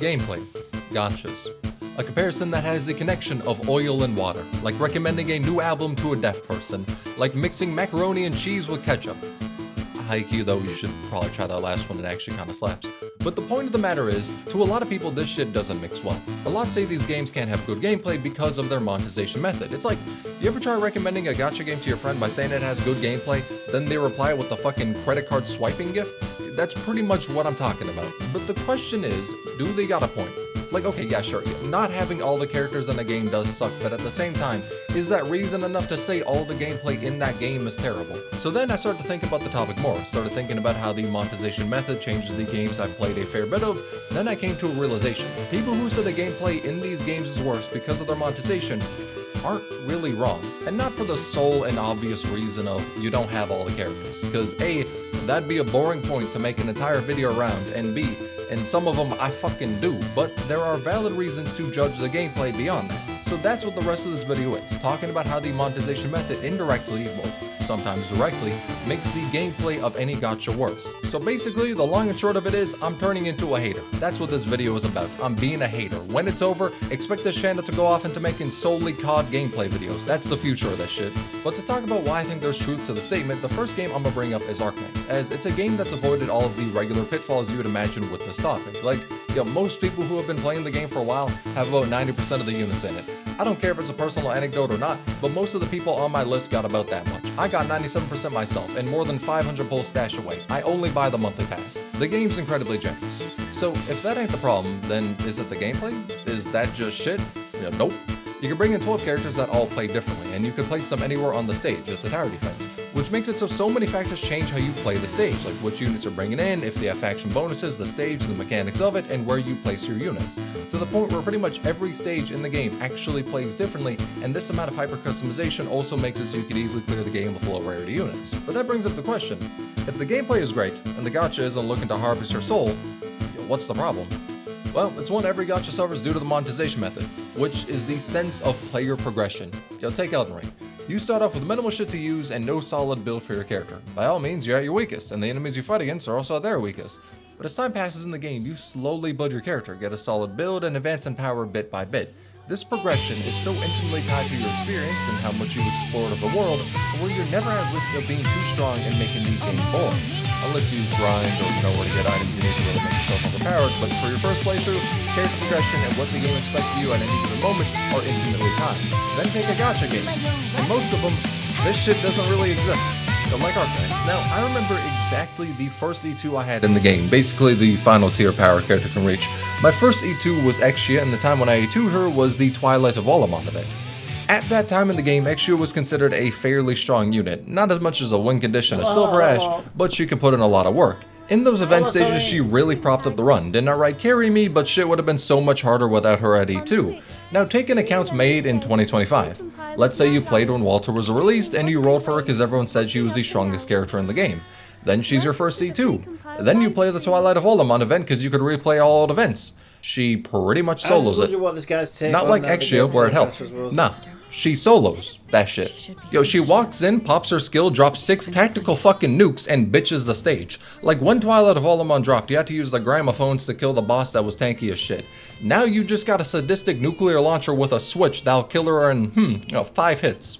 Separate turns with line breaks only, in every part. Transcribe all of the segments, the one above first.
Gameplay. Gotchas. A comparison that has the connection of oil and water, like recommending a new album to a deaf person, like mixing macaroni and cheese with ketchup. Haiku though, you should probably try that last one, it actually kinda slaps. But the point of the matter is, to a lot of people this shit doesn't mix well. A lot say these games can't have good gameplay because of their monetization method. It's like, you ever try recommending a gacha game to your friend by saying it has good gameplay, then they reply with the fucking credit card swiping gif? That's pretty much what I'm talking about. But the question is, do they got a point? Like, okay, yeah, sure, not having all the characters in a game does suck, but at the same time, is that reason enough to say all the gameplay in that game is terrible? So then I started to think about the topic more, started thinking about how the monetization method changes the games I've played a fair bit of, then I came to a realization. People who say the gameplay in these games is worse because of their monetization aren't really wrong. And not for the sole and obvious reason of you don't have all the characters, because A, that'd be a boring point to make an entire video around, and B, and some of them I fucking do, but there are valid reasons to judge the gameplay beyond that. So that's what the rest of this video is, talking about how the monetization method indirectly, well, sometimes directly, makes the gameplay of any gacha worse. So basically, the long and short of it is, I'm turning into a hater. That's what this video is about. I'm being a hater. When it's over, expect this channel to go off into making solely COD gameplay videos. That's the future of that shit. But to talk about why I think there's truth to the statement, the first game I'm gonna bring up is Arknights, as it's a game that's avoided all of the regular pitfalls you would imagine with this topic. Like, most people who have been playing the game for a while have about 90% of the units in it. I don't care if it's a personal anecdote or not, but most of the people on my list got about that much. I got 97% myself, and more than 500 pulls stashed away. I only buy the monthly pass. The game's incredibly generous. So if that ain't the problem, then is it the gameplay? Is that just shit? Nope. You can bring in 12 characters that all play differently, and you can place them anywhere on the stage. It's a tower defense, which makes it so many factors change how you play the stage, like which units are bringing in, if they have faction bonuses, the stage, the mechanics of it, and where you place your units. To the point where pretty much every stage in the game actually plays differently, and this amount of hyper customization also makes it so you can easily clear the game with low rarity units. But that brings up the question, if the gameplay is great, and the gacha isn't looking to harvest your soul, what's the problem? Well, it's one every gacha suffers due to the monetization method, which is the sense of player progression. Take Elden Ring. You start off with minimal shit to use and no solid build for your character. By all means, you're at your weakest, and the enemies you fight against are also at their weakest. But as time passes in the game, you slowly build your character, get a solid build, and advance in power bit by bit. This progression is so intimately tied to your experience and how much you've explored of the world, to where you're never at risk of being too strong and making the game boring. Unless you grind or know where to get items you need to really make yourself overpowered, but for your first playthrough, character progression and what the game expects of you at any given moment are intimately tied. Then take a gacha game, and most of them, this shit doesn't really exist. Like Arknights. Now, I remember exactly the first E2 I had in the game, basically the final tier power a character can reach. My first E2 was Exia, and the time when I E2'd her was the Twilight of Olamon event. At that time in the game, Exia was considered a fairly strong unit, not as much as a win condition as Silver Ash, but she could put in a lot of work. In those event stages, she really propped up the run. Did not right carry me, but shit would have been so much harder without her at E2. Now take an account made in 2025. Let's say you played when Walter was released and you rolled for her because everyone said she was the strongest character in the game. Then she's your first E2. Then you play the Twilight of Olamon event because you could replay all old events. She pretty much solos it. Not like Exia where it helps. Nah. She solos that shit. She walks in, pops her skill, drops 6 tactical fucking nukes, and bitches the stage. Like when Twilight of Olamon dropped, you had to use the gramophones to kill the boss that was tanky as shit. Now you just got a sadistic nuclear launcher with a switch that'll kill her in, 5 hits.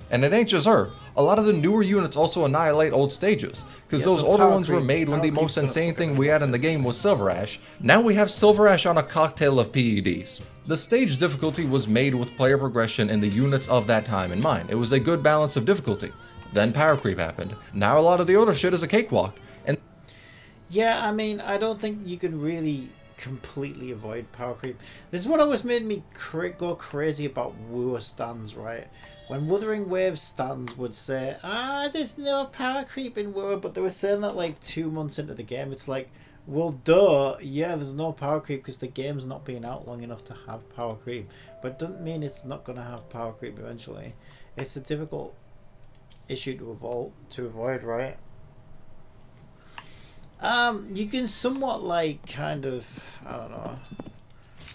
And it ain't just her. A lot of the newer units also annihilate old stages, because those older ones were made when the most insane thing we had in the game was Silver Ash. Now we have Silver Ash on a cocktail of PEDs. The stage difficulty was made with player progression and the units of that time in mind. It was a good balance of difficulty. Then power creep happened. Now a lot of the older shit is a cakewalk. And
yeah, I mean, I don't think you can really completely avoid power creep. This is what always made me go crazy about Wooer stands, right? When Wuthering Waves stands would say, there's no power creep in Wooer, but they were saying that like 2 months into the game. It's like, well, duh, yeah, there's no power creep because the game's not been out long enough to have power creep. But it doesn't mean it's not going to have power creep eventually. It's a difficult issue to avoid, right? You can somewhat like kind of, I don't know,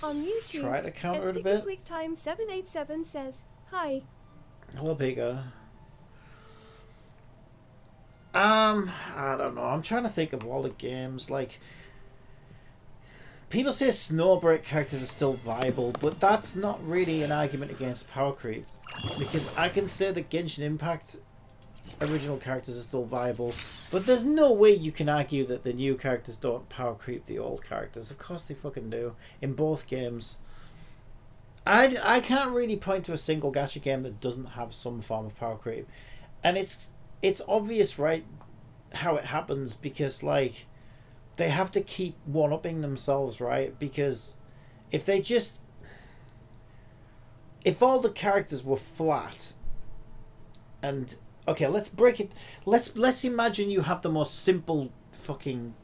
on YouTube,
try to counter it a bit.
QuickTime787 says, hi.
Hello, Pika. I don't know. I'm trying to think of all the games. Like, People say Snowbreak characters are still viable, but that's not really an argument against power creep. Because I can say that Genshin Impact original characters are still viable, but there's no way you can argue that the new characters don't power creep the old characters. Of course they fucking do, in both games. I can't really point to a single gacha game that doesn't have some form of power creep. And it's obvious, right, how it happens, because, like, they have to keep one-upping themselves, right? Because if all the characters were flat, and okay, let's break it. Let's imagine you have the most simple fucking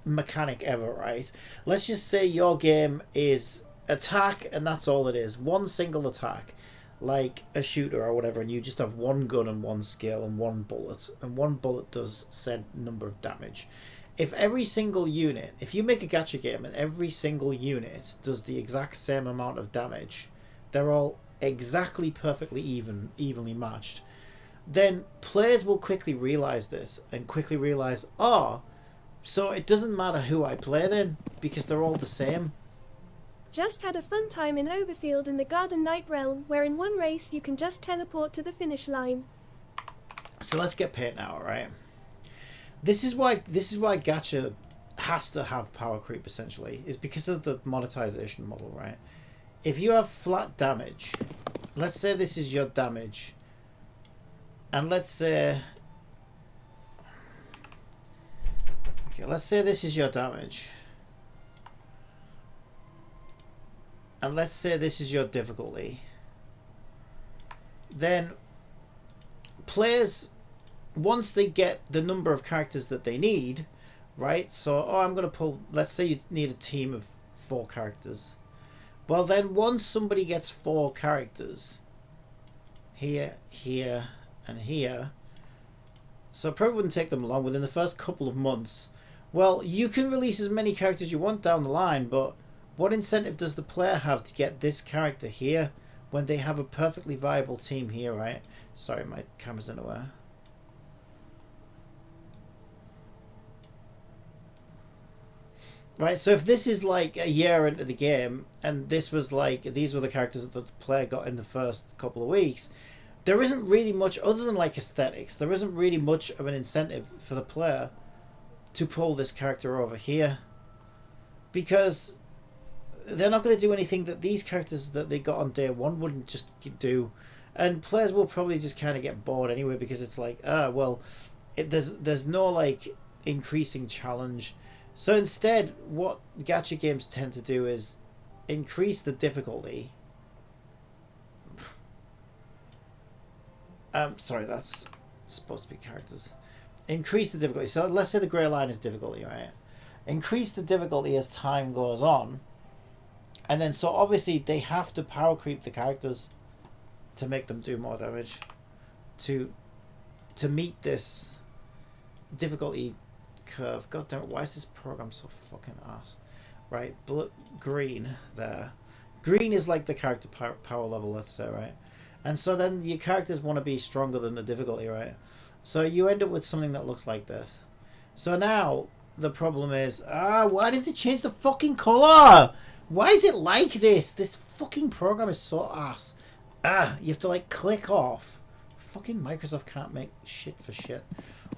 mechanic ever, right? Let's just say your game is attack, and that's all it is. One single attack, like a shooter or whatever, and you just have one gun and one skill and one bullet does said number of damage. If every single unit, if you make a gacha game and every single unit does the exact same amount of damage, they're all exactly perfectly evenly matched, then players will quickly realize this and quickly realize, oh, so it doesn't matter who I play then, because they're all the same.
Just had a fun time in Overfield in the Garden Knight realm, where in one race you can just teleport to the finish line.
So let's get paid now, right? This is why gacha has to have power creep, essentially, is because of the monetization model, right? If you have flat damage, let's say this is your damage, and let's say this is your damage, and let's say this is your difficulty, then players, once they get the number of characters that they need, right? So, I'm going to pull, let's say you need a team of 4 characters. Well, then once somebody gets 4 characters, here, here, and here, so it probably wouldn't take them long, within the first couple of months, well, you can release as many characters you want down the line, but what incentive does the player have to get this character here when they have a perfectly viable team here, right? Sorry, my camera's in the way. Right, so if this is like a year into the game, and this was like, these were the characters that the player got in the first couple of weeks, there isn't really much, other than like aesthetics, there isn't really much of an incentive for the player to pull this character over here. Because they're not going to do anything that these characters that they got on day one wouldn't just do. And players will probably just kind of get bored anyway, because it's like, well, there's no like increasing challenge. So instead, what gacha games tend to do is increase the difficulty. Sorry, that's supposed to be characters. Increase the difficulty. So let's say the grey line is difficulty, right? Increase the difficulty as time goes on. And then, so obviously they have to power creep the characters to make them do more damage. To meet this difficulty curve. God damn it, why is this program so fucking ass? Right, green there. Green is like the character power level, let's say, right? And so then your characters want to be stronger than the difficulty, right? So you end up with something that looks like this. So now the problem is, why does it change the fucking color? Why is it like this? This fucking program is so ass. You have to like click off. Fucking Microsoft can't make shit for shit.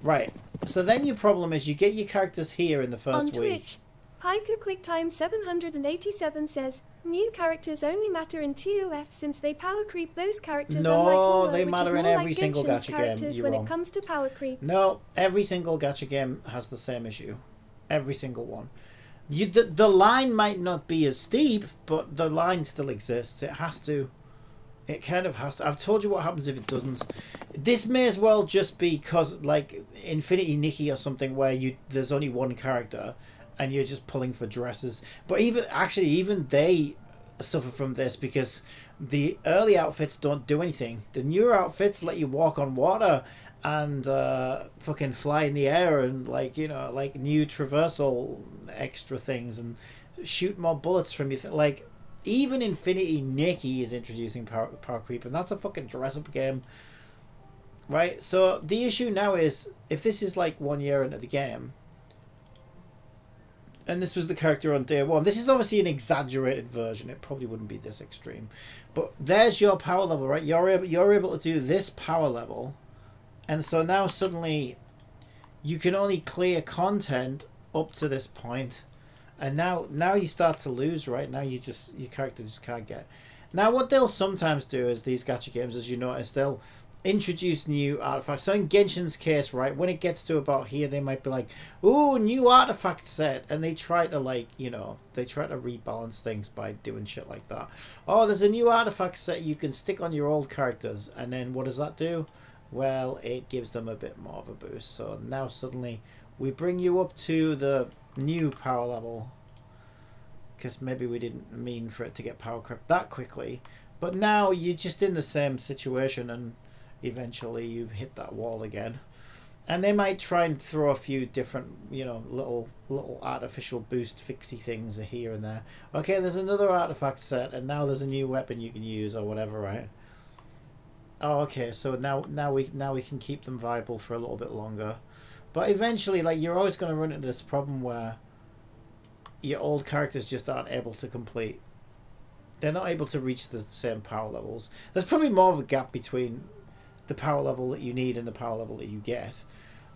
Right, so then your problem is you get your characters here in the first
On
week.
Twitch, Haiku QuickTime 787 says, new characters only matter in TOF since they power creep those characters.
No,
unlike
they
which
matter
is
in
more
every
like
single
Genshin's
gacha game.
characters
You're
when
wrong.
it comes to power creep.
No, every single gacha game has the same issue. Every single one. The line might not be as steep, but the line still exists. It has to. It kind of has to. I've told you what happens if it doesn't. This may as well just be because, like, Infinity Nikki or something, where there's only one character, and you're just pulling for dresses. But even they suffer from this because the early outfits don't do anything. The newer outfits let you walk on water and fucking fly in the air and like new traversal extra things and shoot more bullets from you. Like. Even Infinity Nikki is introducing power creep, and that's a fucking dress-up game. Right? So the issue now is, if this is like 1 year into the game, And this was the character on day one. This is obviously an exaggerated version. It probably wouldn't be this extreme. But there's your power level, right? You're able to do this power level. And so now suddenly you can only clear content up to this point. And now you start to lose, right? Now your character just can't get. Now what they'll sometimes do is these gacha games, as you notice, they'll introduce new artifacts. So in Genshin's case, right, when it gets to about here, they might be like, ooh, new artifact set, and they try to, like, you know, they try to rebalance things by doing shit like that. Oh, there's a new artifact set you can stick on your old characters, and then what does that do? Well, it gives them a bit more of a boost. So now suddenly we bring you up to the new power level, because maybe we didn't mean for it to get power crept that quickly, but now you're just in the same situation, and eventually you hit that wall again. And they might try and throw a few different, you know, little artificial boost fixy things here and there. Okay, there's another artifact set, and now there's a new weapon you can use or whatever, right? Oh, okay, so now we can keep them viable for a little bit longer. But eventually, like, you're always going to run into this problem where your old characters just aren't able to complete. They're not able to reach the same power levels. There's probably more of a gap between the power level that you need and the power level that you get.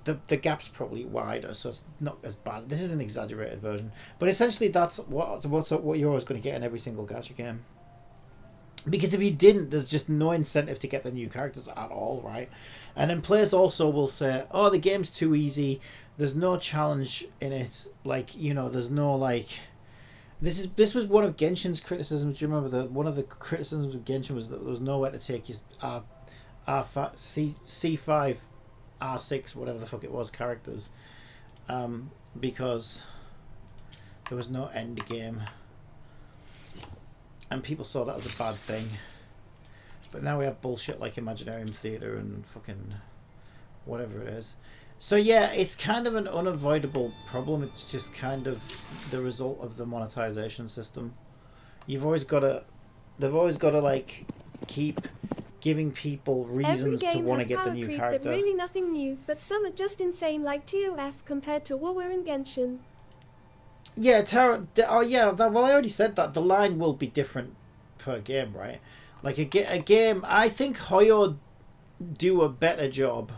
The gap's probably wider, so it's not as bad. This is an exaggerated version, but essentially that's what you're always going to get in every single gacha game. Because if you didn't, there's just no incentive to get the new characters at all, right? And then players also will say, oh, the game's too easy, there's no challenge in it, like, you know, there's no, like, this was one of Genshin's criticisms. Do you remember one of the criticisms of Genshin was that there was nowhere to take your C5, R6, whatever the fuck it was, characters, because there was no end game. And people saw that as a bad thing. But now we have bullshit like Imaginarium Theatre and fucking whatever it is. So yeah, it's kind of an unavoidable problem. It's just kind of the result of the monetization system. They've always got to like keep giving people reasons to want to get the new character.
Really nothing new, but some are just insane, like TOF compared to War and Genshin.
Yeah, well, I already said that. The line will be different per game, right? Like a game, I think Hoyo do a better job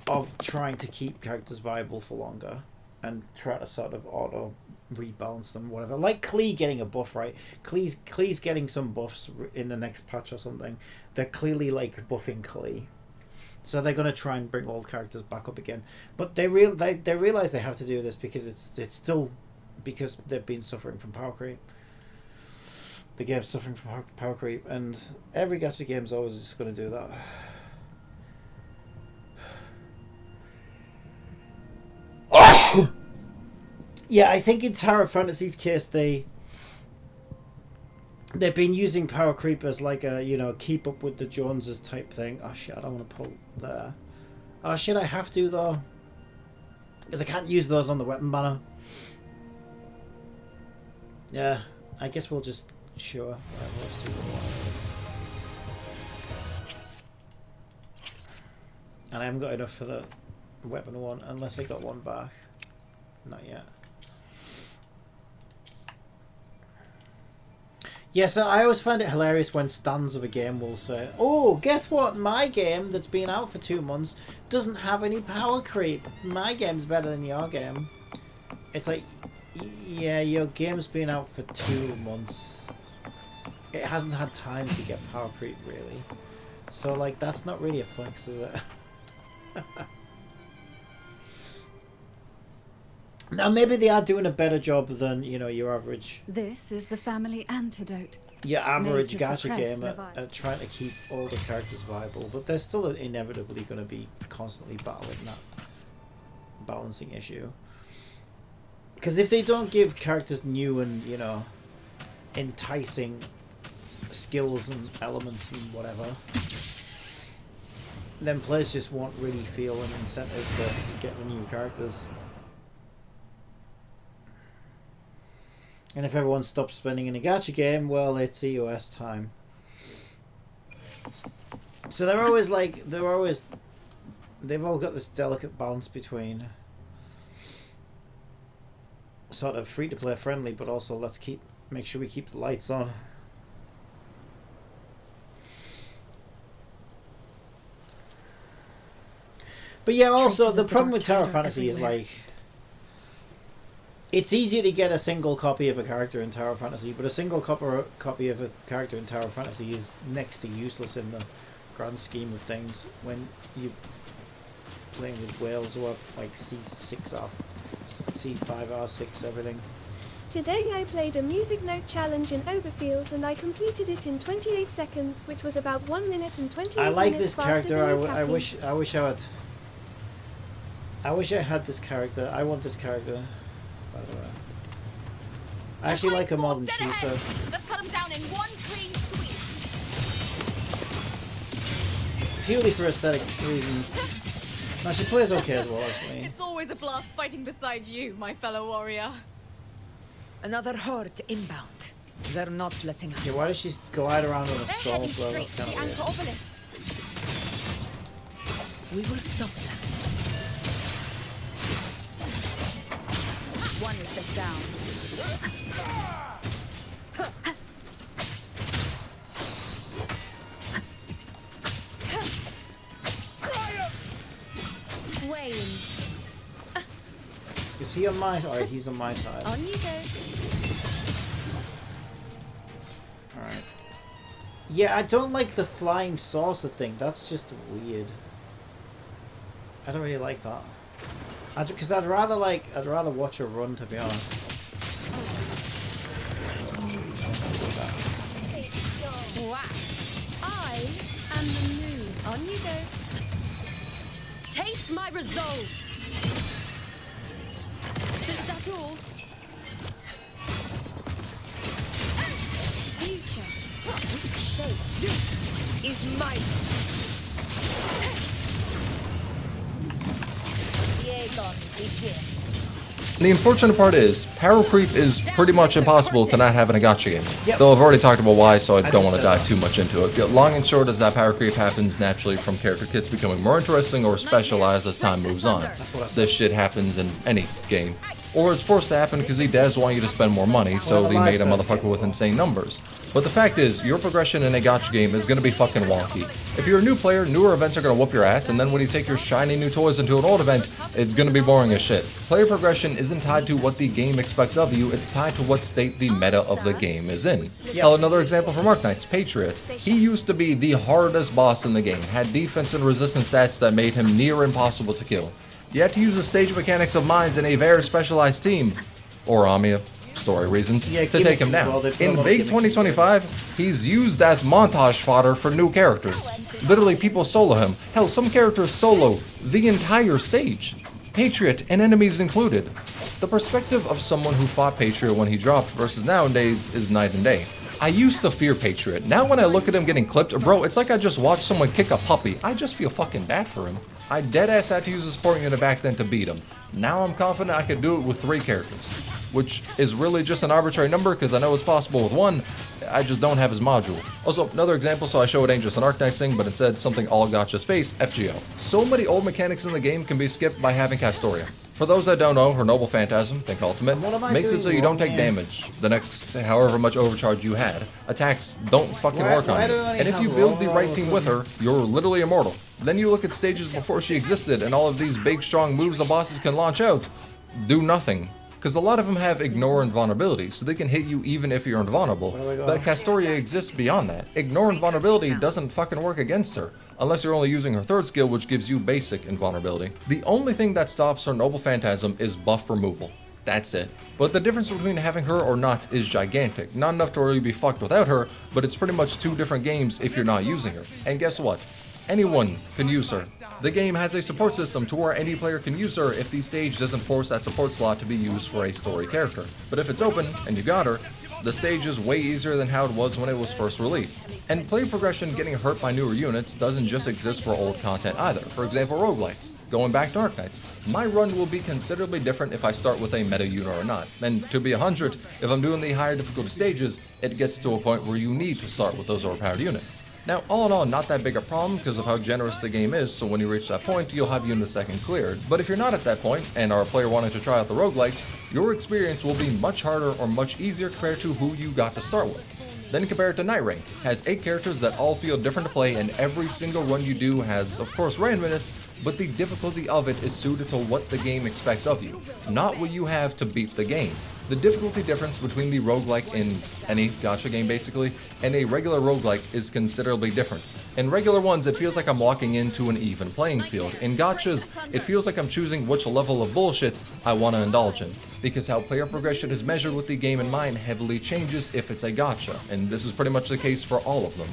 of trying to keep characters viable for longer and try to sort of auto rebalance them, whatever. Like Klee getting a buff, right? Klee's getting some buffs in the next patch or something. They're clearly like buffing Klee. So they're going to try and bring old characters back up again. But they realize they have to do this because it's still because they've been suffering from power creep. The game's suffering from power creep, and every gacha game's always just going to do that. Yeah, I think in Tower of Fantasy's case, they've been using power creep as like a, you know, keep up with the Joneses type thing. Oh shit, I don't want to pull there. Oh shit, I have to though, because I can't use those on the weapon banner. Yeah, I guess we'll just sure. And I haven't got enough for the weapon one, unless I got one back. Not yet. Yeah, so I always find it hilarious when stands of a game will say, oh, guess what? My game that's been out for 2 months doesn't have any power creep. My game's better than your game. It's like, yeah, your game's been out for 2 months. It hasn't had time to get power creep, really. So, like, that's not really a flex, is it? Now, maybe they are doing a better job than, you know, your average...
This is the family antidote.
Your average gacha game at trying to keep all the characters viable. But they're still inevitably going to be constantly battling that balancing issue. Because if they don't give characters new and, you know, enticing skills and elements and whatever, then players just won't really feel an incentive to get the new characters. And if everyone stops spending in a gacha game, well, it's EOS time. So they're always like, they've all got this delicate balance between sort of free-to-play friendly, but also let's make sure we keep the lights on. But yeah, also the problem with Tower Fantasy is like, it's easier to get a single copy of a character in Tower Fantasy, but a single copy of a character in Tower Fantasy is next to useless in the grand scheme of things when you playing with whales who have like C6 off, C5 R6 everything.
Today I played a music note challenge in Overfield and I completed it in 28 seconds, which was about 1 minute and 28
I like
minutes
this
faster
character.
than
I wish I had this character. I want this character, by the way. I actually like her more than she, so.
Let's cut him down in one clean sweep.
Purely for aesthetic reasons. Now she plays okay as well, actually.
It's always a blast fighting beside you, my fellow warrior.
Another horde inbound. They're not letting up.
Yeah, why does she glide around on a
They're
sword
heading
flow?
straight
That's
to
kind
the
of
anchor
weird.
obelisks.
We will stop them.
One is the sound. Wayne,
Is he on my side? He's on my side.
on you go.
Alright. Yeah, I don't like the flying saucer thing. That's just weird. I don't really like that. Because I'd rather watch her run, to be honest.
Wow. I am the moon. On you go. Taste my resolve. Is that all? Future. Shape.
This is my.
And the unfortunate part is, power creep is pretty much impossible to not have in a gacha game.
Yep.
Though I've already talked about why, so I don't want to
just said
dive too much into it. But long and short is that power creep happens naturally from character kits becoming more interesting or specialized as time moves on.
what I said.
This shit happens in any game. Or it's forced to happen because the devs want you to spend more money, so
Well,
they
the
made a
live service
motherfucker
game
with
will.
insane numbers. But the fact is, your progression in a gacha game is going to be fucking wonky. If you're a new player, newer events are going to whoop your ass, and then when you take your shiny new toys into an old event, it's going to be boring as shit. Player progression isn't tied to what the game expects of you, it's tied to what state the meta of the game is in. Hell, another example from Arknight's Patriot. He used to be the hardest boss in the game, had defense and resistance stats that made him near impossible to kill. You had to use the stage mechanics of mines in a very specialized team, or Amia, story reasons,
Yeah,
to take him
gimmicks as
down.
well. They've got a
In
lot of
Big
gimmicks.
2025, he's used as montage fodder for new characters. Literally, people solo him. Hell, some characters solo the entire stage. Patriot and enemies included. The perspective of someone who fought Patriot when he dropped versus nowadays is night and day. I used to fear Patriot. Now when I look at him getting clipped, bro, it's like I just watched someone kick a puppy. I just feel fucking bad for him. I deadass had to use a support unit back then to beat him. Now I'm confident I could do it with 3 characters, which is really just an arbitrary number because I know it's possible with 1, I just don't have his module. Also, another example, so I showed Dangerous and Arknight thing, but instead something all gacha space, FGO. So many old mechanics in the game can be skipped by having Castoria. For those that don't know, her Noble Phantasm, think Ultimate,
What am I
makes it
doing
so you don't
wrong
take
here?
damage the next however much overcharge you had. Attacks don't fucking work on
why
you.
do I only
And if
have
you build the
Aurora
right
all of
team
a
with her, you're literally immortal. Then you look at stages before she existed and all of these big strong moves the bosses can launch out do nothing. Because a lot of them have ignore and vulnerability, so they can hit you even if you're invulnerable.
Where do I go?
But Castoria exists beyond that. Ignore and vulnerability doesn't fucking work against her, unless you're only using her 3rd skill, which gives you basic invulnerability. The only thing that stops her Noble Phantasm is buff removal. That's it. But the difference between having her or not is gigantic. Not enough to really be fucked without her, but it's pretty much 2 different games if you're not using her. And guess what? Anyone can use her. The game has a support system to where any player can use her if the stage doesn't force that support slot to be used for a story character. But if it's open, and you got her, the stage is way easier than how it was when it was first released. And player progression getting hurt by newer units doesn't just exist for old content either. For example, roguelites. Going back to Arknights, my run will be considerably different if I start with a meta unit or not. And to be 100, if I'm doing the higher difficulty stages, it gets to a point where you need to start with those overpowered units. Now, all in all, not that big a problem because of how generous the game is, so when you reach that point, you'll have you in the second cleared. But if you're not at that point, and are a player wanting to try out the roguelikes, your experience will be much harder or much easier compared to who you got to start with. Then compare it to Night Rain. Has 8 characters that all feel different to play, and every single run you do has, of course, randomness, but the difficulty of it is suited to what the game expects of you, not what you have to beat the game. The difficulty difference between the roguelike in any gacha game basically, and a regular roguelike is considerably different. In regular ones, it feels like I'm walking into an even playing field. In gachas, it feels like I'm choosing which level of bullshit I want to indulge in, because how player progression is measured with the game in mind heavily changes if it's a gacha, and this is pretty much the case for all of them.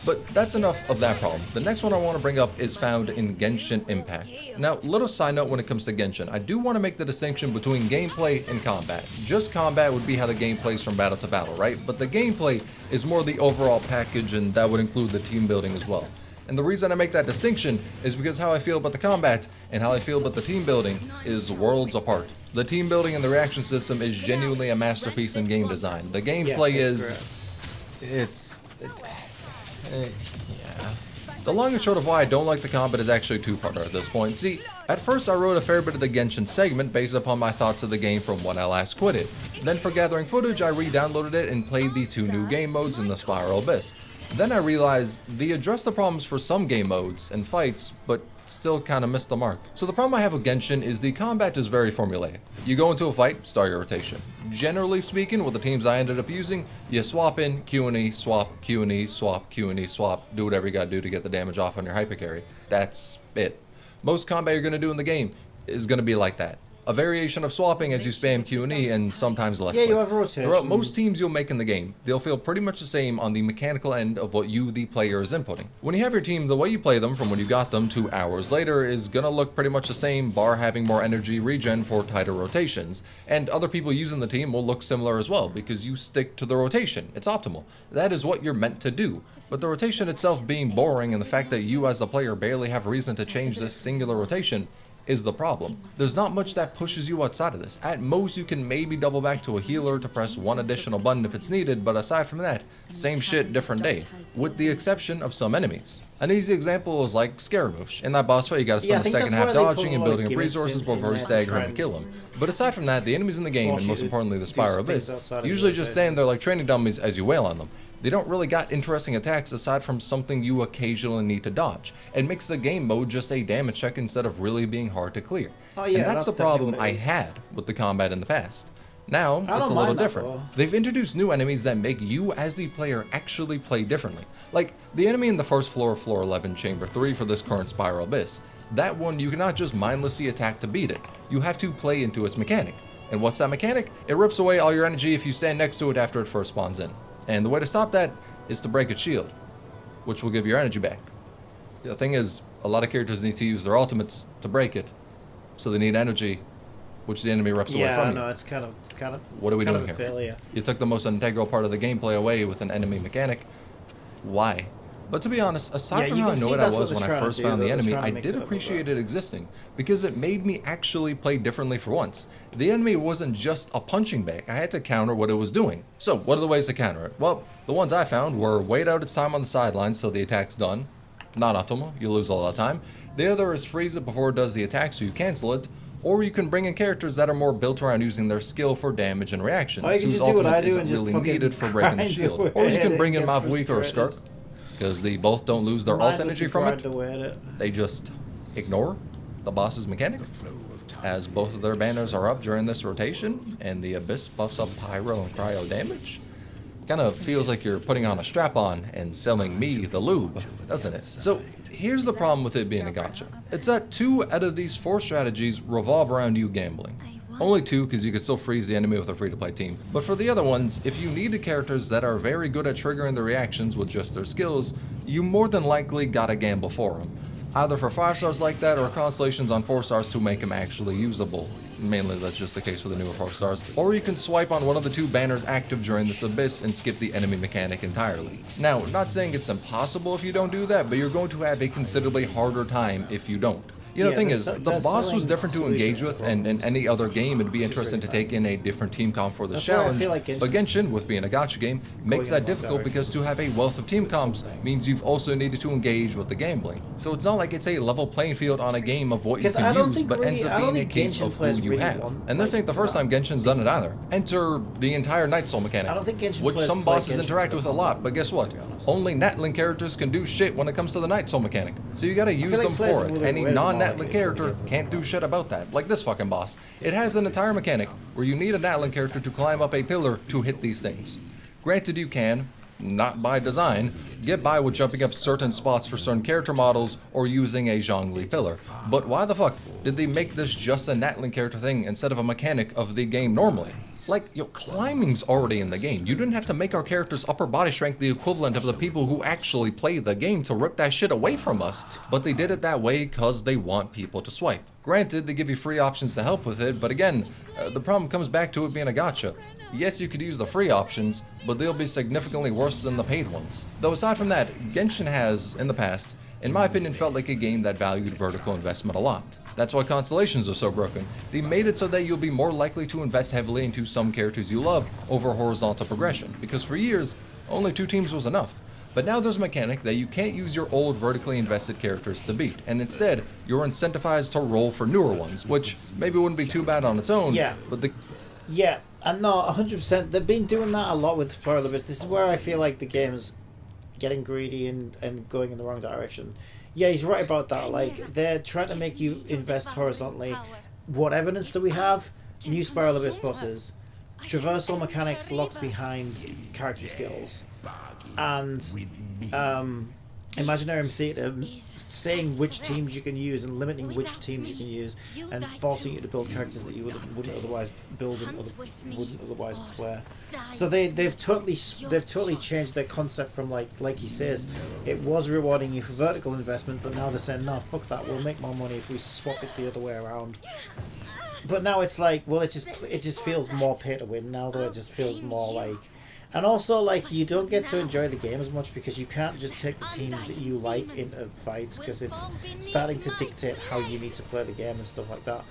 But that's enough of that problem. The next one I want to bring up is found in Genshin Impact. Now, little side note when it comes to Genshin, I do want to make the distinction between gameplay and combat. Just combat would be how the game plays from battle to battle, right? But the gameplay is more the overall package, and that would include the team building as well. And the reason I make that distinction is because how I feel about the combat and how I feel about the team building is worlds apart. The team building and the reaction system is genuinely a masterpiece in game design. The gameplay yeah. The long and short of why I don't like the combat is actually two-parter at this point. See, at first I wrote a fair bit of the Genshin segment based upon my thoughts of the game from when I last quit it. Then for gathering footage, I re-downloaded it and played the 2 new game modes in the Spiral Abyss. Then I realized they address the problems for some game modes and fights, but still kind of missed the mark. So the problem I have with Genshin is the combat is very formulaic. You go into a fight, start your rotation. Generally speaking, with the teams I ended up using, you swap in, Q and E, swap, Q and E, swap, Q and E, swap, do whatever you gotta do to get the damage off on your hyper carry. That's it. Most combat you're gonna do in the game is gonna be like that. A variation of swapping as you spam Q and E and sometimes left click.
you have rotations.
Throughout most teams you'll make in the game, they'll feel pretty much the same on the mechanical end of what you, the player, is inputting. When you have your team, the way you play them from when you got them to hours later is gonna look pretty much the same, bar having more energy regen for tighter rotations. And other people using the team will look similar as well, because you stick to the rotation. It's optimal. That is what you're meant to do. But the rotation itself being boring and the fact that you as a player barely have reason to change this singular rotation is the problem. There's not much that pushes you outside of this. At most, you can maybe double back to a healer to press one additional button if it's needed, but aside from that, same shit, different day, with the exception of some enemies. An easy example is like Scaramouche. In that boss fight, you gotta spend the second half dodging and building up resources before you stagger him and kill him. But aside from that, the enemies in the game, and most importantly the Spiral Abyss, usually just stand there like training dummies as you wail on them. They don't really got interesting attacks aside from something you occasionally need to dodge. It makes the game mode just a damage check instead of really being hard to clear. And that's the problem I had with the combat in the past. Now, it's a little different. They've introduced new enemies that make you as the player actually play differently. Like, the enemy in the first floor of floor 11, chamber 3 for this current Spiral Abyss. That one, you cannot just mindlessly attack to beat it. You have to play into its mechanic. And what's that mechanic? It rips away all your energy if you stand next to it after it first spawns in. And the way to stop that is to break its shield, which will give your energy back. The thing is, a lot of characters need to use their ultimates to break it, so they need energy, which the enemy rips away from you.
Yeah, no, it's kind of
what are we doing here?
Failure.
You took the most integral part of the gameplay away with an enemy mechanic. Why? But to be honest, aside from how annoyed I was when I first found the enemy, I did appreciate it existing, because it made me actually play differently for once. The enemy wasn't just a punching bag, I had to counter what it was doing. So, what are the ways to counter it? Well, the ones I found were wait out its time on the sidelines so the attack's done. Not optimal, you lose a lot of time. The other is freeze it before it does the attack so you cancel it. Or you can bring in characters that are more built around using their skill for damage and reactions, whose ultimate isn't really needed for breaking the shield. Or you can bring in Mavweek or a Skirk, because they both don't lose their ult energy from it. They just ignore the boss's mechanic, as both of their banners are up during this rotation, and the Abyss buffs up Pyro and Cryo damage. Kind of feels like you're putting on a strap-on and selling me the lube, doesn't it? So here's the problem with it being a gacha. It's that 2 out of these 4 strategies revolve around you gambling. Only 2, because you could still freeze the enemy with a free-to-play team. But for the other ones, if you need the characters that are very good at triggering the reactions with just their skills, you more than likely gotta gamble for them. Either for 5 stars like that, or constellations on 4 stars to make them actually usable. Mainly that's just the case for the newer 4 stars. Or you can swipe on one of the 2 banners active during this Abyss and skip the enemy mechanic entirely. Now, not saying it's impossible if you don't do that, but you're going to have a considerably harder time if you don't. You know, the thing
they're
is,
se-
the
they're
boss was
selling
different to engage
solutions
with,
to
and in
problems,
any other game, it'd be
which is
interesting
really
to take in a different team comp for this
That's why I
challenge.
feel like
But
Genshin's
Genshin, with being a gacha game, makes
in
that
the wrong
difficult
direction
because to have a wealth of team comps means you've also needed to engage with the gambling. So it's not like it's a level playing field on a game of what you
'Cause I
can
don't
use,
think
but ends
really-
up
I don't
being a
think
case
Genshin
of who
players
you
really
have.
want,
And this
like,
ain't the first time Genshin's done it either. Enter the entire Night Soul mechanic,
I don't think Genshin
which
players
some
play
bosses
Genshin
interact
for
with
the
a lot,
content,
but guess what?
to be honest.
Only Natlan characters can do shit when it comes to the Night Soul mechanic. So you gotta use
like
them
players
for
of
it.
Wuthering
Any
Waves are more
non-Natlan
likely to
character
give them
can't do shit about that. Like this fucking boss. It has an entire mechanic where you need a Natlan character to climb up a pillar to hit these things. Granted, you can, not by design, get by with jumping up certain spots for certain character models or using a Zhongli pillar. But why the fuck did they make this just a Natlan character thing instead of a mechanic of the game normally? Like, yo, climbing's already in the game. You didn't have to make our characters' upper body strength the equivalent of the people who actually play the game to rip that shit away from us. But they did it that way because they want people to swipe. Granted, they give you free options to help with it, but again, the problem comes back to it being a gacha. Yes, you could use the free options, but they'll be significantly worse than the paid ones. Though aside from that, Genshin has, in the past, in my opinion, felt like a game that valued vertical investment a lot. That's why Constellations are so broken. They made it so that you'll be more likely to invest heavily into some characters you love over horizontal progression, because for years, only 2 teams was enough. But now there's a mechanic that you can't use your old vertically invested characters to beat, and instead, you're incentivized to roll for newer ones, which maybe wouldn't be too bad on its own,
Yeah.
but the
Yeah, and no, 100%. They've been doing that a lot with Spiral Abyss. This is where I feel like the game's getting greedy and going in the wrong direction. Yeah, he's right about that. Like, they're trying to make you invest horizontally. What evidence do we have? New Spiral Abyss bosses, traversal mechanics locked behind character skills, and Imaginarium Theatre saying which teams you can use and limiting which teams you can use and forcing you to build characters that you wouldn't otherwise build and wouldn't otherwise play. So they've totally changed their concept from like he says, it was rewarding you for vertical investment, but now they're saying no, fuck that, we'll make more money if we swap it the other way around. But now it's like, well, it just feels more pay to win now, though. It just feels more like. And also, like, you don't get to enjoy the game as much because you can't just take the teams that you like into fights because it's starting to dictate how you need to play the game and stuff like that.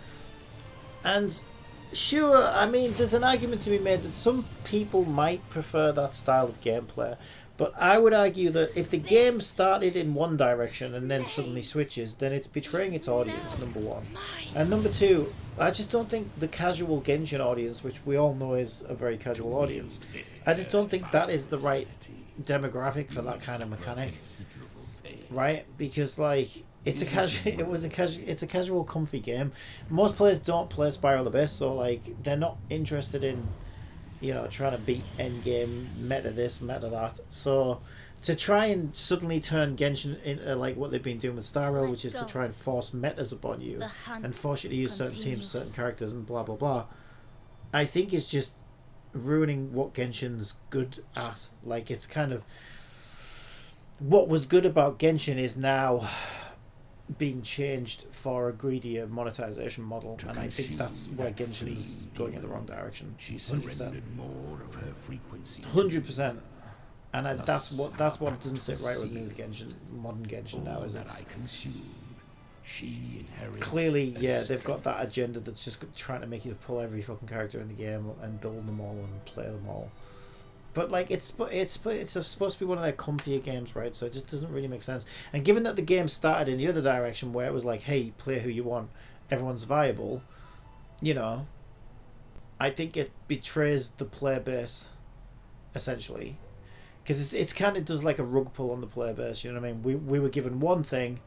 And sure, I mean, there's an argument to be made that some people might prefer that style of gameplay, but I would argue that if the game started in one direction and then suddenly switches, then it's betraying its audience, number one. And number two, I just don't think the casual Genshin audience, which we all know is a very casual audience, I just don't think that is the right demographic for that kind of mechanic, right? Because like it's a casual, comfy game. Most players don't play Spiral Abyss, so like they're not interested in, you know, trying to beat endgame meta this, meta that. So to try and suddenly turn Genshin into like what they've been doing with Star Rail, which is to try and force metas upon you and force you to use certain teams, certain characters, and blah blah blah, I think is just ruining what Genshin's good at. Like, it's kind of what was good about Genshin is now being changed for a greedier monetization model, and I think that's where Genshin's going in the wrong direction. 100%. 100%. And that's what doesn't sit right with me with Genshin, modern Genshin now, is it's clearly, yeah, they've got that agenda that's just trying to make you pull every fucking character in the game and build them all and play them all. But like it's supposed to be one of their comfier games, right? So it just doesn't really make sense. And given that the game started in the other direction, where it was like, hey, play who you want, everyone's viable, you know, I think it betrays the player base, essentially. Because it's kind of does like a rug pull on the player base, you know what I mean? We were given one thing,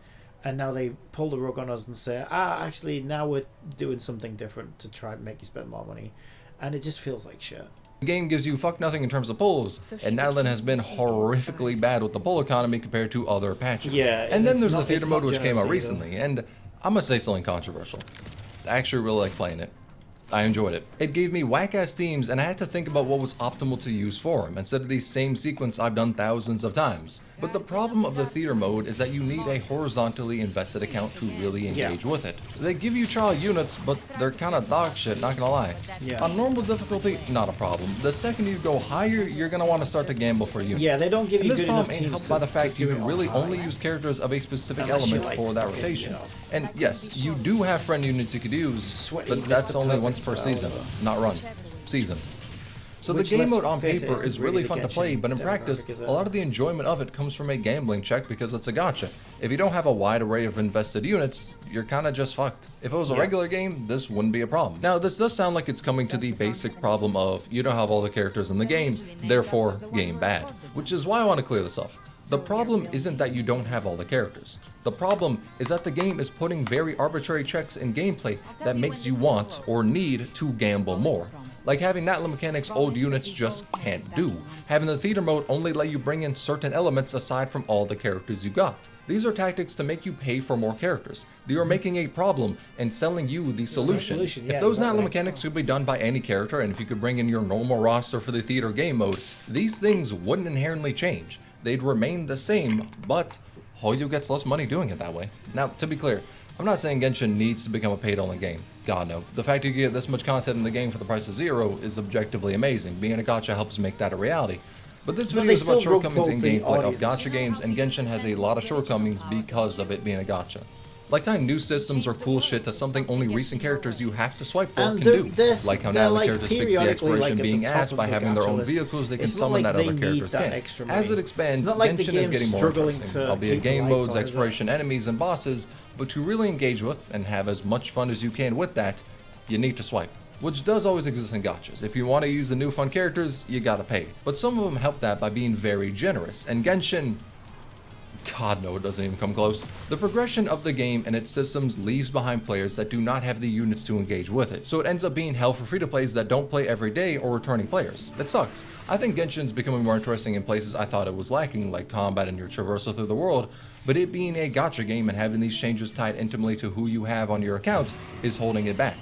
and now they pull the rug on us and say, actually, now we're doing something different to try and make you spend more money. And it just feels like shit.
The game gives you fuck nothing in terms of pulls, and Natlan has been horrifically bad with the pull economy compared to other patches.
Yeah,
and then there's
not-
the theater
it's
mode
not
which came out
generous either.
recently, and I'm gonna say something controversial. I actually really like playing it. I enjoyed it. It gave me whack-ass teams, and I had to think about what was optimal to use for them, instead of these same sequence I've done thousands of times. But the problem of the theater mode is that you need a horizontally invested account to really engage with it. They give you trial units, but they're kinda dog shit, not gonna lie.
Yeah.
On normal difficulty, not a problem. The second you go higher, you're gonna want to start to gamble for units.
Yeah, they don't give you
And this
good enough
problem ain't
teams
helped by the
to
fact you
do it
can
on
really
high.
only use characters of a specific
Unless you,
element
like,
for that
fucking,
rotation.
you know.
And yes, you do have friend units you could use,
Sweaty
but that's
Mr.
only
Perfect
once per season,
Developer.
not run. Season. So
Which,
the game
let's
mode on
face it,
paper
isn't
is
really
really
the
fun to play,
Genshin
but in practice,
demographic, is it?
a lot of the enjoyment of it comes from a gambling check because it's a gacha. If you don't have a wide array of invested units, you're kinda just fucked. If it was a
Yeah.
regular game, this wouldn't be a problem. Now, this does sound like it's coming to the basic problem of you don't have all the characters in the game, therefore game bad. Which is why I want to clear this off. The problem isn't that you don't have all the characters. The problem is that the game is putting very arbitrary checks in gameplay that makes you want or need to gamble more. Like having Natla mechanics old units just can't do. Having the theater mode only let you bring in certain elements aside from all the characters you got. These are tactics to make you pay for more characters. They are making a problem and selling you the solution.
solution, yeah,
If those
exactly.
Natla mechanics could be done by any character, and if you could bring in your normal roster for the theater game mode, these things wouldn't inherently change. They'd remain the same, but Hoyo gets less money doing it that way. Now, to be clear, I'm not saying Genshin needs to become a paid-only game. God no. The fact you get this much content in the game for the price of zero is objectively amazing. Being a gacha helps make that a reality. But this
But
video
they
is about
still
shortcomings in
broke the
gameplay of
audience.
gacha games, and Genshin has a lot of shortcomings because of it being a gacha. Like tying new systems or cool shit to something only recent characters you have to swipe for
And
can
they're-
do.
they're-
Like how
they're,
Natla
like,
characters fix the
periodically,
exploration
like, at
being
the top
asked
of
by
the
having their
gacha
own
list.
vehicles they can
It's not
summon
like
that
they
other
need
characters
that
can't.
extra
As
money.
it expands,
It's not like the
Genshin is
game's
getting more
struggling
interesting,
to
albeit
keep the
game
lights
modes,
on, is it?
exploration enemies, and bosses, but to really engage with and have as much fun as you can with that, you need to swipe. Which does always exist in gachas. If you want to use the new fun characters, you gotta pay. But some of them help that by being very generous, and Genshin, God no, it doesn't even come close. The progression of the game and its systems leaves behind players that do not have the units to engage with it, so it ends up being hell for free-to-plays that don't play every day or returning players. It sucks. I think Genshin's becoming more interesting in places I thought it was lacking, like combat and your traversal through the world, but it being a gacha game and having these changes tied intimately to who you have on your account is holding it back.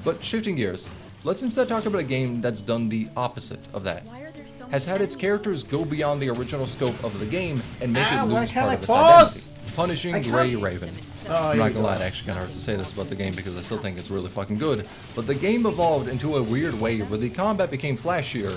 But shifting gears, let's instead talk about a game that's done the opposite of that. Has had its characters go beyond the original scope of the game and make it
Why
lose
can't
part
I
of its
pause?
identity. Punishing
I can't-
Grey Raven.
Oh,
I'm
here
not
we
gonna lie,
go.
it actually kind of hurts to say this about the game because I still think it's really fucking good. But the game evolved into a weird way where the combat became flashier,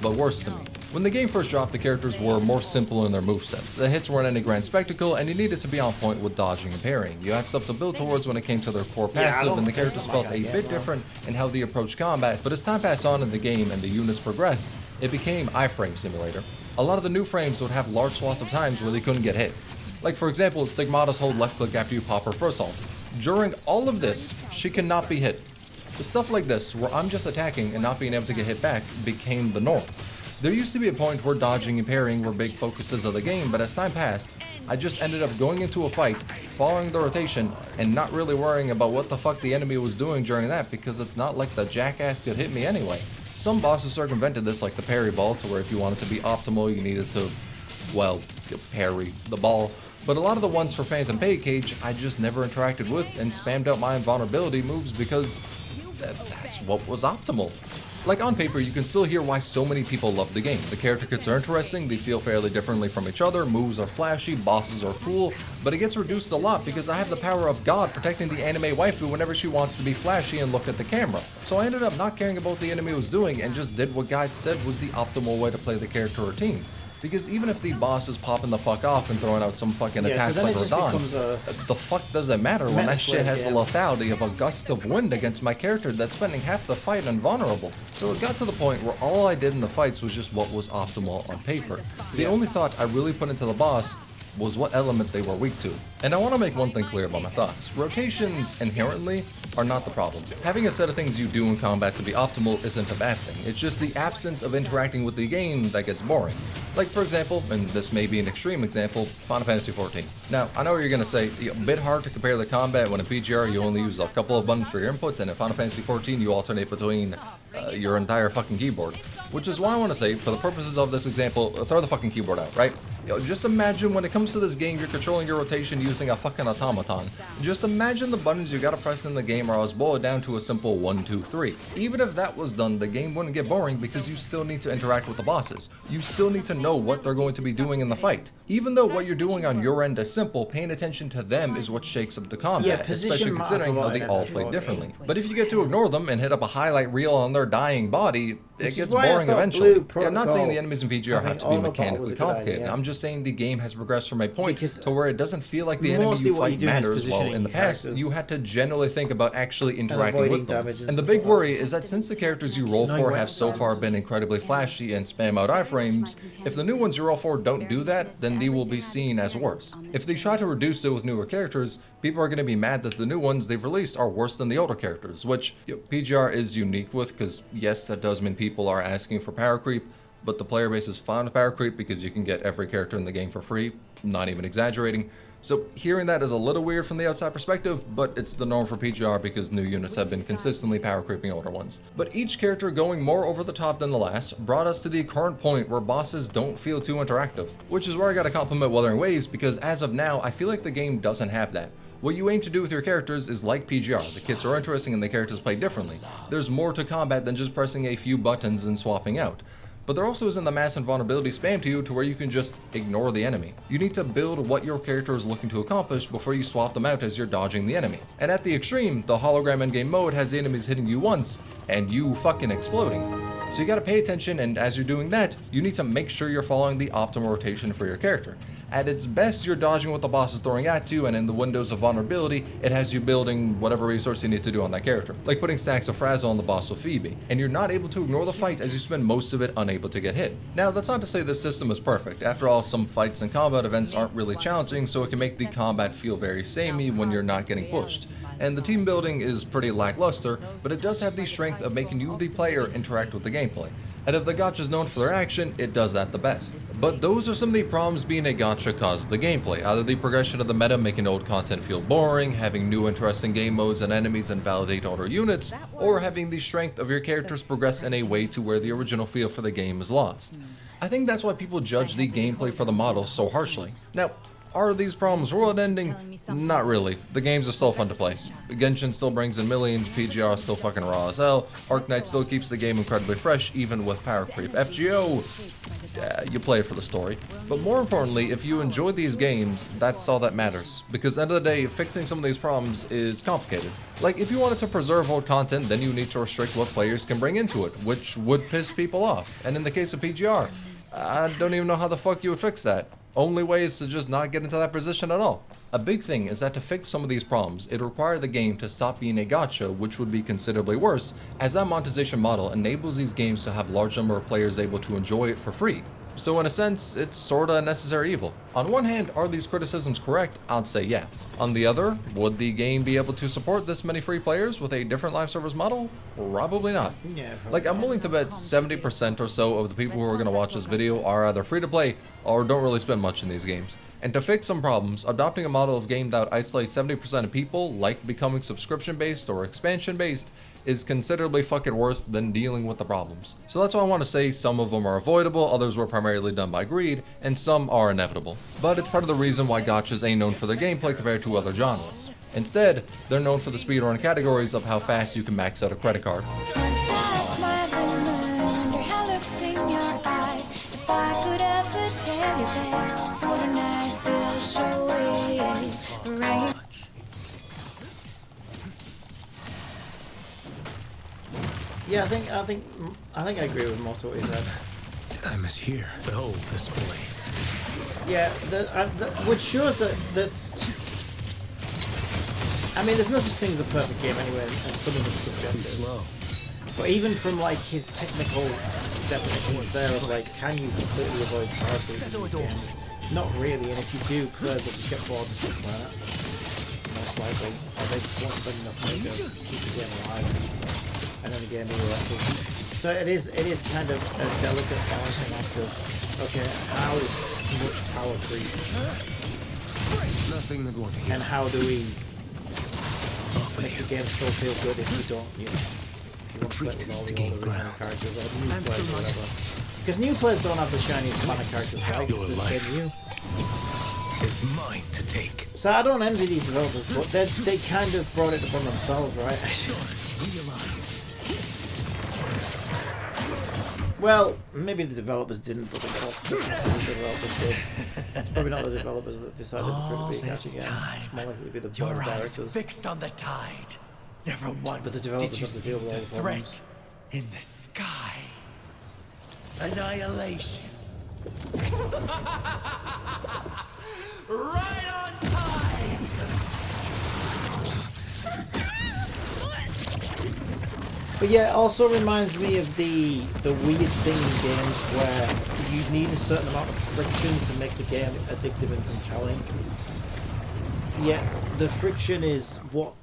but worse to me. When the game first dropped, the characters were more simple in their moveset. The hits weren't any grand spectacle, and you needed to be on point with dodging and parrying. You had stuff to build towards when it came to their core
Yeah, I
passive,
don't-
and the
that's
characters
not my
felt a
guy
bit
yet, bro.
different in how they approached combat, but as time passed on in the game and the units progressed, it became iframe simulator. A lot of the new frames would have large swaths of times where they couldn't get hit. Like for example, Stigmata's hold left click after you pop her first ult. During all of this, she cannot be hit. The stuff like this, where I'm just attacking and not being able to get hit back, became the norm. There used to be a point where dodging and parrying were big focuses of the game, but as time passed, I just ended up going into a fight, following the rotation, and not really worrying about what the fuck the enemy was doing during that because it's not like the jackass could hit me anyway. Some bosses circumvented this, like the parry ball, to where if you wanted to be optimal, you needed to, well, parry the ball. But a lot of the ones for Phantom Pay Cage, I just never interacted with and spammed out my invulnerability moves because that's what was optimal. Like on paper, you can still hear why so many people love the game. The character kits are interesting, they feel fairly differently from each other, moves are flashy, bosses are cool, but it gets reduced a lot because I have the power of God protecting the anime waifu whenever she wants to be flashy and look at the camera. So I ended up not caring about what the enemy was doing and just did what Guide said was the optimal way to play the character or team. Because even if the boss is popping the fuck off and throwing out some fucking
Yeah, so
attacks
then
like
it just
Radahn,
becomes a
the fuck does it matter when that shit
Menace,
has the
yeah.
lethality of a gust of wind against my character that's spending half the fight invulnerable? So it got to the point where all I did in the fights was just what was optimal on paper. The only thought I really put into the boss was what element they were weak to. And I want to make one thing clear about my thoughts. Rotations inherently are not the problem. Having a set of things you do in combat to be optimal isn't a bad thing. It's just the absence of interacting with the game that gets boring. Like for example, and this may be an extreme example, Final Fantasy XIV. Now, I know what you're going to say, a bit hard to compare the combat when in PGR you only use a couple of buttons for your inputs, and in Final Fantasy XIV you alternate between your entire fucking keyboard. Which is why I want to say, for the purposes of this example, throw the fucking keyboard out, right? Yo, just imagine when it comes to this game, you're controlling your rotation using a fucking automaton. Just imagine the buttons you gotta press in the game are always boiled down to a simple 1, 2, 3. Even if that was done, the game wouldn't get boring because you still need to interact with the bosses. You still need to know what they're going to be doing in the fight. Even though what you're doing on your end is simple, paying attention to them is what shakes up the combat, especially considering how they all play differently. But if you get to ignore them and hit up a highlight reel on their dying body, it gets boring eventually. Yeah, I'm not saying the enemies in PGR have to be mechanically complicated. I'm just saying the game has progressed from a point to where it doesn't feel like the enemy you fight matters. While in the past, you had to generally think about actually interacting with them. And the big worry is that since the characters you roll for have so far been incredibly flashy and spam out iframes, if the new ones you roll for don't do that, then they will be seen as worse. If they try to reduce it with newer characters, people are going to be mad that the new ones they've released are worse than the older characters, which PGR is unique with, because yes, that does mean people are asking for power creep, but the player base is fine with power creep because you can get every character in the game for free, not even exaggerating. So hearing that is a little weird from the outside perspective, but it's the norm for PGR because new units have been consistently power creeping older ones. But each character going more over the top than the last brought us to the current point where bosses don't feel too interactive, which is where I gotta compliment Wuthering Waves, because as of now, I feel like the game doesn't have that. What you aim to do with your characters is like PGR, the kits are interesting and the characters play differently. There's more to combat than just pressing a few buttons and swapping out. But there also isn't the mass and vulnerability spam to you to where you can just ignore the enemy. You need to build what your character is looking to accomplish before you swap them out as you're dodging the enemy. And at the extreme, the hologram endgame mode has the enemies hitting you once, and you fucking exploding. So you gotta pay attention, and as you're doing that, you need to make sure you're following the optimal rotation for your character. At its best, you're dodging what the boss is throwing at you, and in the windows of vulnerability, it has you building whatever resource you need to do on that character, like putting stacks of Frazzle on the boss with Phoebe, and you're not able to ignore the fight as you spend most of it unable to get hit. Now, that's not to say this system is perfect. After all, some fights and combat events aren't really challenging, so it can make the combat feel very samey when you're not getting pushed. And the team building is pretty lackluster, but it does have the strength of making you, the player, interact with the gameplay. And if the gacha is known for their action, it does that the best. But those are some of the problems being a gacha caused the gameplay, either the progression of the meta making old content feel boring, having new interesting game modes and enemies invalidate older units, or having the strength of your characters progress in a way to where the original feel for the game is lost. I think that's why people judge the gameplay for the model so harshly. Now, are these problems world-ending? Not really. The games are still fun to play. Genshin still brings in millions, PGR still fucking raw as hell, Arknight still keeps the game incredibly fresh, even with power creep. FGO, you play it for the story. But more importantly, if you enjoy these games, that's all that matters. Because at the end of the day, fixing some of these problems is complicated. Like, if you wanted to preserve old content, then you need to restrict what players can bring into it, which would piss people off. And in the case of PGR, I don't even know how the fuck you would fix that. Only way is to just not get into that position at all. A big thing is that to fix some of these problems, it requires the game to stop being a gacha, which would be considerably worse, as that monetization model enables these games to have large number of players able to enjoy it for free. So in a sense, it's sorta a necessary evil. On one hand, are these criticisms correct? I'd say yeah. On the other, would the game be able to support this many free players with a different live service model? Probably not.
Yeah,
like, I'm willing to bet 70% or so of the people who are going to watch this video are either free to play or don't really spend much in these games. And to fix some problems, adopting a model of game that isolates 70% of people, like becoming subscription-based or expansion-based, is considerably fucking worse than dealing with the problems. So that's why I want to say some of them are avoidable, others were primarily done by greed, and some are inevitable. But it's part of the reason why gachas ain't known for their gameplay compared to other genres. Instead, they're known for the speedrun categories of how fast you can max out a credit card.
Yeah, I think I agree with most of what you said.
I must hear. Behold this boy.
Yeah, which shows that's. I mean, there's no such thing as a perfect game anyway, and some of it's subjective.
Too slow.
But even from like his technical definitions there of like, can you completely avoid power creep in these games? Not really, and if you do, players will just get bored and stick with it. Most likely, or they just won't spend enough money to keep the game alive. And then the game progresses. So it is kind of a delicate balancing act of, okay, how much power creep?
Nothing that won't heal.
And how do we make the game still feel good if you don't, you know, if you want to split with all the other original characters or new players or whatever. Because new players don't have the shiniest fan of characters, right?
Your
Because
life.
they're new.
Is mine to take.
So I don't envy these developers, but they kind of brought it upon themselves, right? Well, maybe the developers didn't, but the developers did. It's probably not the developers that decided to be a gacha game. It's more likely to be the board
Your eyes
directors.
fixed on the tide. Never
But the
once
developers
did you
have to
see
deal with all
the
the
threat
problems.
in the sky. Annihilation. Right on time.
But yeah, it also reminds me of the weird thing in games where you need a certain amount of friction to make the game addictive and compelling. Yeah, the friction is what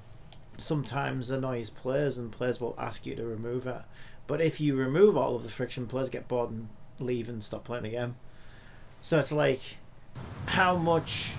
sometimes annoys players, and players will ask you to remove it. But if you remove all of the friction, players get bored and leave and stop playing the game. So it's like, how much...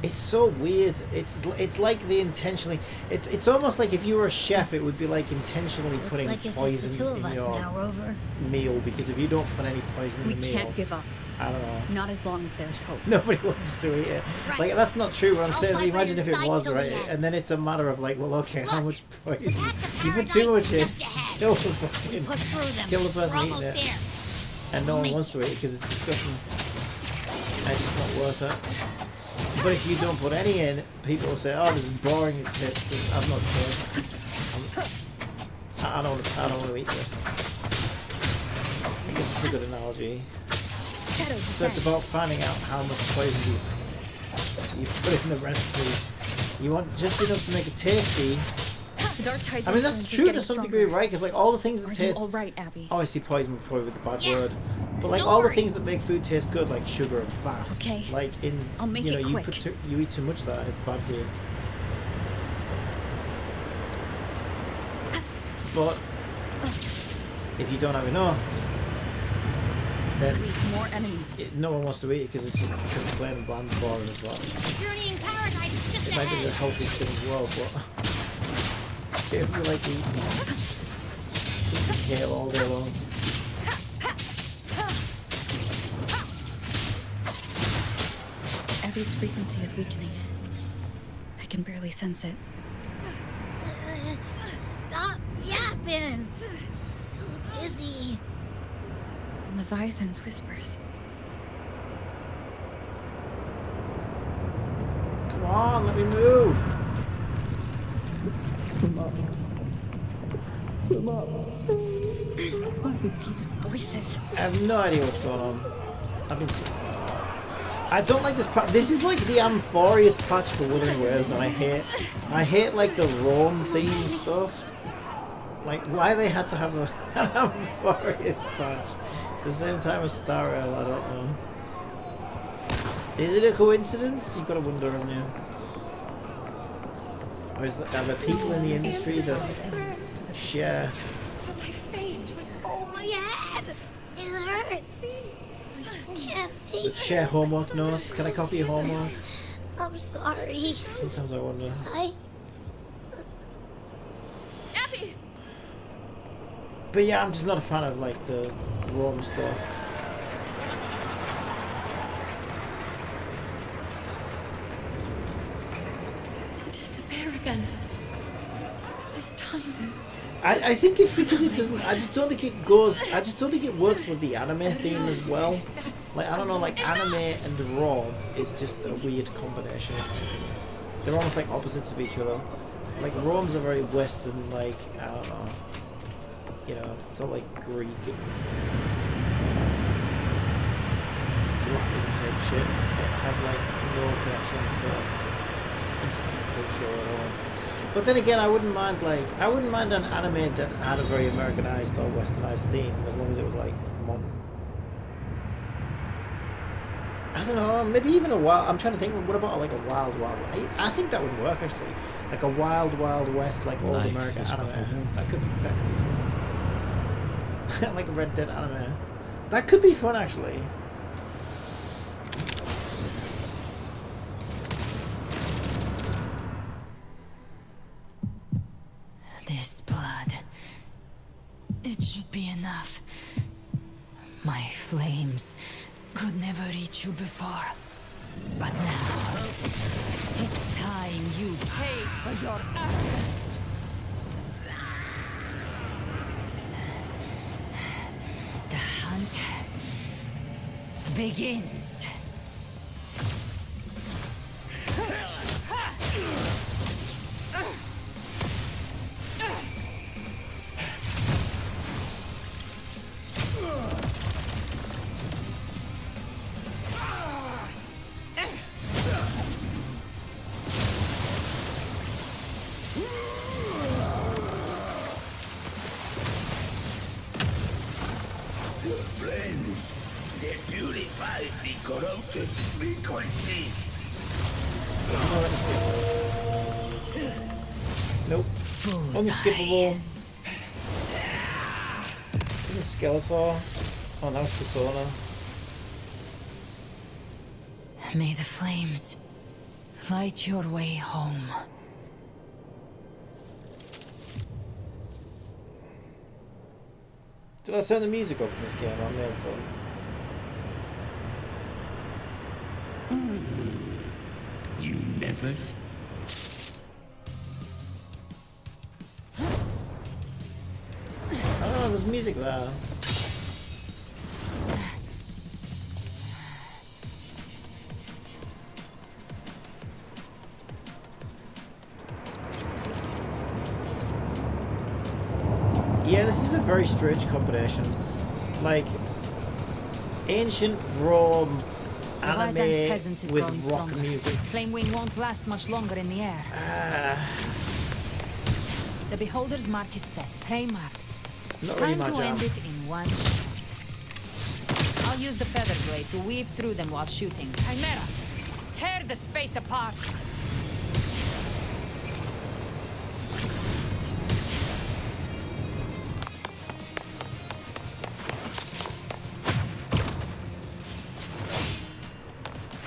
It's so weird. It's like they intentionally... It's almost like if you were a chef, it would be like intentionally putting
Looks like it's
poison
just the two of
in
us
your
now, Rover.
meal, because if you don't put any poison in
We
the meal...
can't give up.
I don't know.
Not as long as there's hope.
Nobody wants to eat it.
Right.
Like, that's not true, but I'm
I'll
saying,
fight by
imagine
your
if it
side
was,
till the
right?
end.
And then it's a matter of like, well, okay, how
Look,
much poison?
the path to
You put too
paradise
much in,
just ahead.
kill the fucking...
Push through them.
Kill the person
We're
eating
almost
it.
there.
And no
We'll
one
make
wants to eat it because it's disgusting. And it's just not worth it. But if you don't put any in, people will say, "Oh, this is boring. I've no taste. I don't want to eat this." Because it's a good analogy. So it's about finding out how much poison you put in the recipe. You want just enough to make it tasty.
The dark tide's
I mean, that's
influence is
true to
getting
some
stronger.
degree, right? Because like all the things that
Are you
taste...
all right, Abby?
Obviously poison would probably be the bad
Yeah.
word, but like
Don't
all the
worry.
things that make food taste good, like sugar and fat,
Okay.
like in
I'll make
you know
it
you
quick.
put you eat too much of that and it's bad for you. But if you don't have enough, then
We need more enemies.
no one wants to eat it because it's just plain and bland and boring as well.
Journeying paradise is just
It might be the
ahead.
healthiest thing in the world, but it would be like eating kale all day long.
Abby's frequency is weakening. I can barely sense it.
Stop yapping. It's so dizzy.
Leviathan's whispers.
Come on, let me move.
These voices.
I have no idea what's going on. I've been. I don't like this patch. This is like the Amphorious patch for Wuthering Waves, and I hate like the Rome theme stuff. Like why they had to have an Amphorious patch at the same time as Star Rail, I don't know. Is it a coincidence? You've got to wonder, haven't you? Or are there people in the industry that share?
But my fate was
Oh, my head. It hurts. I can't take
That share
it.
homework notes? Can I copy your homework?
I'm sorry.
Sometimes I wonder.
Abby!
But yeah, I'm just not a fan of like the Rome stuff.
to disappear again. This time.
I think it's because it doesn't. I just don't think it goes. I just don't think it works with the anime theme as well. Like I don't know, like anime and Rome is just a weird combination. In my opinion. They're almost like opposites of each other. Like Rome's a very Western, like I don't know. You know, it's all like Greek and Latin type shit. It has like no connection to Eastern culture at all. But then again, I wouldn't mind an anime that had a very Americanized or Westernized theme, as long as it was like modern. I don't know, maybe even a wild. I'm trying to think. What about like a Wild Wild? I think that would work actually, like a Wild Wild West, like old
Life
American
is
anime.
but a walk.
That could be fun. Like a Red Dead anime. That could be fun actually.
This blood. It should be enough. My flames could never reach you before. But now, it's time you pay for your actions. The hunt begins.
Friends, they purified the corrupted frequencies.
Nope. Unskippable. Skeletor. Oh, that was Persona.
May the flames light your way home.
Did I turn the music off in this game? I may have done.
You never.
Oh, there's music there. Yeah, this is a very strange combination. Like, ancient Rome anime with rock music.
Flame Wing won't last much longer in the air. The Beholder's mark is set, prey marked.
Not really
Time
my
to
jam.
end it in one shot. I'll use the feather blade to weave through them while shooting. Chimera, tear the space apart.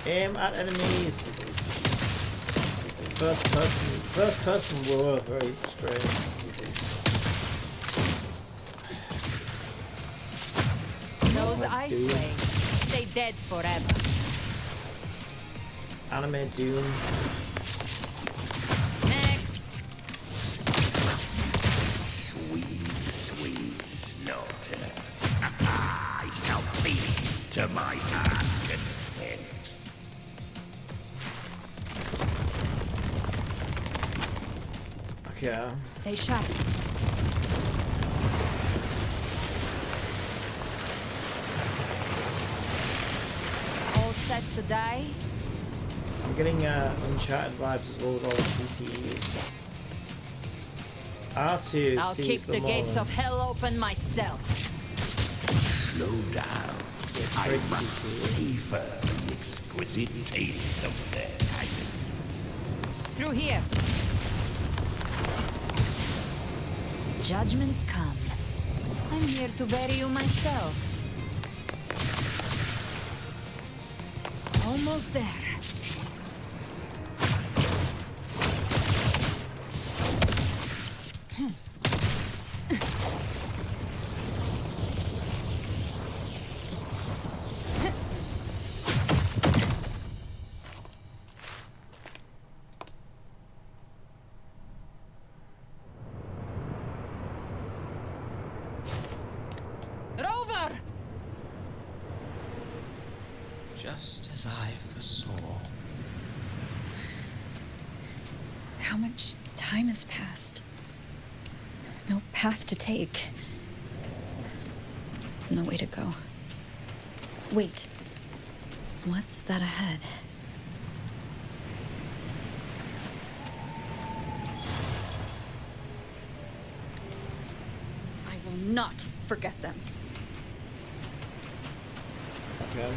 Aim at enemies. First person were very strange.
Those ice waves stay dead forever.
Anime Doom.
Next.
Sweet, sweet slaughter. I shall feast to my heart's content.
Okay.
Stay sharp. All set to die?
I'm getting Uncharted vibes as well with all the PTEs. R2
I'll
sees
keep the
them
gates
all.
of hell open myself.
Slow down.
Yes,
I
very
must
PTE.
savor the exquisite taste of their agony.
Through here. Judgments come. I'm here to bury you myself. Almost there. Rover!
Just as I foresaw.
How much time has passed? No path to take. No way to go. Wait. What's that ahead? I will not forget them.
Okay.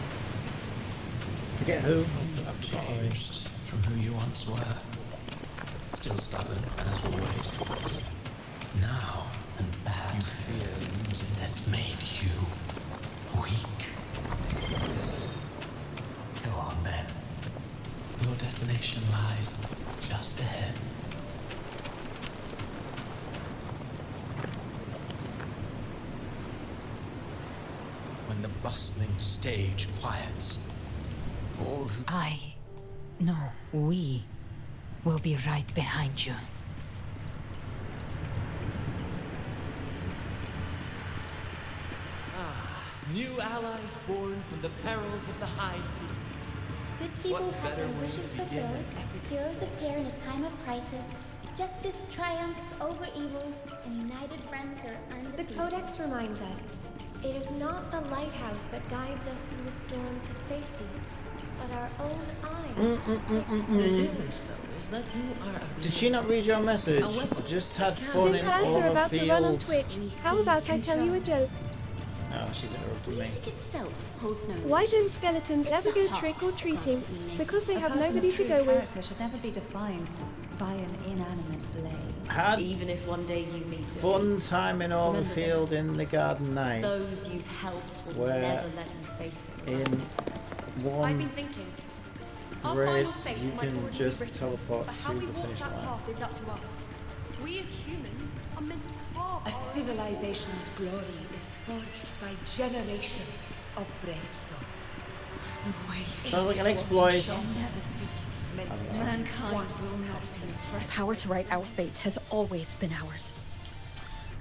Forget who?
You've changed from who you once were. Still stubborn, as always. Now, and that fear has made you weak. Go on then. Your destination lies just ahead. When the bustling stage quiets, all who...
We will be right behind you.
New allies born from the perils of the high seas.
Good people
What
have
better
their
way
wishes
to begin
fulfilled.
an epic
Heroes appear in a time of crisis. Justice triumphs over evil, and united friends are earned
The Codex reminds us, it is not a lighthouse that guides us through a storm to safety, but our own eyes.
The difference, though, is that you are a
Did she not read your message? Just had fun
Since
in
ads are about to run on
Overfield.
Twitch, how about I tell you a joke?
Oh, she's interrupted me.
Music itself holds no
Why don't skeletons ever go trick or treating? Because they have nobody to go with.
Character should never be defined by an inanimate blade.
Had
Even if one day you meet
fun time in Overfield in the Garden Night.
those you've helped will
Where
never let you face it.
in
I've been
one
thinking.
race you can just teleport
But how
to
we
the
walk
finish
that
line.
path is up to us. We as humans are meant to carve
A civilization's glory is forged by generations of brave souls.
Sounds like an exploit.
Shall never cease. Mankind will not be impressed.
Power to write our fate has always been ours.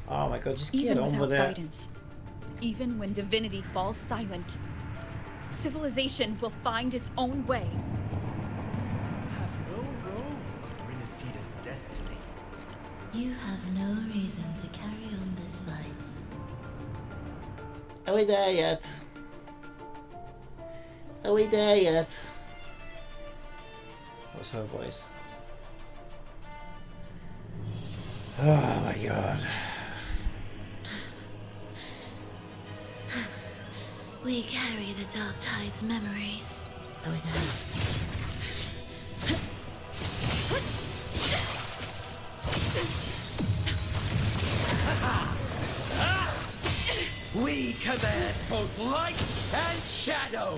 Oh my god, just get
Even
on
without
with it.
guidance. Even when divinity falls silent, civilization will find its own way.
have no role in Renasida's destiny.
You have no reason to carry on this fight.
Are we there yet? Are we there yet? What's her voice? Oh my god.
We carry the Dark Tide's memories.
Are we
We command both light and shadow.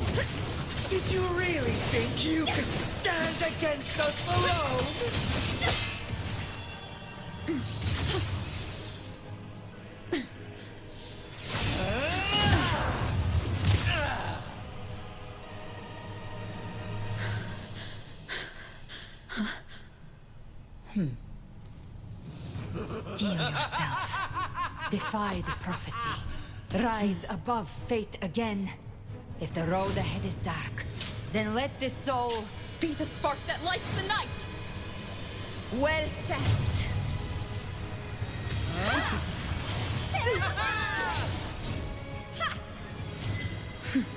Did you really think you could stand against us alone?
Steel yourself. Defy the prophecy. Rise above fate again. If the road ahead is dark, then let this soul
Be the spark that lights the night!
well set.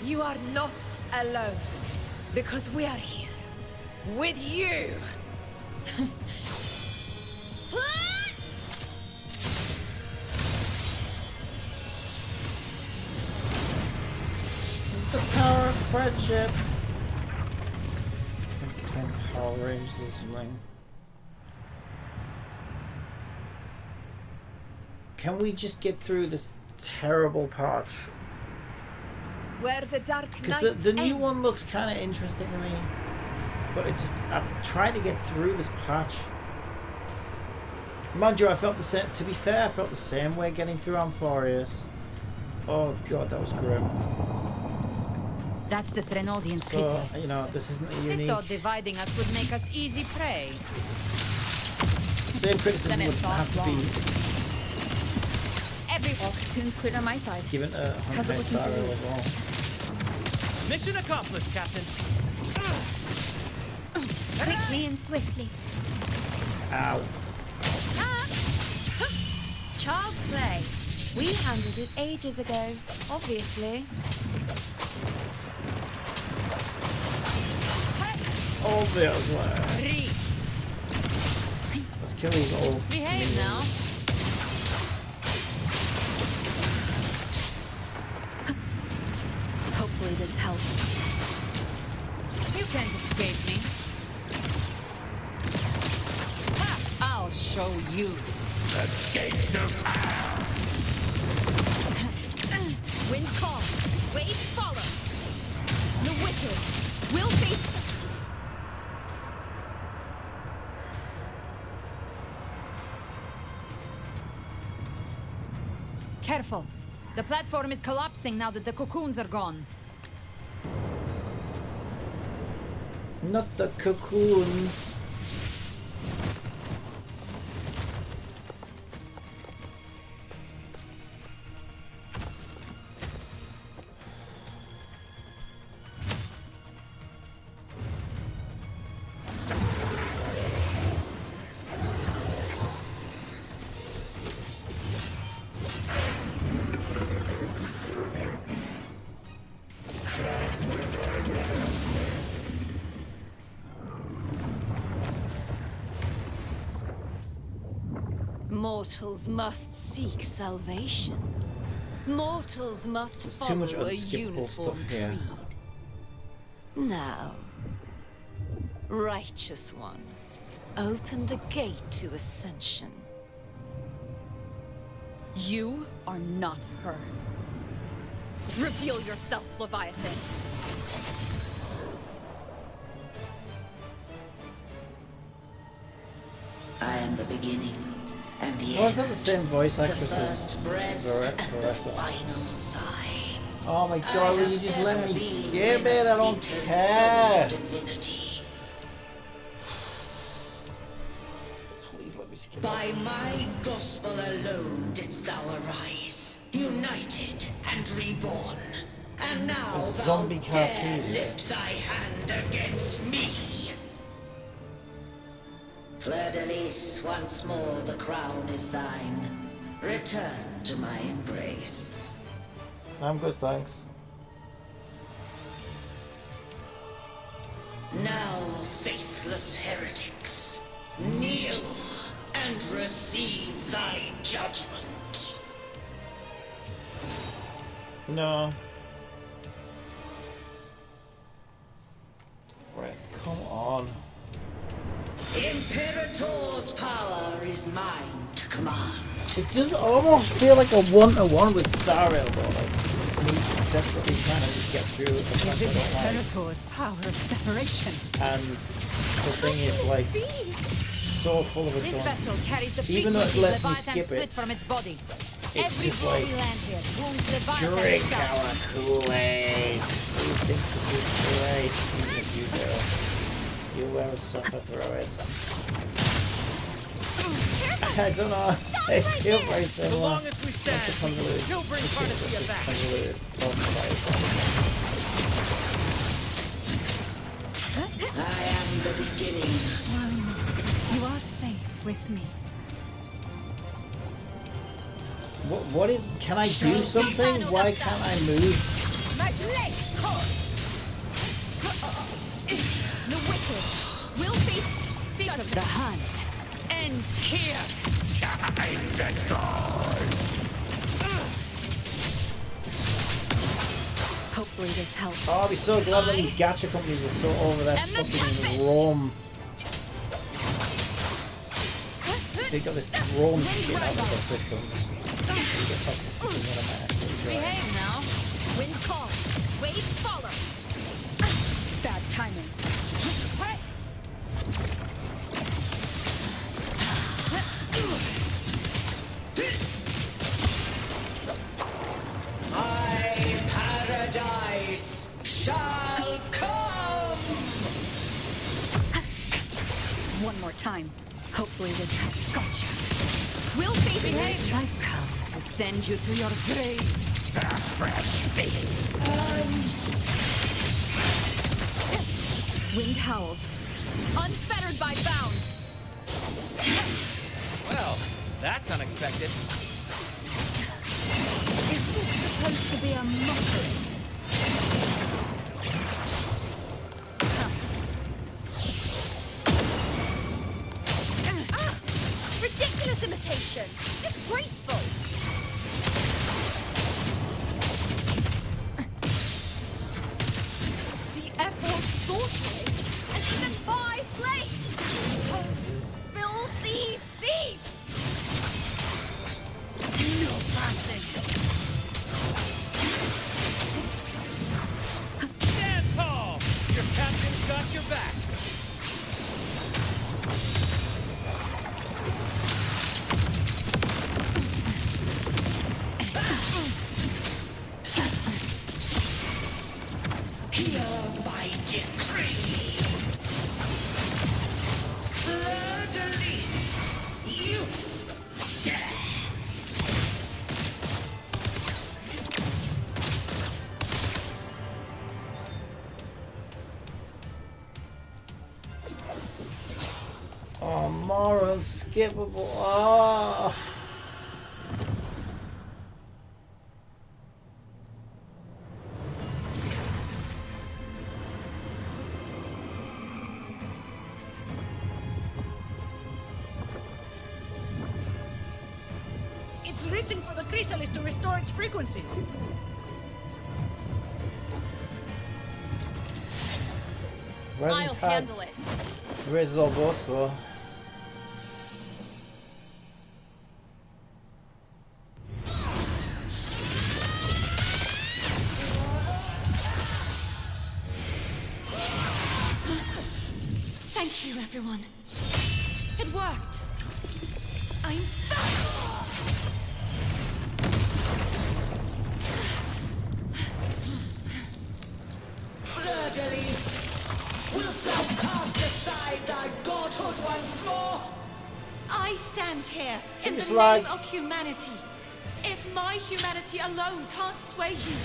You are not alone, because we are here with you.
The power of friendship. Playing Power Rangers or something. Can we just get through this terrible patch?
Where the dark
Because
night
the new
ends.
one looks kind of interesting to me. But it's just, I'm trying to get through this patch. Mind you, I felt the same, to be fair, I felt the same way getting through Amphorius. Oh god, that was grim.
That's the Trenodian
So,
chrysalis.
you know, this isn't a
I
unique.
thought dividing us would make us easy prey.
The same criticism
Then it
would
thought
have to be
All cocoons cleared on my side.
given a
How's it
Hunter
looking
Star
for you?
as well.
Mission accomplished, Captain.
Quickly and swiftly.
Ow.
Child's play. We handled it ages ago, obviously.
Obviously. Let's kill these old
Behave now.
Hopefully this helps.
You can't escape me. Ha! I'll show you.
The gates of hell!
Wind calls, waves follow. The wicked will face.
Careful. The platform is collapsing now that the cocoons are gone.
Not the cocoons.
Mortals must seek salvation. Mortals must
There's too
follow
much
a
unskippable
uniform
stuff here.
creed. Now, righteous one, open the gate to ascension.
You are not her. Reveal yourself, Leviathan.
I am the beginning and the
Oh,
end.
is that the same voice actress
The
as
first breath and the
Veressa?
final sigh.
Oh my god, will you just let me skip it? I don't
Cetus
care!
soul divinity.
Please let me skip it.
By my gospel alone didst thou arise, united and reborn. And now
A
thou
zombie
dare
cartoon.
lift thy hand against me. Fleur-de-Lis, once more the crown is thine. Return to my embrace.
I'm good, thanks.
Now, faithless heretics, kneel and receive thy judgment.
No. Right, come on.
Imperator's power is mine to command.
It does almost feel like a one-to-one with Star Rail, though. Like, me desperately trying to just get through a class I don't like.
Imperator's power of separation.
And the thing is, like, so full of its
This
own.
vessel carries the
Even though it
frequency
lets me
Leviathan
skip
split
it,
from its body.
it's
Every
just
floor
like,
we land here wounds Leviathan
drink
itself.
our Kool-Aid. You think this is great? Even if you do. You will suffer through it. I don't know. They feel very similar.
The longest we stand,
That's a
we can
convoluted.
still bring
It's
Cardacia
a
back.
convoluted boss fight.
I am the beginning.
You are safe with me.
What is? Can I do something? Why can't I move?
The wicked will be speak of the hunt ends here.
Time to go.
Hopefully this helps.
Oh, I'll be so glad that these gacha companies are so over their fucking Rome. They got this Rome shit out of the system. Get back to something that I might actually enjoy.
Behave now. Wind calls, waves follow.
Bad timing.
My paradise shall come.
One more time. Hopefully this helps.
Gotcha. We'll behave. I've come to send you to your grave.
A fresh face.
Wind howls, unfettered by bounds.
Well, that's unexpected.
Is this supposed to be a mockery?
Ridiculous imitation! Disgraceful! The Emerald Sorceress and even by flame! Oh, filthy thief! No passing!
Dance hall! Your captain's got your back.
unskippable. Oh.
It's written for the chrysalis to restore its frequencies.
I'll handle it. Raises all boats though.
Thank you, everyone. It worked. I'm back.
Fleur-de-lis, wilt thou cast aside thy godhood once more?
I stand here in the
Seems
name
like-
of humanity. If my humanity alone can't sway you,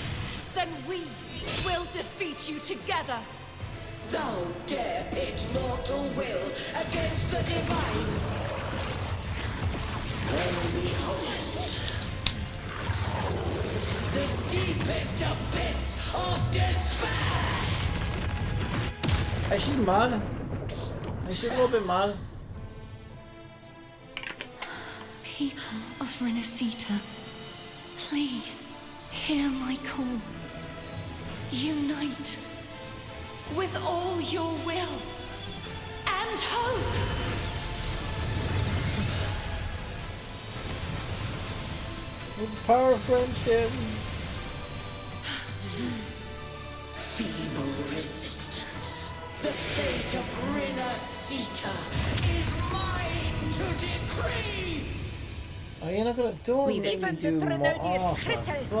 then we will defeat you together.
Thou dare pit mortal will against the divine. Then behold, the deepest abyss of despair.
Hey, she's mad. Hey, she's a little bit mad.
People of Renacita, please hear my call. Unite with all your will and hope.
With the power of friendship.
Feeble resistance. The fate of Renacita is mine to decree.
Oh, you're not gonna don't make me do more. Oh, for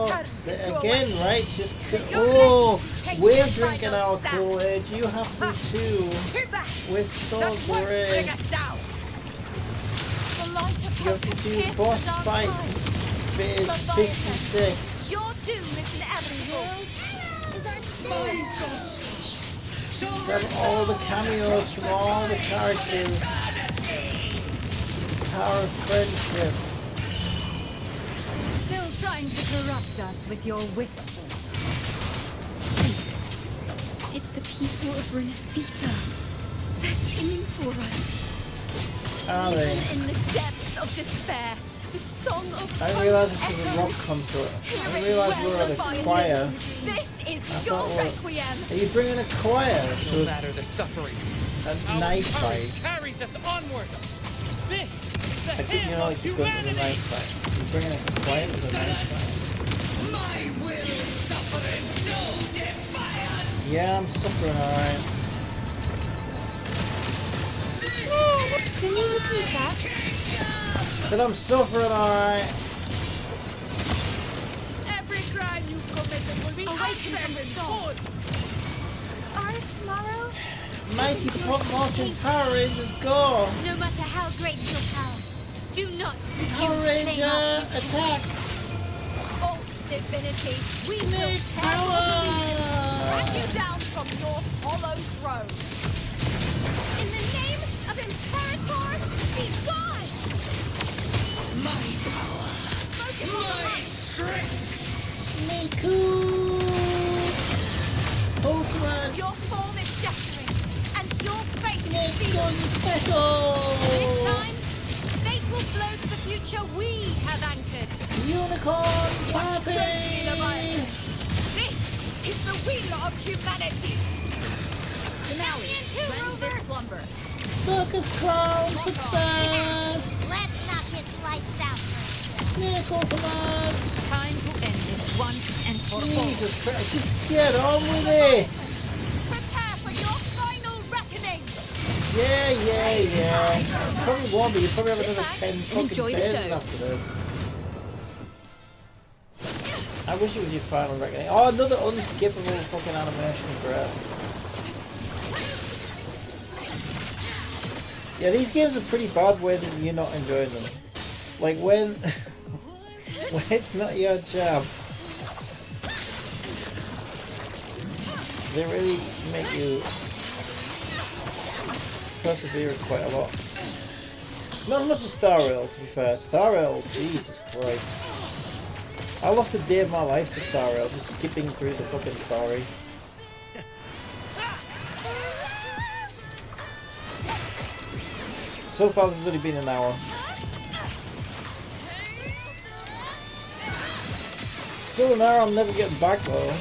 fuck's sake. Again, right? It's just oh, we're drinking our Kool-Aid. You have to too. We're so great. You have to do boss fight phase 56.
Your doom is inevitable.
Is our
Have all the cameos from all the characters. Power of friendship.
Still trying to corrupt us with your whispers.
It's the people of Renacita. They're singing for us.
Are they?
Even in the depths of despair, the song of
I realised this was a rock concert. I realised we were at a choir.
This is
I
your
thought, well,
requiem.
are you bringing a choir
No
to
matter the suffering,
a
our
knife
courage
fight?
carries us onward. This is the
I think you
hymn
know,
of
like you're going to the
humanity.
knife fight. You're bringing a choir to the knife fight.
My will suffereth no defiance.
Yeah, I'm suffering, alright.
Can you repeat that?
Said I'm suffering, alright.
Every crime you committed will be answered in court.
Our tomorrow?
Mighty Morphin Power Rangers, go!
No matter how great your power, do not presume
Power
to claim
Ranger,
our future.
attack!
False divinity, we will
Snake
tear your
power!
delusion, drag you down from your hollow throne. In the name of Imperator, be gone!
My power, my strength.
Miku! Ultimate!
Your form is shattering, and your fate is
Snake
sealed.
Gun Special!
This time, fate will flow to the future we have anchored.
Unicorn Party!
This is the wheel of humanity. Now rend this slumber.
Circus Clown Success!
Let's knock his lights out.
Snake Ultimates!
Time to end this once and for all.
Jesus Christ, just get on with it!
Prepare for your final reckoning.
Yeah. Probably won't be. You probably have another 10 fucking
enjoy the
phases
show.
after this. I wish it was your final reckoning. Oh, another unskippable fucking animation, great. Yeah, these games are pretty bad when you're not enjoying them. Like when when it's not your job. They really make you persevere quite a lot. Not as much as Star Rail, to be fair. Star Rail, Jesus Christ. I lost a day of my life to Star Rail, just skipping through the fucking story. So far this has only been an hour. Still an hour, I'm never getting back though.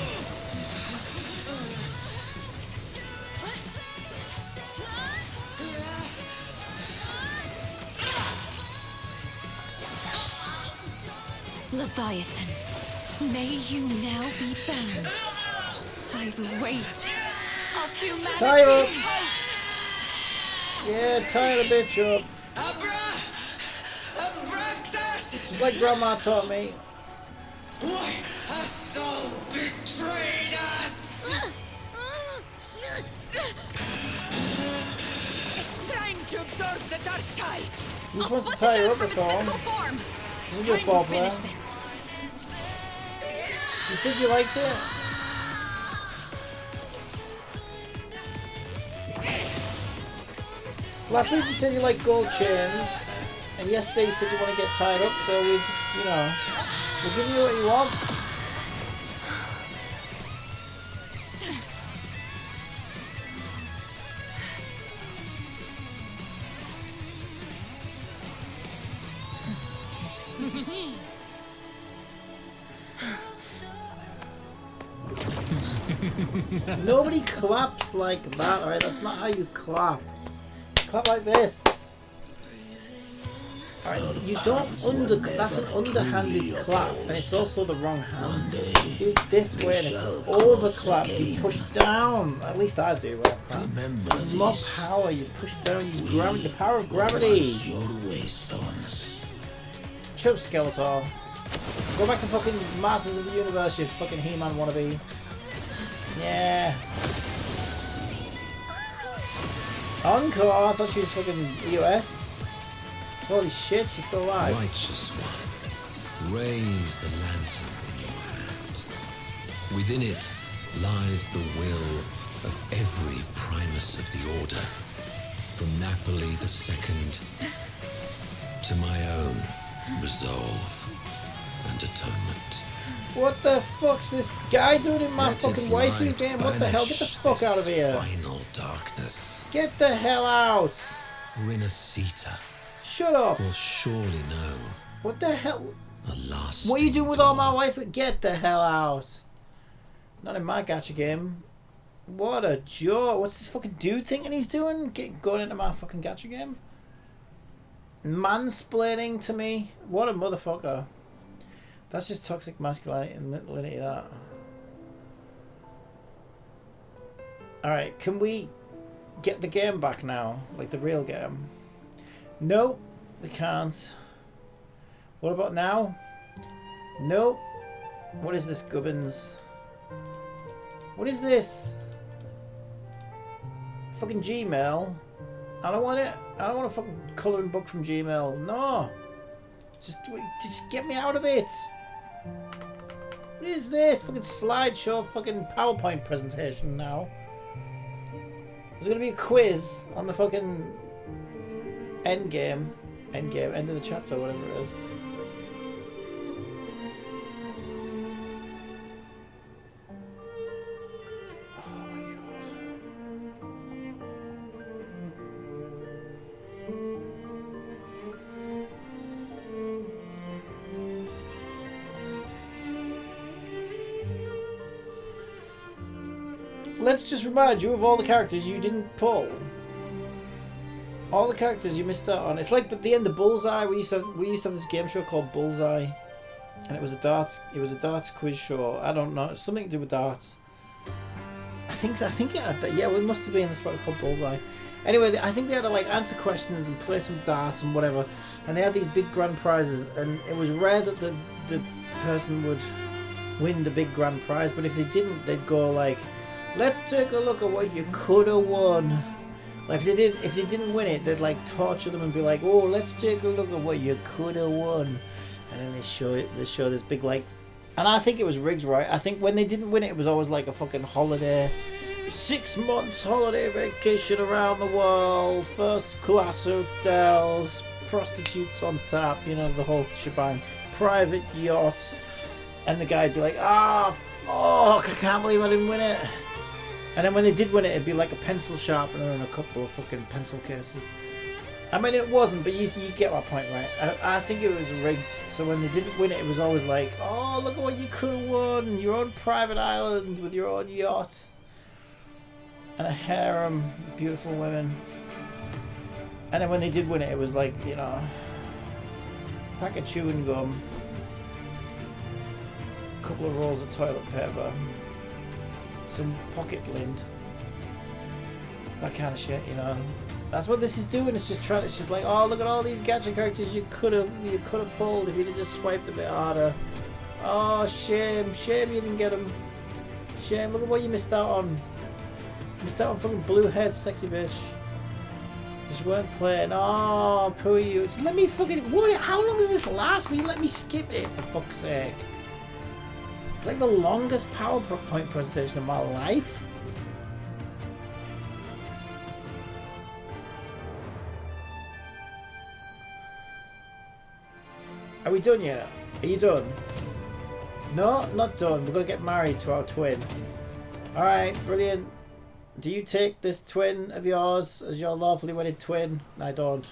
Leviathan, may you now be bound by the weight of humanity.
Tie her up! Yeah, tie the bitch up. Just like Grandma taught me.
Why hast thou betrayed us?
It's trying to absorb the dark tide.
You just want to tie her up, that's all. She's a good fall player. You said you liked it? Last week you said you like gold chains, and yesterday you said you want to get tied up, so we just, you know, we'll give you what you want. Nobody claps like that, alright? That's not how you clap. Clap like this. Alright, you don't that's an underhanded clap, and it's also the wrong hand. You do it this way and it's an overclap, you push down. At least I do when I clap. There's more power, you push down, use gravity, the power of gravity. Choke Skeletor. Go back to fucking Masters of the Universe, you fucking He-Man wannabe. Yeah. Encore? I thought she was fucking US. Holy shit, she's still alive.
Righteous one, raise the lantern in your hand. Within it lies the will of every Primus of the Order, from Napoli II to my own resolve and atonement.
What the fuck's this guy doing in my fucking waifu game? What the hell? Get the fuck out of here.
Final darkness.
Get the hell out.
Rinascita.
Shut up.
Will surely know.
What the hell?
A last.
What are you doing with all my waifu? Get the hell out. Not in my gacha game. What a joke. What's this fucking dude thinking he's doing? Going into my fucking gacha game? Mansplaining to me? What a motherfucker. That's just toxic masculinity, that. Alright, can we get the game back now? Like the real game? Nope, we can't. What about now? Nope. What is this, Gubbins? What is this? Fucking Gmail? I don't want it. I don't want a fucking colouring book from Gmail. No. Just get me out of it. What is this? Fucking slideshow, fucking PowerPoint presentation now. There's gonna be a quiz on the fucking end of the chapter, whatever it is. Let's just remind you of all the characters you didn't pull. All the characters you missed out on. It's like at the end of Bullseye. We used to have this game show called Bullseye, and it was a darts quiz show. I don't know, something to do with darts. I think it had that. Yeah, it must have been. That's what it's called, Bullseye. Anyway, I think they had to like answer questions and play some darts and whatever. And they had these big grand prizes, and it was rare that the person would win the big grand prize. But if they didn't, they'd go like, let's take a look at what you could have won. Like if they didn't win it, they'd like torture them and be like, oh, let's take a look at what you could have won. And then they show this big like, and I think it was rigged, right? I think when they didn't win it, it was always like a fucking holiday, 6 months holiday vacation around the world, first class hotels, prostitutes on tap, you know, the whole shebang. Private yacht. And the guy'd be like, ah, fuck, I can't believe I didn't win it. And then when they did win it, it'd be like a pencil sharpener and a couple of fucking pencil cases. I mean, it wasn't, but you get my point, right? I think it was rigged. So when they didn't win it, it was always like, oh, look at what you could have won. Your own private island with your own yacht. And a harem, beautiful women. And then when they did win it, it was like, you know, pack of chewing gum, a couple of rolls of toilet paper, some pocket lint, that kind of shit, you know. That's what this is doing. It's just trying. It's just like, oh, look at all these gacha characters you could have pulled if you'd have just swiped a bit harder. Oh, shame you didn't get them. Shame. Look at what you missed out on. You missed out on fucking blue head, sexy bitch. Just weren't playing. Oh, poor you. Just let me fucking. What? How long does this last? Will you let me skip it for fuck's sake? It's like the longest PowerPoint presentation of my life. Are we done yet? Are you done? No, not done. We're going to get married to our twin. Alright, brilliant. Do you take this twin of yours as your lawfully wedded twin? I don't.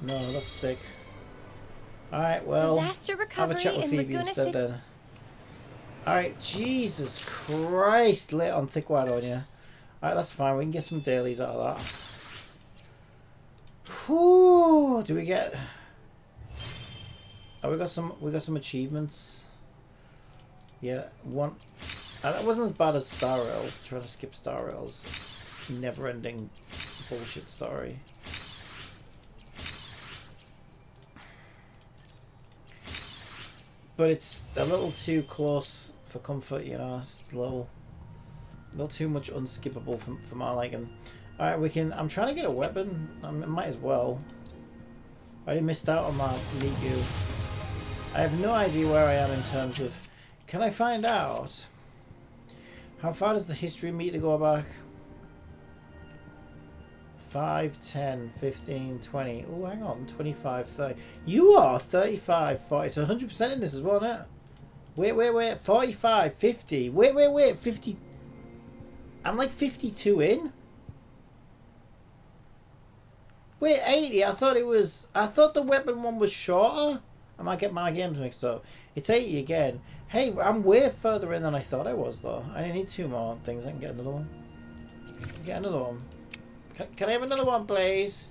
No, that's sick. Alright, well, have a chat with Phoebe instead then. Alright, Jesus Christ, lit on thick white on you. Alright, that's fine. We can get some dailies out of that. Whew, do we get... Oh, we got some achievements. Yeah, one. That wasn't as bad as Star Rail. Trying to skip Star Rail's never-ending bullshit story. But it's a little too close for comfort, you know. It's a little too much unskippable for my liking. All right, we can. I'm trying to get a weapon. I might as well. I already missed out on my Miku. I have no idea where I am in terms of... Can I find out? How far does the history meter go back? 5, 10, 15, 20... Oh, hang on. 25, 30... You are 35, 40... It's 100% in this as well, isn't it? Wait. 45, 50... Wait. 50... I'm like 52 in? Wait, 80? I thought it was... I thought the weapon one was shorter? I might get my games mixed up. It's 80 again. Hey, I'm way further in than I thought I was, though. I only need 2 more things. I can get another one. Get another one. Can I have another one, please?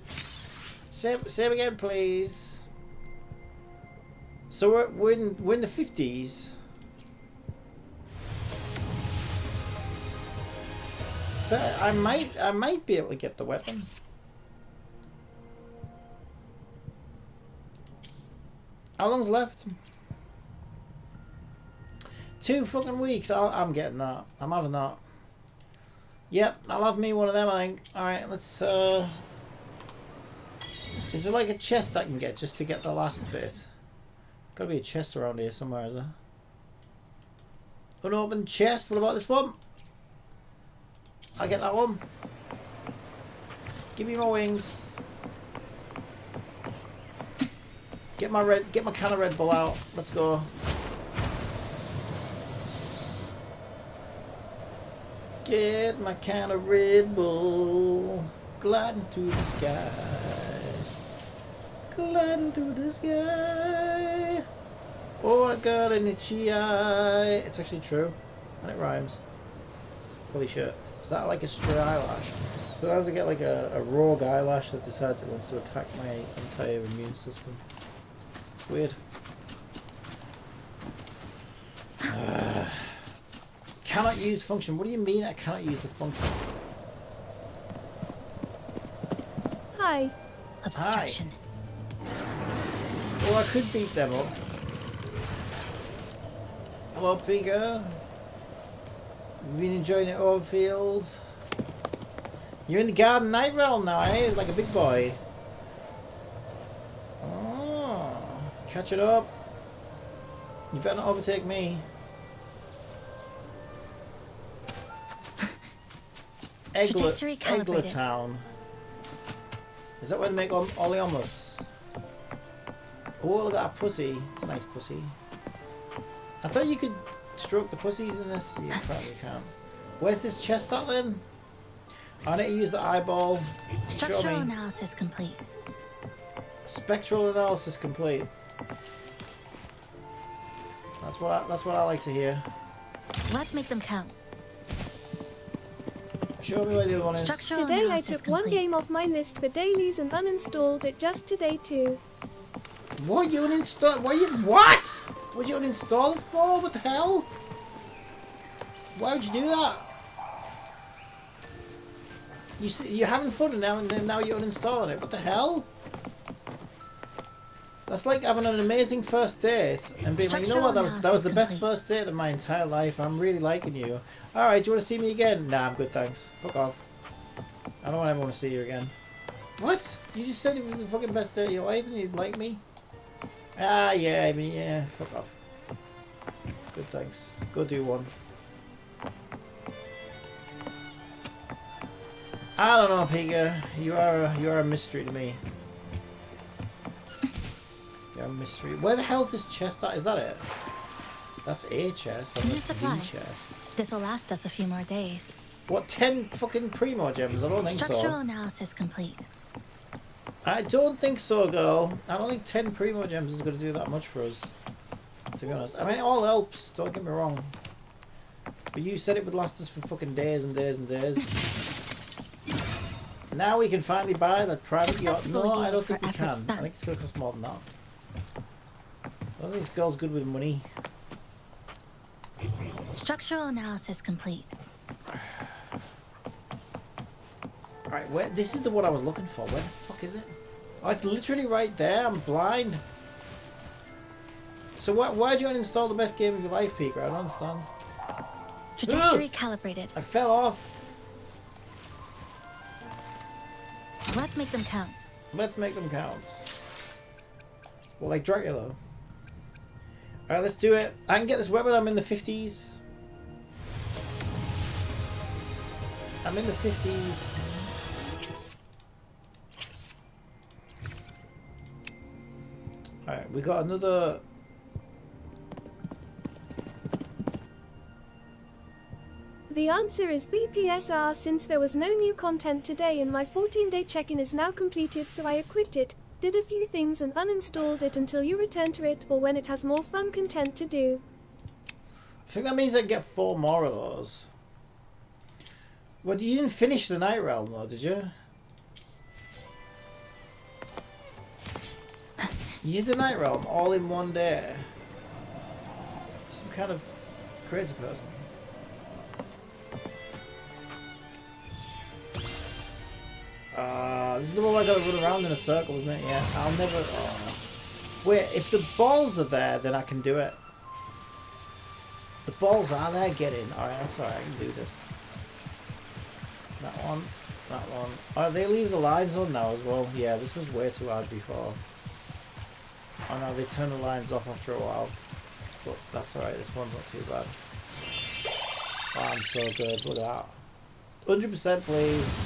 Same again, please. So we're in the 50s. So I might be able to get the weapon. How long's left? 2 fucking weeks. I'm getting that. I'm having that. Yep, I'll have me one of them, I think. Alright, let's... Is there like a chest I can get just to get the last bit? Gotta be a chest around here somewhere, is there? Unopened chest. What about this one? I'll get that one. Give me my wings. Get my can of Red Bull out. Let's go. Get my can of Red Bull. Gliding through the sky. Gliding through the sky. Oh, I got an itchy eye. It's actually true. And it rhymes. Holy shit. Is that like a stray eyelash? So as I get like a rogue eyelash that decides it wants to attack my entire immune system. Weird. Cannot use function. What do you mean I cannot use the function?
Hi.
Obstruction.
Hi. Well, I could beat them up. Hello, Pika. You've been enjoying it, Overfield? You're in the Garden Night Realm now, eh? Like a big boy. Catch it up. You better not overtake me. Eggler Town. Is that where they make all the omelets? Oh, look at that pussy. It's a nice pussy. I thought you could stroke the pussies in this. You probably can't. Where's this chest at then? I need to use the eyeball.
Structural analysis complete.
Spectral analysis complete. That's what I like to hear.
Let's make them count.
Show me where the other one is.
Today I took one game off my list for dailies and uninstalled it just today too.
What you uninstall? What? Would you uninstall it for? What the hell? Why would you do that? You're having fun and now you're uninstalling it. What the hell? That's like having an amazing first date and being like, you know what, that was the best first date of my entire life. I'm really liking you. Alright, do you want to see me again? Nah, I'm good, thanks. Fuck off. I don't ever want to see you again. What? You just said it was the fucking best day of your life and you'd like me? Ah, yeah, I mean, yeah, fuck off. Good, thanks. Go do one. I don't know, Pika. You are a mystery to me. You're a mystery. Where the hell's this chest at? Is that it? That's a chest. That's the chest.
This will last us a few more days.
What, 10 fucking Primo gems? I don't think so.
Structural analysis complete.
I don't think so, girl. I don't think 10 Primo gems is going to do that much for us. To be honest. I mean, it all helps. Don't get me wrong. But you said it would last us for fucking days and days and days. Now we can finally buy that private yacht. No, I don't think we can. I think it's going to cost more than that. I think this girl's good with money.
Structural analysis complete.
Alright, where? This is the one I was looking for. Where the fuck is it? Oh, it's literally right there. I'm blind. So why'd you uninstall the best game of your life, Pika? I don't understand.
Trajectory calibrated.
I fell off.
Let's make them count.
Let's make them count. Well, like Dracula. Alright, let's do it. I can get this weapon. I'm in the 50s. I'm in the 50s. Alright, we got another...
The answer is BPSR since there was no new content today and my 14-day check-in is now completed, so I equipped it, did a few things and uninstalled it until you return to it or when it has more fun content to do.
I think that means I get 4 more of those. Well, you didn't finish the Night Realm though, did you? You did the Night Realm all in one day. Some kind of crazy person. This is the one I gotta run around in a circle, isn't it? Yeah, I'll never... Oh. Wait, if the balls are there, then I can do it. The balls are there, get in. Alright, that's alright, I can do this. That one, that one. Oh, they leave the lines on now as well. Yeah, this was way too hard before. Oh no, they turn the lines off after a while. But that's alright, this one's not too bad. Oh, I'm so good, look at that. 100% please.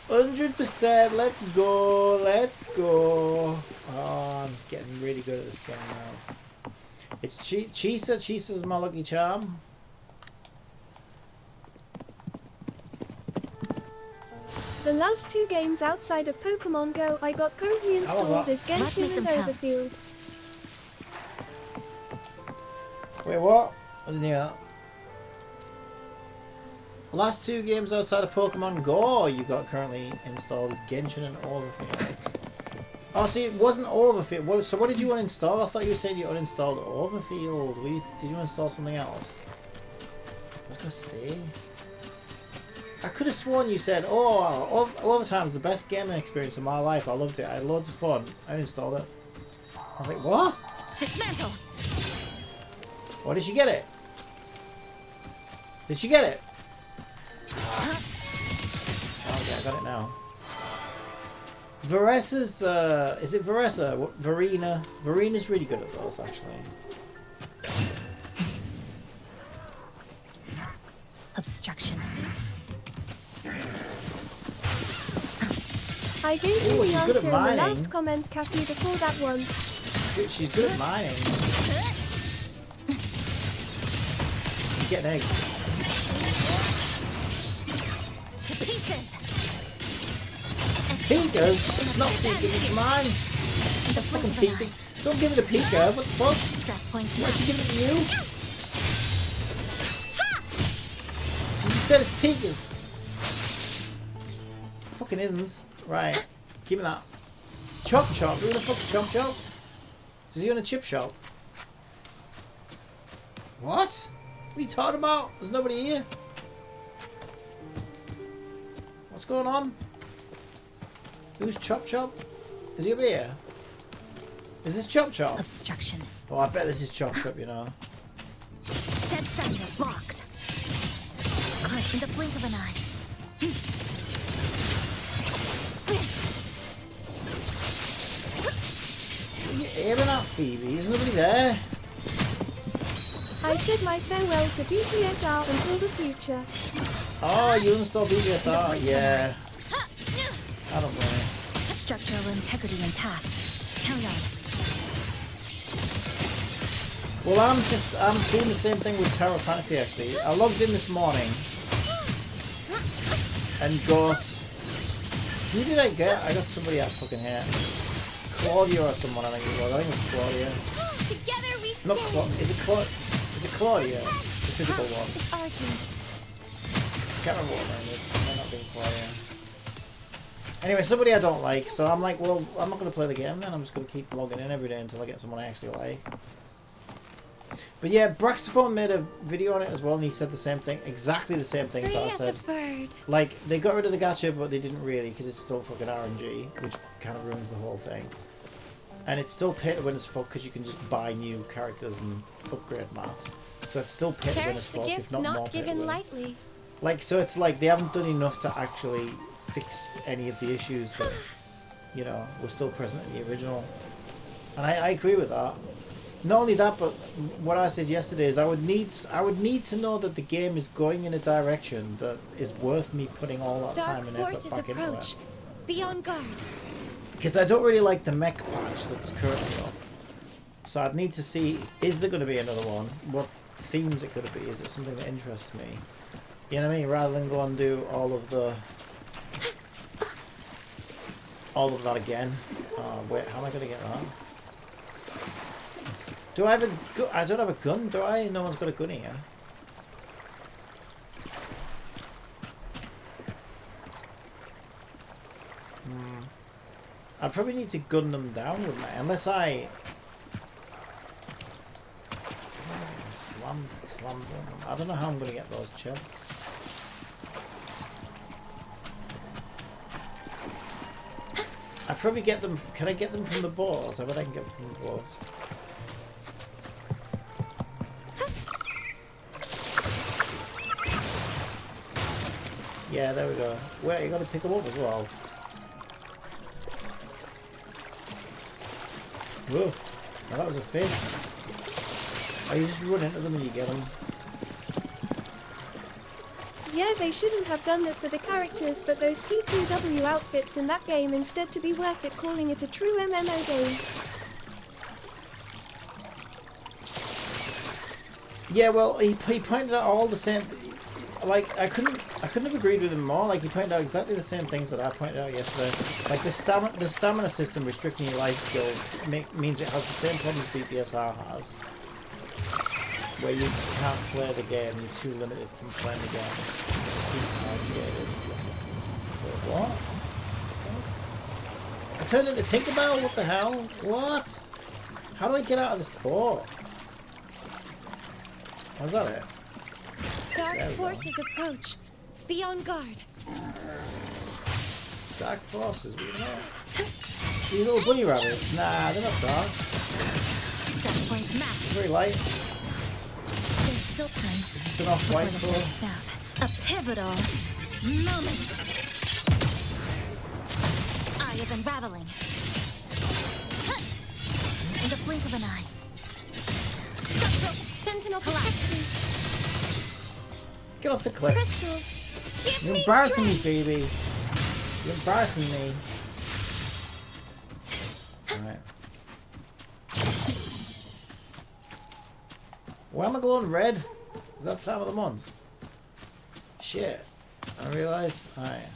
100%, let's go, let's go. Oh, I'm getting really good at this game now. It's Chisa. Chisa's my lucky charm.
The last 2 games outside of Pokemon Go I got currently installed is Genshin and Overfield.
Wait, what? I didn't hear that. Last 2 games outside of Pokemon Go you got currently installed is Genshin and Overfield. Oh, see, it wasn't Overfield. So what did you uninstall? I thought you were saying you uninstalled Overfield. Did you uninstall something else? I was going to say... I could have sworn you said, oh, Overtime's the best gaming experience of my life. I loved it. I had loads of fun. I uninstalled it. I was like, what?
Dismantle.
What, did she get it? Did she get it? Okay, I got it now. Varessa's, is it Varessa? Varina? Varina's really good at those, actually.
Obstruction.
I gave you
Ooh,
the
she's good
answer
at
in the
mining.
last comment, Kathy, before that one.
She's good at mining. You get eggs.
To pieces.
Peekers? It's not peekers, it's mine.
The
Fucking peekers. Don't give it a peeker. What the fuck? Why is she giving it to you? She just said it's peekers. Fucking isn't. Right. Give me that. Chop Chop. Who the fuck's Chop Chop? Is he on a chip shop? What? What are you talking about? There's nobody here. What's going on? Who's Chop Chop? Is he over here? Is this Chop Chop?
Obstruction.
Oh, I bet this is Chop Chop, you know.
Dead center blocked. Good in the blink of an eye.
What are you aiming at, Phoebe? Is nobody there?
I said my farewell to BPSR until the future.
Oh, you installed BPSR? Yeah. I don't blame you.
Structural integrity intact. Carry on.
Well, I'm doing the same thing with Tower Fantasy actually. I logged in this morning and got... Who did I get? I got somebody I fucking hate. Claudia or someone, I think it was. I think it was Claudia.
Together we
Not
stand.
Claudia. Is it Claudia? The physical one. I can't remember what her name is. It might not be Claudia. Anyway, somebody I don't like, so I'm like, well, I'm not going to play the game then. I'm just going to keep logging in every day until I get someone I actually like. But yeah, Braxophone made a video on it as well, and he said the same thing, exactly the same things that I said. Like, they got rid of the gacha, but they didn't really, because it's still fucking RNG, which kind of ruins the whole thing. And it's still pay to win as fuck, because you can just buy new characters and upgrade mats. So it's still pay to win as fuck, if not more pay to win.
Lightly.
Like, so it's like they haven't done enough to actually fix any of the issues that, you know, were still present in the original. And I agree with that. Not only that, but what I said yesterday is I would need to know that the game is going in a direction that is worth me putting all that time and effort back into it.
Be on guard.
Because I don't really like the mech patch that's currently up. So I'd need to see, is there going to be another one? What themes it could be? Is it something that interests me? You know what I mean? Rather than go and do all of that again. Wait, how am I going to get that? Do I have a gun? I don't have a gun, do I? No one's got a gun here. I'd probably need to gun them down, wouldn't I? Unless I... Slammed them. I don't know how I'm going to get those chests. I'd probably get them... Can I get them from the boards? I bet I can get them from the boards. Yeah, there we go. Wait, you got to pick them up as well. Whoa, now that was a fish. Oh, you just run into them and you get them.
Yeah, they shouldn't have done that for the characters, but those P2W outfits in that game instead to be worth it calling it a true MMO game.
Yeah, well, he pointed out all the same... Like, I couldn't have agreed with him more. Like, he pointed out exactly the same things that I pointed out yesterday. Like, the stamina system restricting your life skills means it has the same problems BPSR has. Where you just can't play the game, you're too limited from playing the game. It's too complicated. Wait, what? I turned into Tinkerbell? What the hell? What? How do I get out of this boat? Was that it?
Dark forces approach. Be on guard.
Dark forces? What are they? These little bunny rabbits? Nah, they're not dark. Very light.
There's still time.
Just an off-white colour.
A pivotal moment. Eye is unraveling. In the blink of an eye. Sentinel collapse.
Get off the cliff. You're embarrassing me, baby. You're embarrassing me. right. Why am I glowing red? Is that time of the month? Shit. I realize. Alright.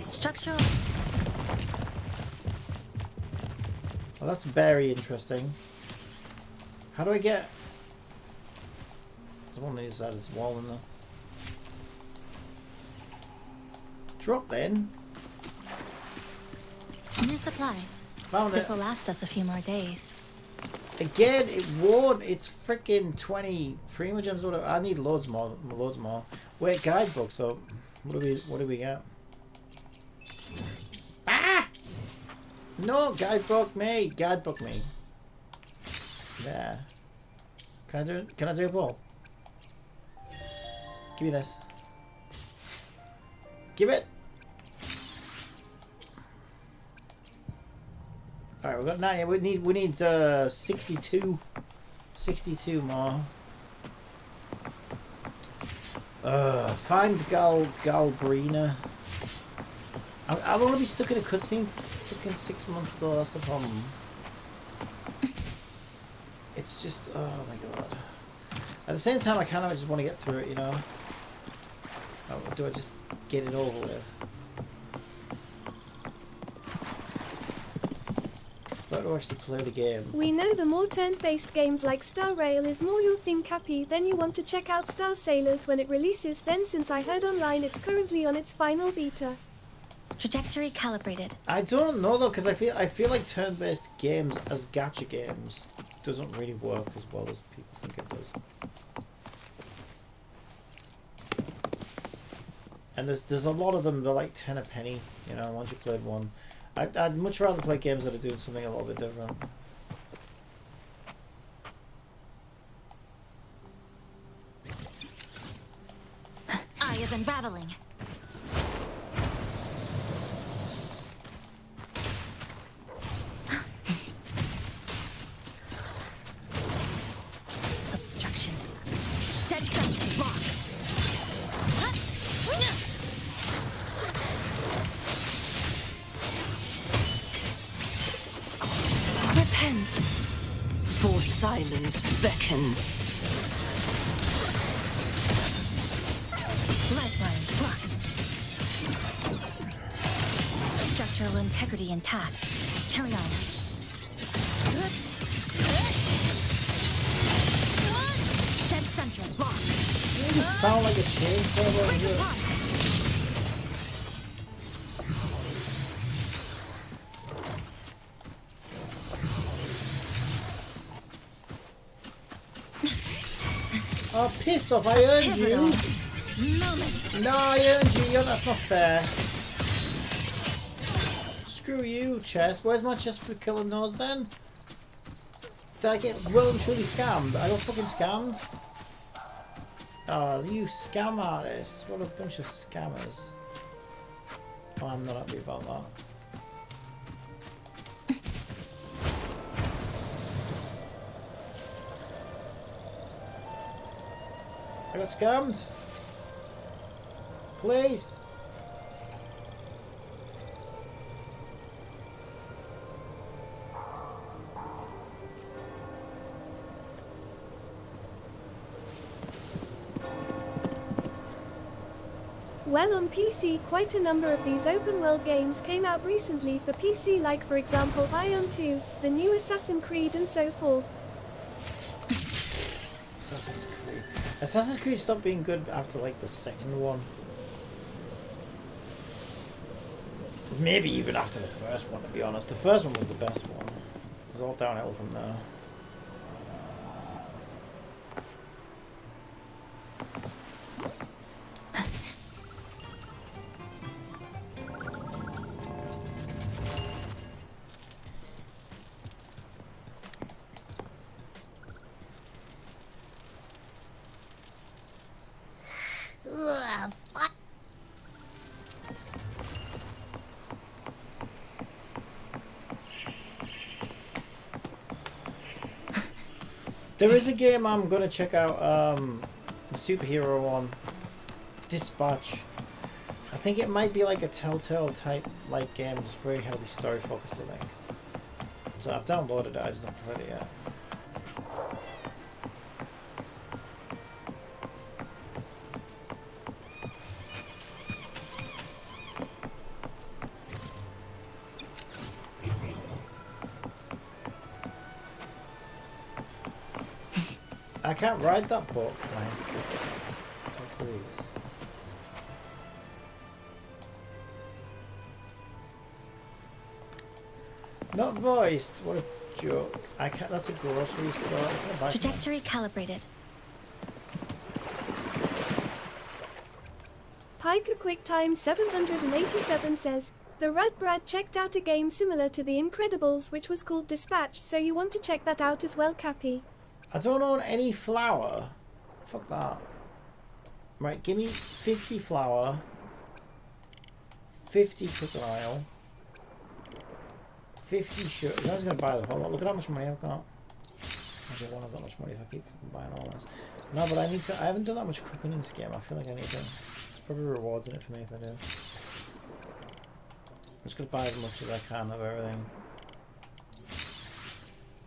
Structural.
Well, that's very interesting. How do I get... There's one on the other side of this wall in there. Drop then.
New supplies.
Found it.
This will last us a few more days.
Again, it won't. It's freaking 20 primogems. Whatever. I need loads more. Loads more. Wait, guidebook. So, what do we get? Ah! No, guidebook me. Guidebook me. There. Can I do a ball? Give me this. Give it. Alright, we've got 90. We need 62 more. Find Galbrina. I don't want to be stuck in a cutscene for freaking 6 months though, that's the problem. It's just, oh my god. At the same time, I kind of just want to get through it, you know? Or do I just get it over with? I prefer to actually play the game.
We know the more turn-based games like Star Rail is more your thing, Cappy. Then you want to check out Star Sailors when it releases. Then since I heard online it's currently on its final beta.
Trajectory calibrated.
I don't know though, because I feel like turn-based games as gacha games doesn't really work as well as people think it does. And there's a lot of them. They're like 10 a penny, you know. Once you played one, I'd much rather play games that are doing something a little bit different.
Eye of unraveling. Obstruction. Dead center blocked.
Repent, for silence beckons.
Lifeline blocked. Structural integrity intact. Carry on. Dead center blocked.
You sound like a chainsaw over here. Oh, piss off, I earned you! No, I earned you, that's not fair. Screw you, chest. Where's my chest for killing those then? Did I get well and truly scammed? I got fucking scammed? Oh, you scam artists. What a bunch of scammers. Oh, I'm not happy about that. I got scammed. Please.
Well, on PC, quite a number of these open-world games came out recently for PC, like for example Ion 2, the new Assassin's Creed and so forth.
Assassin's Creed. Assassin's Creed stopped being good after like the second one. Maybe even after the first one, to be honest. The first one was the best one. It was all downhill from there. There is a game I'm gonna check out, the superhero one, Dispatch. I think it might be like a Telltale type like game. It's very heavily story focused, I think. So I've downloaded it, I just haven't played it yet. I can't ride that book, man. Talk to these. Not voiced. What a joke. I can't. That's a grocery store.
Trajectory calibrated.
Piker QuickTime 787 says, the Red Brad checked out a game similar to The Incredibles, which was called Dispatch, so you want to check that out as well, Cappy.
I don't own any flour. Fuck that. Right, give me 50 flour, 50 crocodile, 50 sugar. I was going to buy the whole lot. Look at how much money I've got. Actually, I won't have that much money if I keep buying all this. No, but I need to. I haven't done that much cooking in this game. I feel like I need to. There's probably rewards in it for me if I do. I'm just going to buy as much as I can of everything.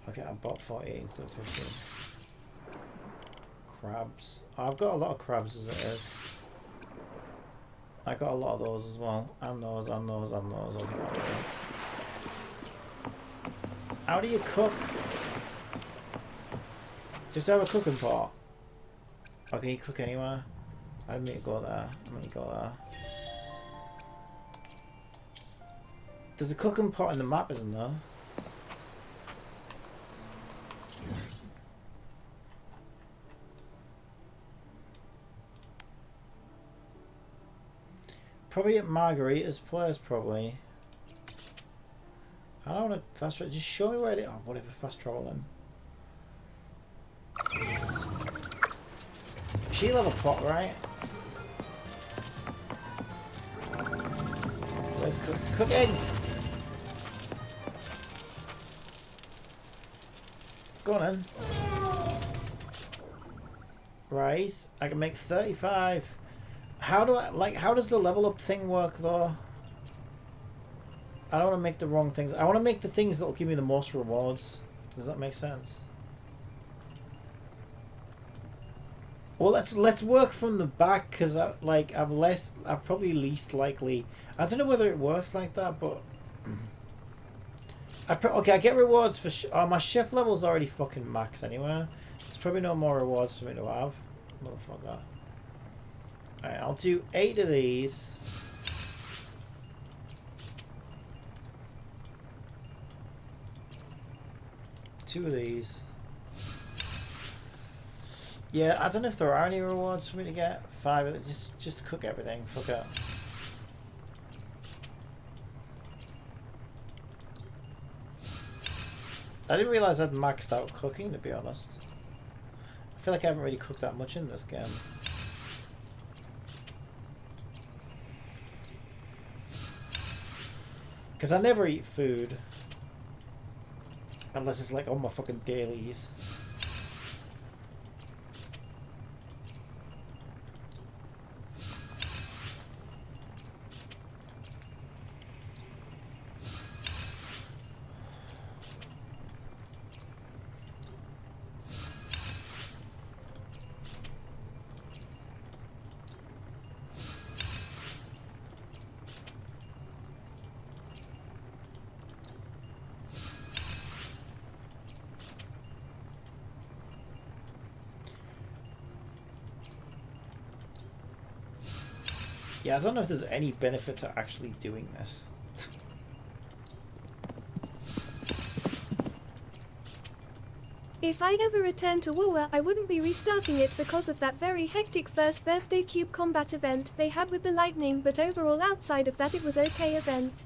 Okay, I bought 48 instead of 50. Crabs. Oh, I've got a lot of crabs as it is. I got a lot of those as well. And those, and those, and those. Okay, that way. How do you cook? Just have a cooking pot. Or can you cook anywhere? I didn't mean to go there. I'm gonna go there. There's a cooking pot in the map, isn't there? Probably at Margarita's place, probably. I don't want to fast travel. Just show me where it is. Oh, whatever, fast travel then. She'll have a pot, right? Where's cooking? Go on then. Rice. I can make 35. How do I, like, how does the level up thing work though? I don't want to make the wrong things. I want to make the things that will give me the most rewards. Does that make sense? Well, let's work from the back, because I've probably least likely. I don't know whether it works like that, but okay, I get rewards for my chef level's already fucking max anyway. There's probably no more rewards for me to have. Motherfucker. Alright, I'll do 8 of these. Two of these. Yeah, I don't know if there are any rewards for me to get. 5 of it, just cook everything. Fuck it. I didn't realise I'd maxed out cooking, to be honest. I feel like I haven't really cooked that much in this game. Because I never eat food. Unless it's like on my fucking dailies. Yeah, I don't know if there's any benefit to actually doing this.
If I ever return to WoW, I wouldn't be restarting it because of that very hectic first birthday cube combat event they had with the lightning, but overall outside of that it was okay event.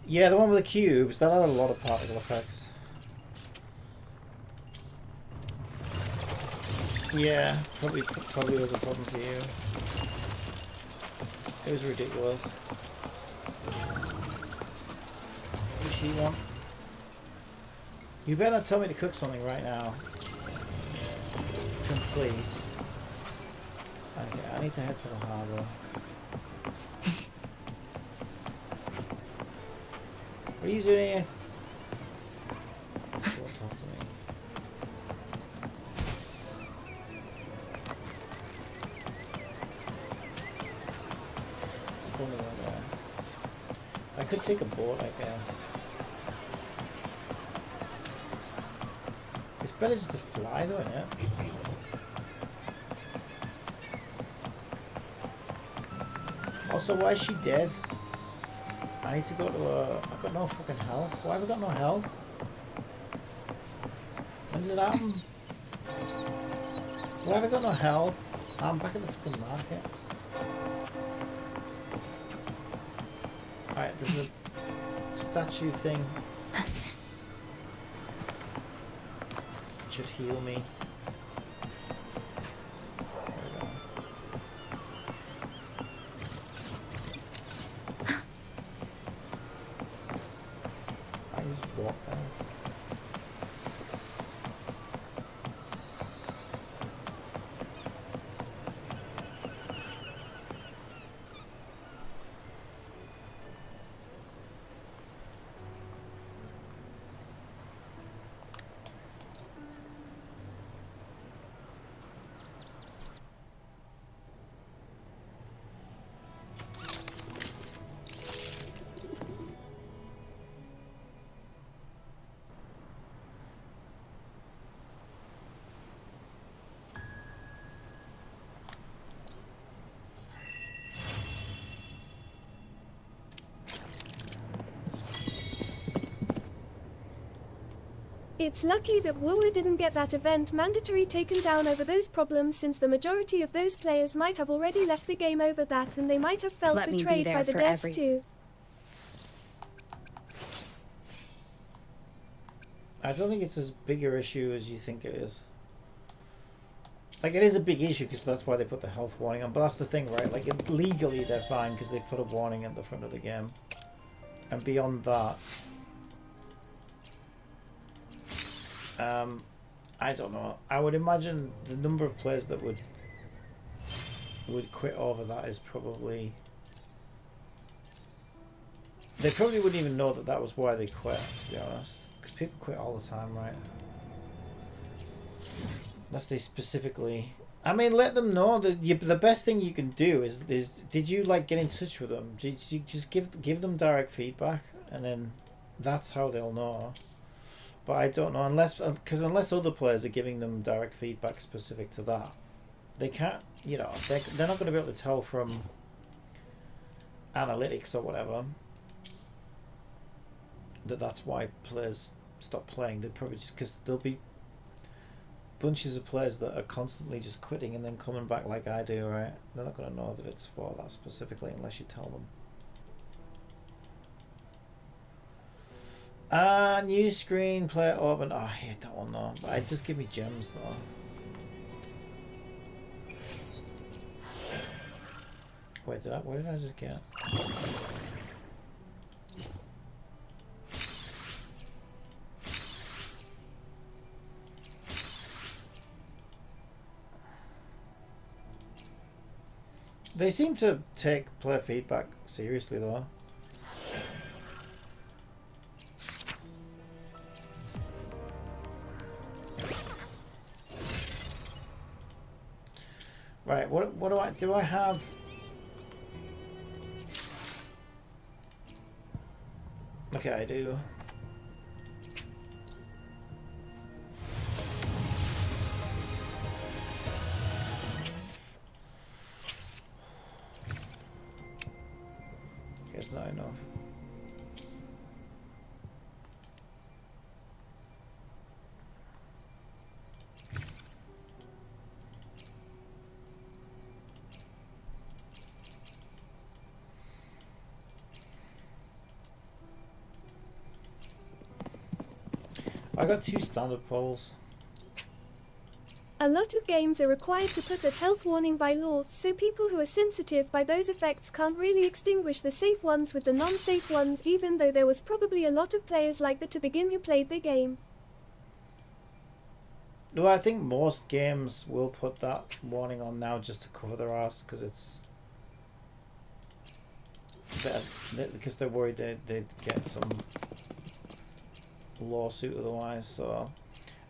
Yeah, the one with the cubes, that had a lot of particle effects. Yeah, probably was a problem for you. It was ridiculous. What does she want? You better not tell me to cook something right now. Please. Okay, I need to head to the harbour. What are you doing here? Don't talk to me. I'm going the wrong way. I could take a boat, I guess. It's better just to fly though, isn't it? Also, why is she dead? I need to go to a... I've got no fucking health. Why have I got no health? When did it happen? Why have I got no health? I'm back at the fucking market. Alright, there's a statue thing. It should heal me.
It's lucky that Woowa didn't get that event mandatory taken down over those problems, since the majority of those players might have already left the game over that, and they might have felt betrayed by the devs too.
I don't think it's as big an issue as you think it is. Like, it is a big issue because that's why they put the health warning on, but that's the thing, right? Like, legally they're fine because they put a warning at the front of the game. And beyond that, I don't know. I would imagine the number of players that would quit over that is probably... They probably wouldn't even know that that was why they quit, to be honest. Because people quit all the time, right? Unless they specifically... I mean, let them know that the best thing you can do is did you like get in touch with them? Did you just give them direct feedback, and then that's how they'll know. But I don't know, unless other players are giving them direct feedback specific to that, they can't. You know, they're not going to be able to tell from analytics or whatever that that's why players stop playing. They probably just because there'll be bunches of players that are constantly just quitting and then coming back like I do, right? They're not going to know that it's for that specifically unless you tell them. New screen, player open. Oh, I hate that one though. But it does give me gems though. Wait, what did I just get? They seem to take player feedback seriously though. Right, what do I have? Okay, I do. It's not enough. I got 2 standard polls.
A lot of games are required to put that health warning by law, so people who are sensitive by those effects can't really extinguish the safe ones with the non-safe ones, even though there was probably a lot of players like that to begin who played the game.
No, I think most games will put that warning on now just to cover their ass because it's because they're worried they'd get some lawsuit otherwise. So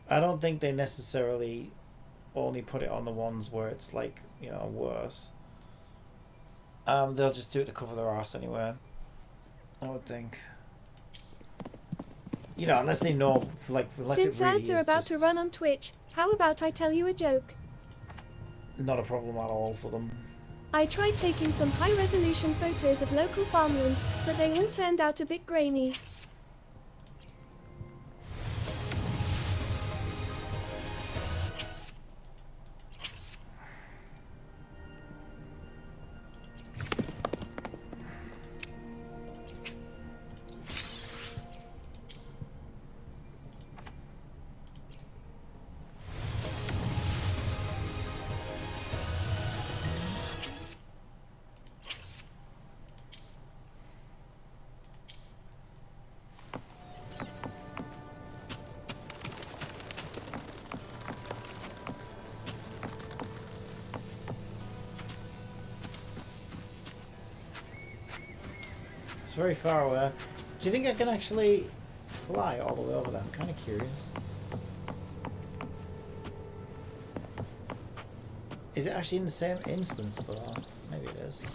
I don't think they necessarily only put it on the ones where it's like, you know, worse. They'll just do it to cover their ass anyway, I would think. You know, unless they know, like, unless
Since
it really
ads are
is
about
just
to run on Twitch, how about I tell you a joke?
not a problem at all for them.
I tried taking some high-resolution photos of local farmland, but they all turned out a bit grainy.
It's very far away. Do you think I can actually fly all the way over there? I'm kind of curious. Is it actually in the same instance though? Maybe it is.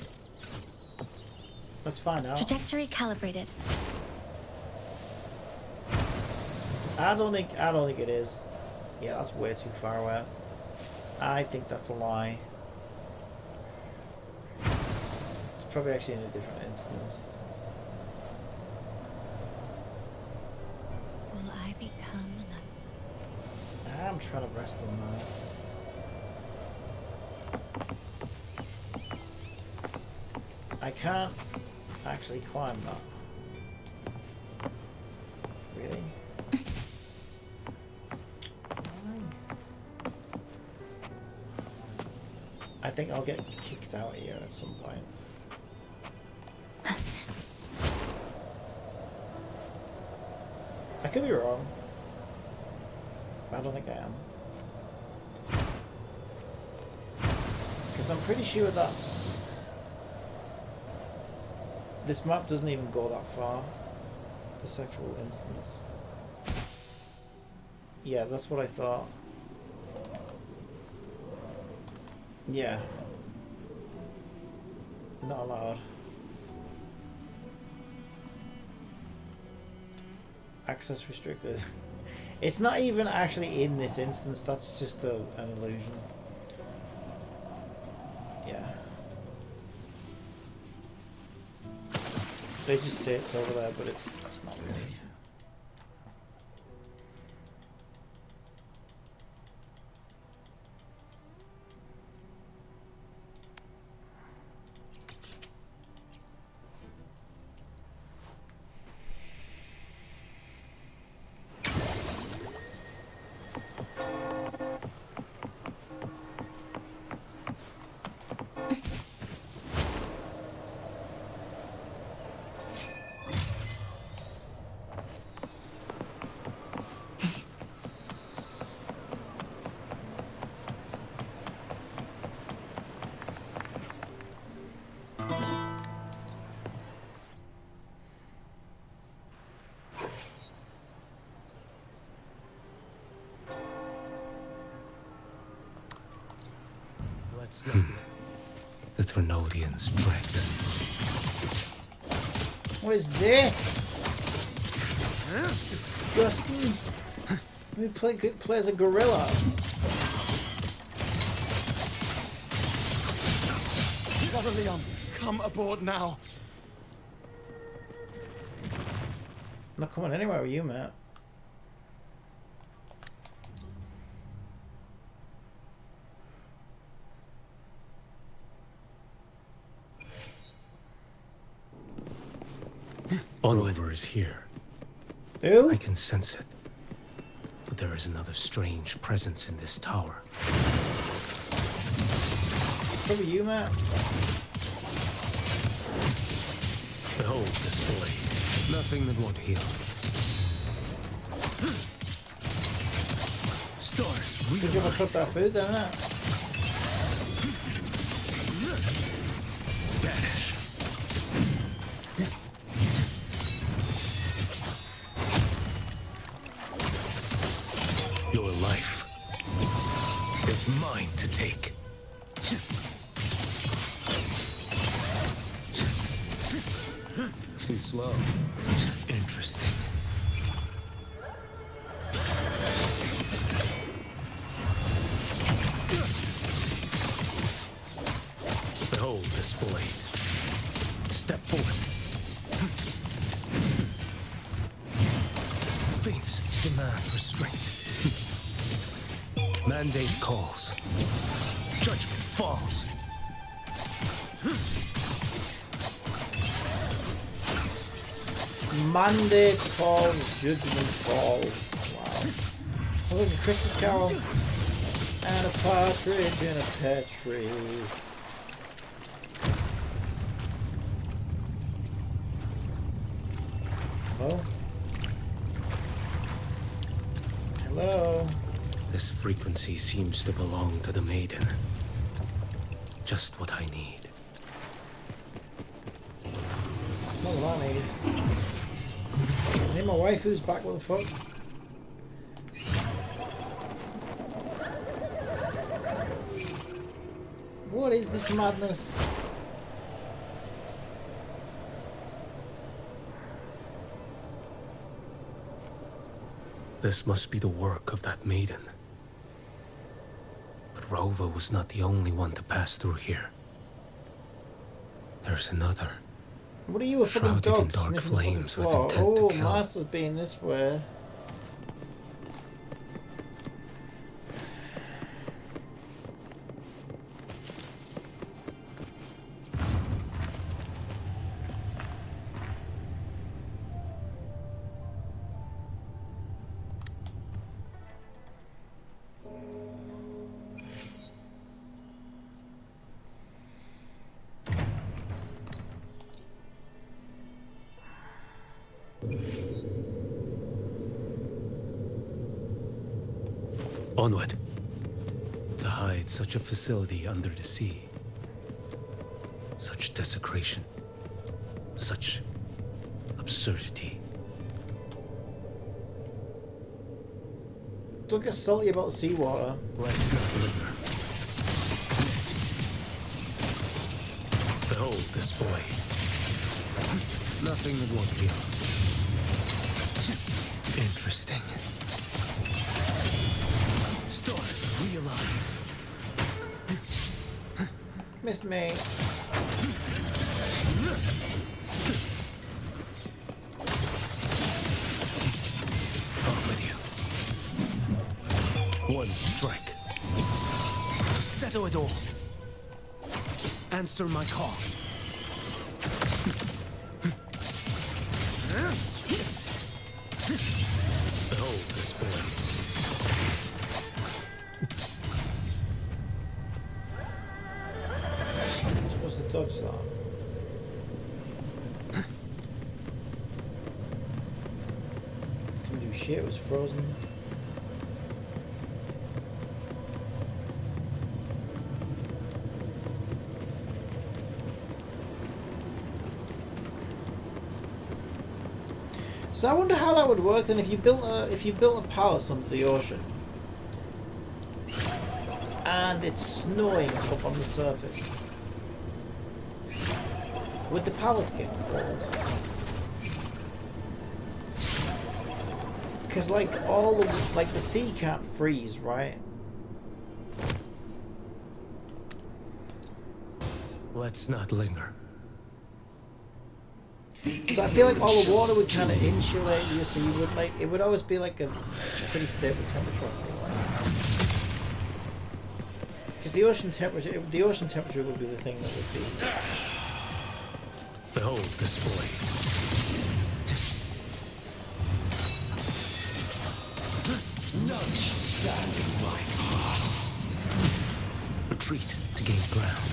Let's find out.
Trajectory calibrated.
I don't think it is. Yeah, that's way too far away. I think that's a lie. It's probably actually in a different instance.
Will I become another?
I'm trying to rest on that. I can't actually climb that. Really? I think I'll get kicked out here at some point. I could be wrong. I don't think I am. Because I'm pretty sure that this map doesn't even go that far. This actual instance. Yeah, that's what I thought. Yeah. Not allowed. Access restricted. It's not even actually in this instance, that's just an illusion. Yeah. They just say it's over there, but it's not really.
The Trinodian's tricks.
What is this? Disgusting. Let me play as a gorilla.
Leon, come aboard now.
I'm not coming anywhere with you, Matt.
Oliver is here.
Who?
I can sense it. But there is another strange presence in this tower.
It's probably you, Matt.
Behold this blade. Nothing that won't heal. Stars.
Good job I cooked that food then, innit?
Vanish. Your life is mine to take. Too slow. Interesting. Behold this blade. Step forward. Fates demand restraint. Mandate calls. Judgment falls.
Mandate falls, judgment falls. Wow. I like a Christmas carol. And a partridge in a pear tree. Hello? Hello?
This frequency seems to belong to the maiden. Just what I need.
Not what I need. I need my wife who's back, what the fuck? What is this madness?
This must be the work of that maiden. But Rova was not the only one to pass through here. There's another.
What are you, a fucking
shrouded in
dog
dark
sniffing
flames
the
with
floor?
intent to
Oh,
kill.
Master's being this way.
Onward. To hide such a facility under the sea. Such desecration. Such absurdity.
Don't get salty about the seawater.
Let's not linger. Behold this blade. Nothing that won't be interesting. Stars realign.
Missed me.
Off with you. One strike. To settle it all. Answer my call. Behold this blade.
I'm supposed to dodge that. Couldn't do shit, it was frozen. So I wonder how that would work then if you built a palace under the ocean and it's snowing up on the surface. Would the palace get cold? Because like the sea can't freeze, right?
Let's not linger.
So I feel like all the water would kind of insulate you, so you would like it would always be like a pretty stable temperature. I feel like because the ocean temperature would be the thing that would be.
Behold this blade. None shall stand in my path. Retreat to gain ground.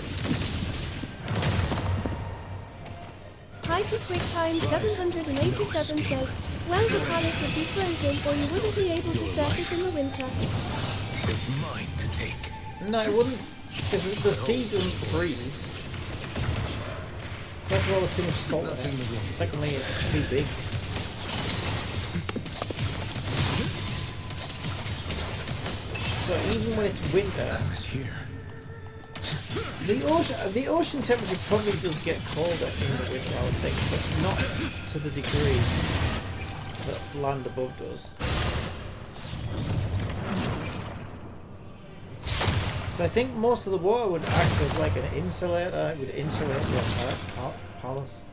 Hyper Quick Time 787 says, well, the palace would be frozen or you wouldn't be able to surface in the winter.
is mine to take.
No, it wouldn't, because the sea doesn't freeze. First of all, there's too much salt in it. Secondly, it's too big. So even when it's winter, the ocean temperature probably does get colder in the winter, I would think, but not to the degree that land above does. So I think most of the water would act as like an insulator. It would insulate the palace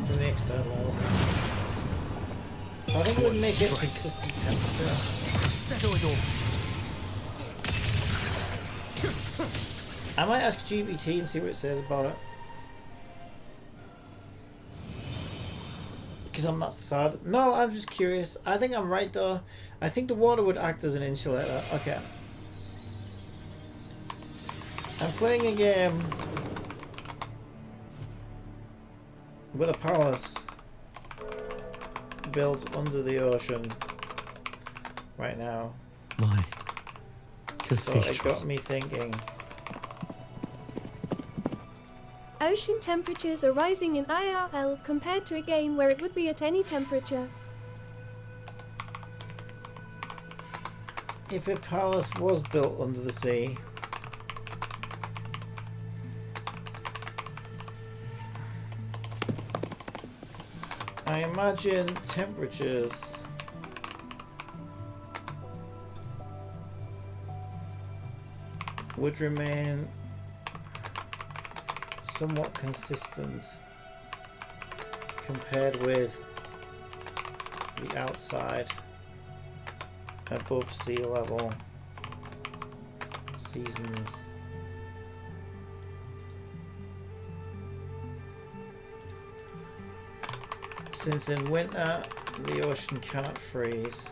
from the external elements. So I think it would make it a consistent temperature.
Settle it all.
I might ask GPT and see what it says about it. Because I'm not sad. No, I'm just curious. I think I'm right though. I think the water would act as an insulator. Okay. I'm playing a game with a palace built under the ocean right now.
My
So it got me thinking.
Ocean temperatures are rising in IRL compared to a game where it would be at any temperature.
If a palace was built under the sea, I imagine temperatures would remain somewhat consistent compared with the outside above sea level seasons. Since in winter the ocean cannot freeze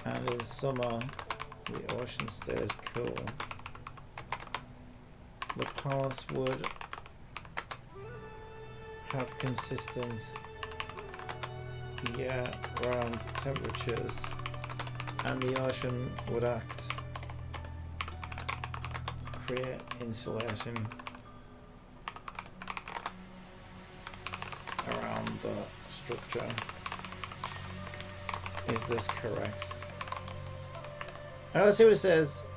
and in summer the ocean stays cool, the palace would have consistent year-round temperatures and the ocean would create insulation around the structure. Is this correct? Let's see what it says.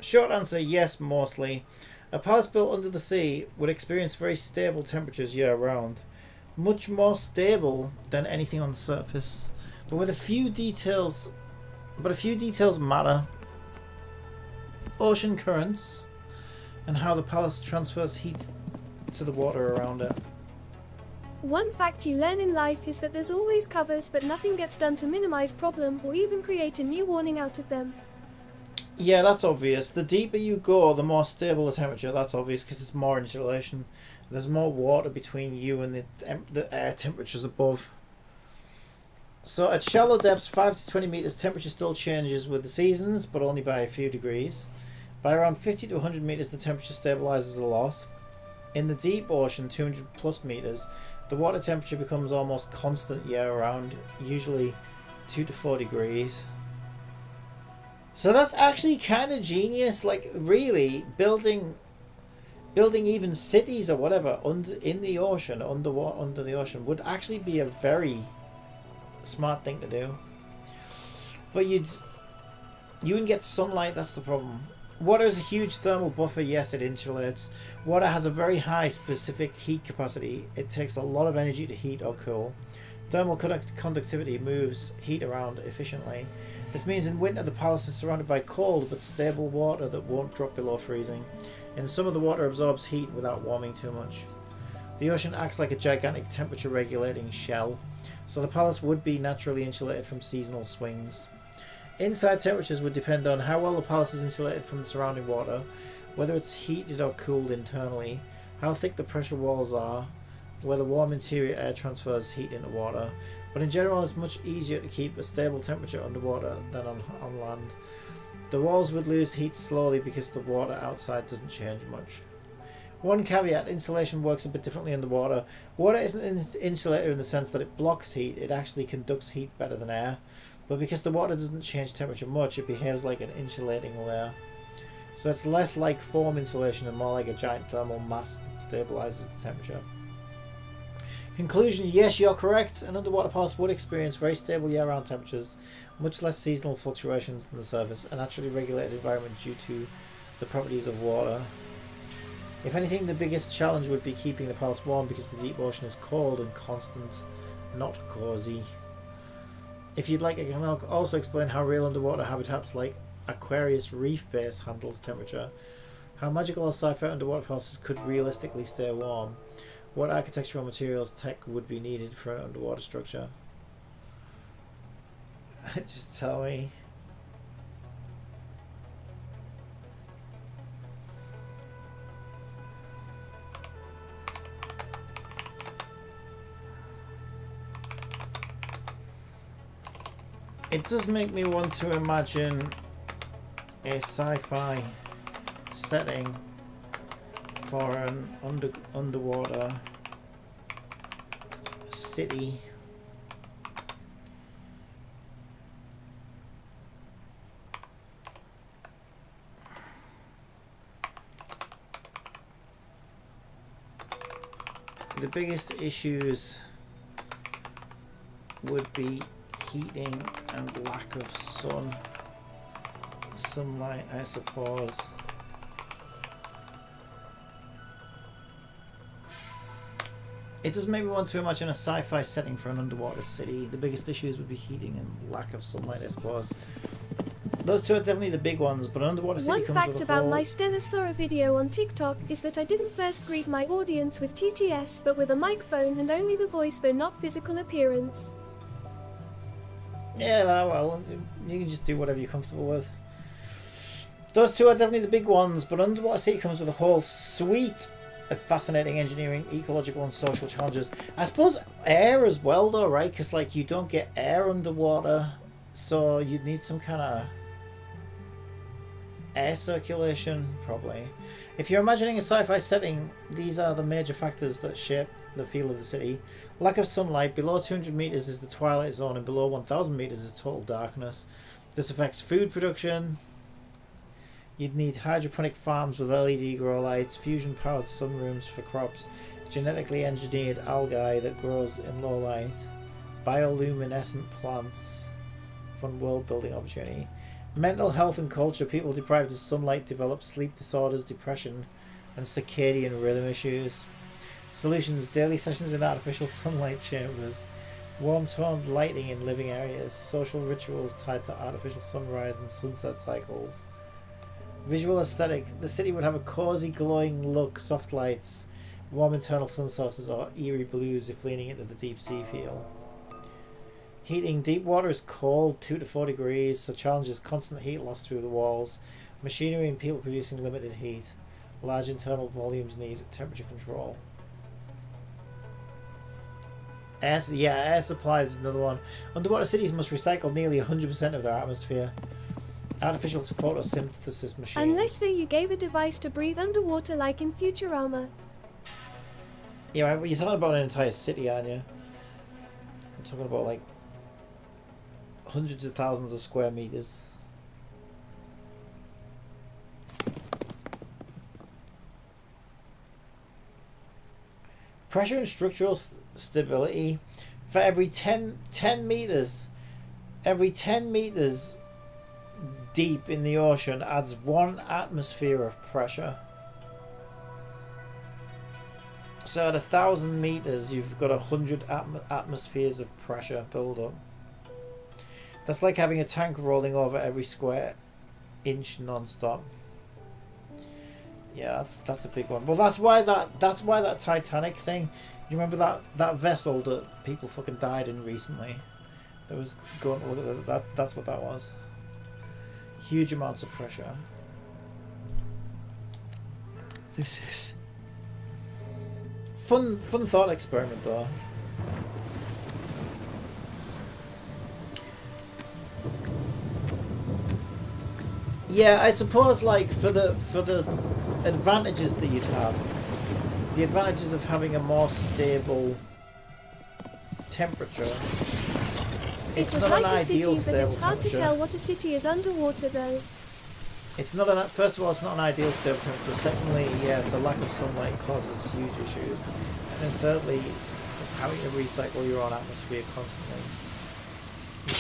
Short answer, yes, mostly. A palace built under the sea would experience very stable temperatures year-round. Much more stable than anything on the surface. But with a few details matter. Ocean currents and how the palace transfers heat to the water around it.
One fact you learn in life is that there's always covers, but nothing gets done to minimize problem or even create a new warning out of them.
Yeah, that's obvious. The deeper you go, the more stable the temperature. That's obvious because it's more insulation. There's more water between you and the air temperatures above. So at shallow depths, 5 to 20 meters, temperature still changes with the seasons, but only by a few degrees. By around 50 to 100 meters, the temperature stabilizes a lot. In the deep ocean, 200 plus meters, the water temperature becomes almost constant year-round, usually 2 to 4 degrees. So that's actually kind of genius. Like, really, building even cities or whatever in the ocean, under the ocean, would actually be a very smart thing to do. But you wouldn't get sunlight. That's the problem. Water is a huge thermal buffer. Yes, it insulates. Water has a very high specific heat capacity. It takes a lot of energy to heat or cool. Thermal conductivity moves heat around efficiently. This means in winter the palace is surrounded by cold but stable water that won't drop below freezing. In summer the water absorbs heat without warming too much. The ocean acts like a gigantic temperature regulating shell, so the palace would be naturally insulated from seasonal swings. Inside temperatures would depend on how well the palace is insulated from the surrounding water, whether it's heated or cooled internally, how thick the pressure walls are, whether warm interior air transfers heat into water, but in general it's much easier to keep a stable temperature underwater than on land. The walls would lose heat slowly because the water outside doesn't change much. One caveat, insulation works a bit differently underwater. Water isn't an insulator in the sense that it blocks heat, it actually conducts heat better than air. But because the water doesn't change temperature much, it behaves like an insulating layer. So it's less like foam insulation and more like a giant thermal mass that stabilizes the temperature. Conclusion, yes, you're correct. An underwater palace would experience very stable year-round temperatures, much less seasonal fluctuations than the surface, a naturally regulated environment due to the properties of water. If anything, the biggest challenge would be keeping the palace warm because the deep ocean is cold and constant, not cozy. If you'd like, I can also explain how real underwater habitats like Aquarius Reef Base handles temperature, how magical or sci-fi underwater palaces could realistically stay warm, what architectural materials tech would be needed for an underwater structure. Just tell me. It does make me want to imagine a sci-fi setting for an underwater city. The biggest issues would be heating and lack of sunlight, I suppose. It does make me want to imagine a sci-fi setting for an underwater city. The biggest issues would be heating and lack of sunlight, I suppose. Those two are definitely the big ones, but an underwater city
One
comes
fact
with a
about
whole...
my Stellasaura video on TikTok is that I didn't first greet my audience with TTS but with a microphone and only the voice though not physical appearance.
Yeah, well, you can just do whatever you're comfortable with. Those two are definitely the big ones, but underwater city comes with a whole suite of fascinating engineering, ecological and social challenges. I suppose air as well though, right? Because like you don't get air underwater, so you'd need some kind of air circulation, probably. If you're imagining a sci-fi setting, these are the major factors that shape the feel of the city. Lack of sunlight. Below 200 meters is the twilight zone, and below 1000 meters is total darkness. This affects food production. You'd need hydroponic farms with LED grow lights, fusion-powered sunrooms for crops, genetically engineered algae that grows in low light, bioluminescent plants. Fun world-building opportunity. Mental health and culture. People deprived of sunlight develop sleep disorders, depression, and circadian rhythm issues. Solutions. Daily sessions in artificial sunlight chambers. Warm-toned lighting in living areas. Social rituals tied to artificial sunrise and sunset cycles. Visual aesthetic. The city would have a cozy, glowing look, soft lights, warm internal sun sources, or eerie blues if leaning into the deep sea feel. Heating. Deep water is cold, 2 to 4 degrees, so challenges constant heat loss through the walls. Machinery and people producing limited heat. Large internal volumes need temperature control. Air supply is another one. Underwater cities must recycle nearly 100% of their atmosphere. Artificial photosynthesis machines.
Unless say you gave a device to breathe underwater like in Futurama.
Yeah, you're talking about an entire city, aren't you? I'm talking about like hundreds of thousands of square meters. Pressure and structural stability. For every 10 meters, every 10 meters deep in the ocean adds 1 atmosphere of pressure. So at 1,000 meters, you've got 100 atmospheres of pressure build up. That's like having a tank rolling over every square inch non-stop. Yeah, that's a big one. Well, that's why that Titanic thing. Do you remember that vessel that people fucking died in recently? That was going to look at that. That's what that was. Huge amounts of pressure.
This is
fun thought experiment though. Yeah, I suppose like for the advantages that you'd have, the advantages of having a more stable temperature. It's not an ideal stable temperature.
It's hard to tell what a city is underwater though.
It's not an, first of all, it's not an ideal stable temperature. Secondly, yeah, the lack of sunlight causes huge issues. And then thirdly, having to recycle your own atmosphere constantly. You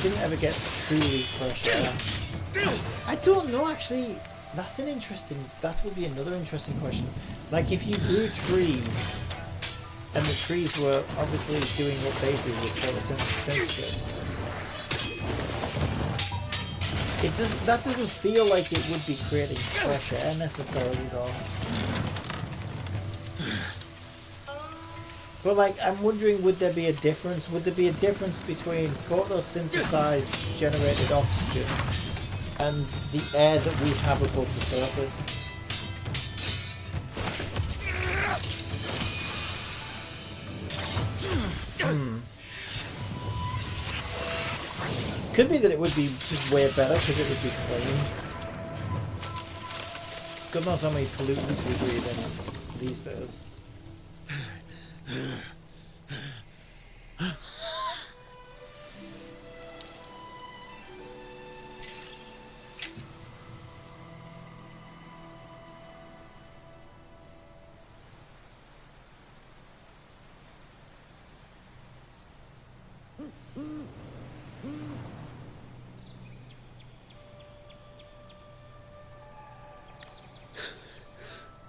couldn't ever get truly fresh air. I don't know actually. That would be another interesting question. Like if you grew trees and the trees were obviously doing what they do with photosynthesis. That doesn't feel like it would be creating fresh air necessarily though. But like, I'm wondering, would there be a difference? Would there be a difference between photosynthesized generated oxygen and the air that we have above the surface? Could be that it would be just way better because it would be clean. God knows how many pollutants we breathe in these days.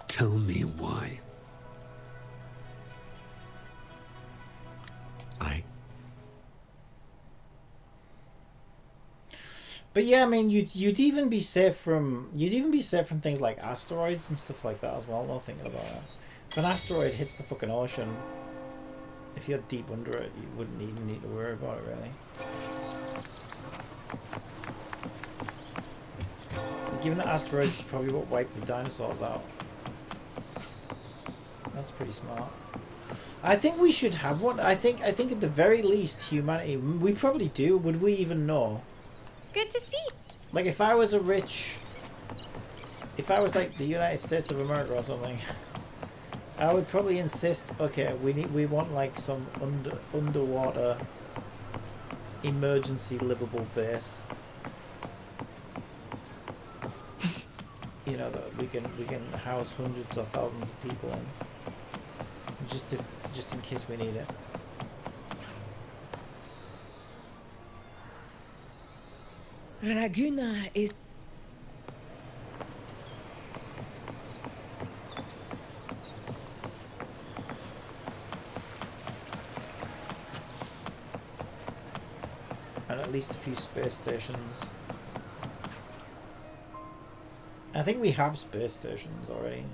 Tell me why.
But yeah, I mean, you'd even be safe from things like asteroids and stuff like that as well. Not thinking about it. If an asteroid hits the fucking ocean, if you're deep under it, you wouldn't even need to worry about it really. Given that asteroids is probably what wiped the dinosaurs out. That's pretty smart. I think we should have one. I think at the very least humanity. We probably do. Would we even know?
Good to see.
Like if I was like the United States of America or something, I would probably insist. Okay, we want like some underwater emergency livable base. You know that we can house hundreds or thousands of people in, just in case we need it.
Raguna is...
And at least a few space stations. I think we have space stations already.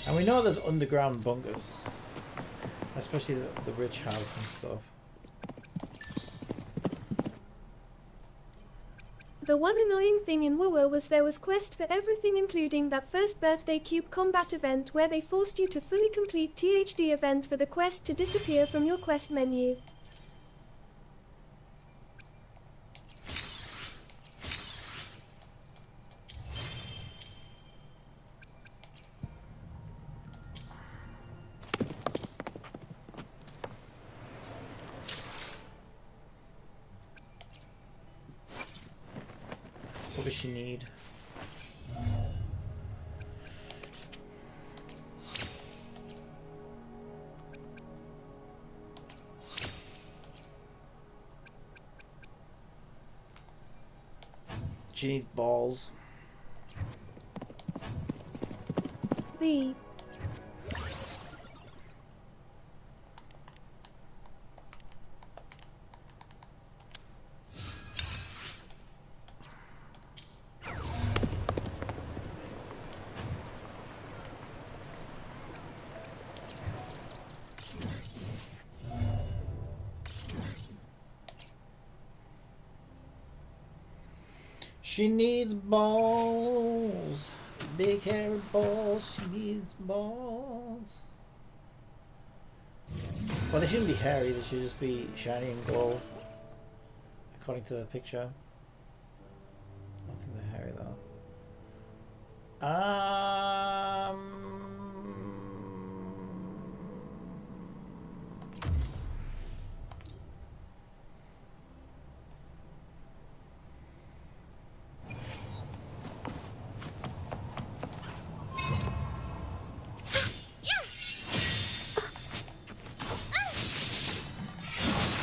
And we know there's underground bunkers. Especially the rich have and stuff.
The one annoying thing in WoW was there was quest for everything, including that first birthday cube combat event where they forced you to fully complete THD event for the quest to disappear from your quest menu.
What does she need? She needs balls.
The
She needs balls. Big hairy balls. She needs balls. Well, they shouldn't be hairy, they should just be shiny and gold. According to the picture. I don't think they're hairy though.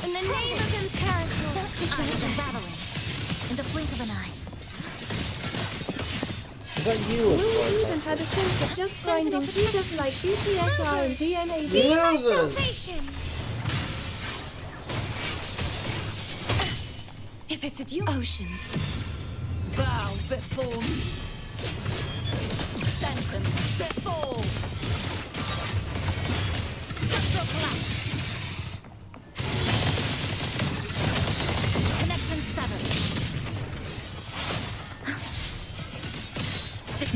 In the name of Imperator,
Such is the battling. In the blink of an eye.
Is that you?
Will even had a sense of just grinding too, just like BPSR and DNA.
Losers!
If it's at you, oceans.
Bow before me. Sentence before.
Structural collapse. Connection severed.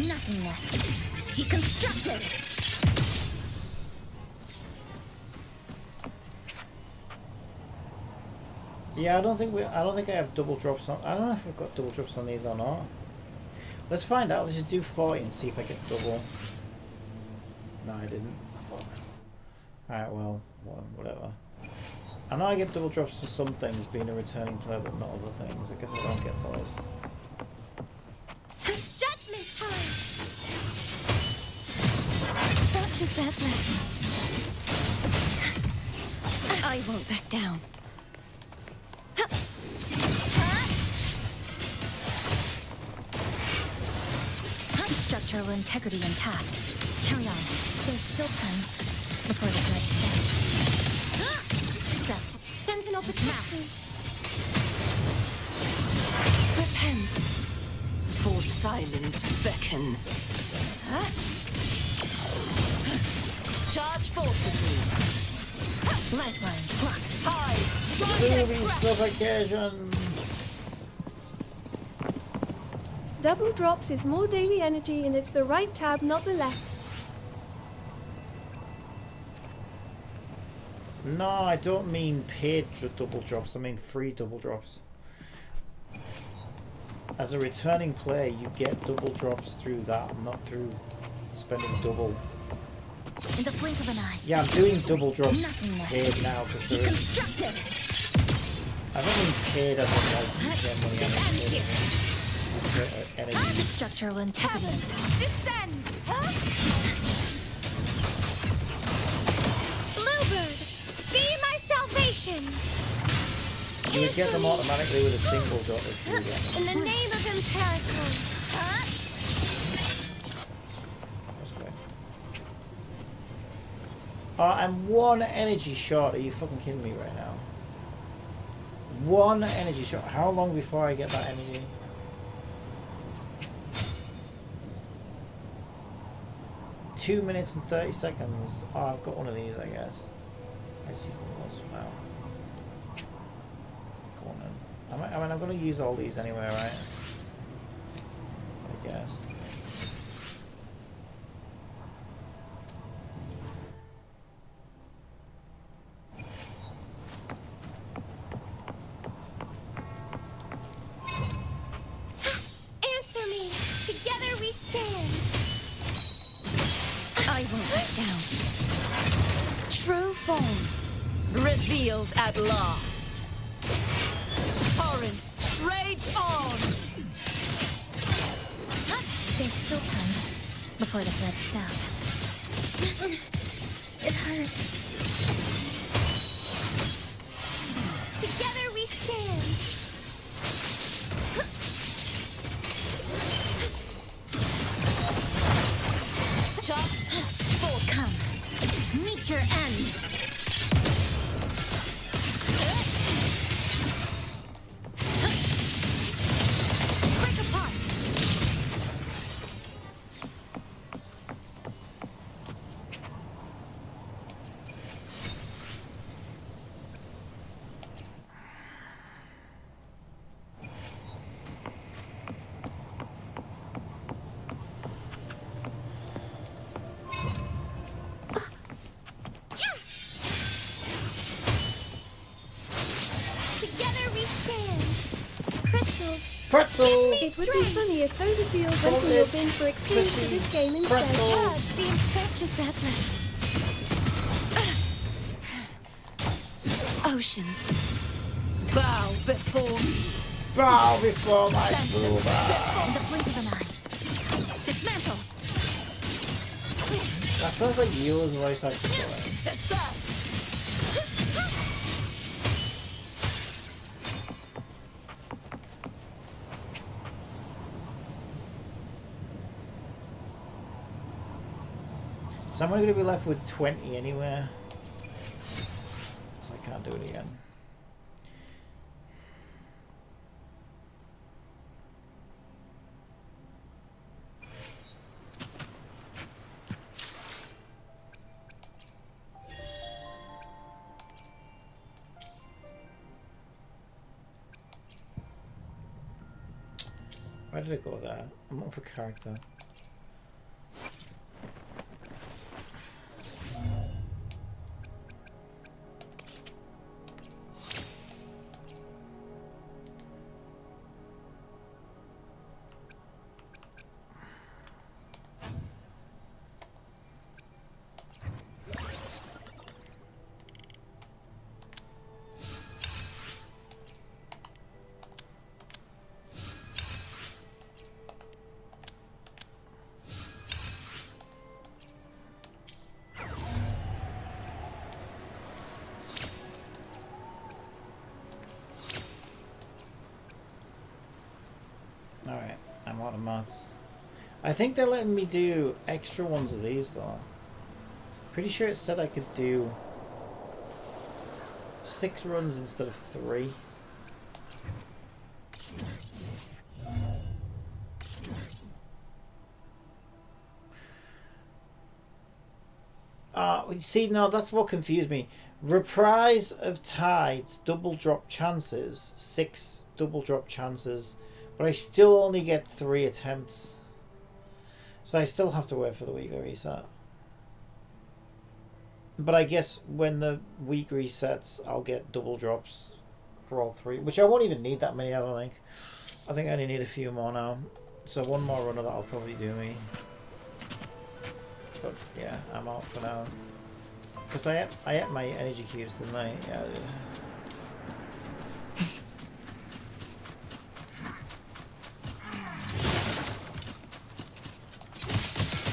Nothingness. Deconstructed.
Yeah, I don't think I have double drops on. I don't know if I've got double drops on these or not. Let's find out. Let's just do 40 and see if I get double. No, I didn't. Fuck. Alright, well, whatever. I know I get double drops for some things, being a returning player, but not other things. I guess I don't get those.
Judgment time!
Such is that lesson. I won't back down. Structural integrity intact. Carry on. There's still time before the blood steps.
Sentinel protection.
Repent.
For silence beckons. Charge forth with me.
Lifeline blocked.
Tide.
Movie suffocation.
Double drops is more daily energy and it's the right tab, not the left.
No, I don't mean paid double drops, I mean free double drops. As a returning player, you get double drops through that, not through spending double.
In the blink of an eye.
Yeah, I'm doing double drops paid now because there is. I don't mean paid as in like you get money out of it. Energy.
Structural integrity.
Descend! Huh? Bluebird, be my salvation!
You would get them automatically with a single drop if you get them.
In the name of Imperator! Huh?
That's great. I'm one energy short. Are you fucking kidding me right now? One energy shot. How long before I get that energy? Two minutes and 30 seconds. Oh, I've got one of these, I guess. Let's use one of those for now. Go on then. I mean, I'm going to use all these anyway, right? I guess.
Answer me! Together we stand!
I won't back down.
True form revealed at last. Torrents rage on.
There's still time before the blood snap. It hurts.
Together we stand!
Chop. Come. Meet your end. Break apart.
Pretzels!
It would be funny if Overfield went in your bin for exchange for this game instead.
Gosh, the search is deathless. Oceans.
Bow before me.
Bow before my
Sentence.
Booba.
In the blink of an eye. Dismantle.
That sounds like Yule's voice actor.
Disperse.
So I'm only going to be left with 20 anywhere. So I can't do it again. Why did it go there? I'm looking for character. Alright, I'm out of maths. I think they're letting me do extra ones of these though. Pretty sure it said I could do 6 runs instead of 3. See, no, that's what confused me. Reprise of Tides, double drop chances, 6 double drop chances, but I still only get 3 attempts. So I still have to wait for the weekly reset. But I guess when the week resets, I'll get double drops for all 3, which I won't even need that many, I don't think. I think I only need a few more now. So one more run of that will probably do me. But yeah, I'm out for now. Because I ate my energy cubes, didn't I? Yeah, I did.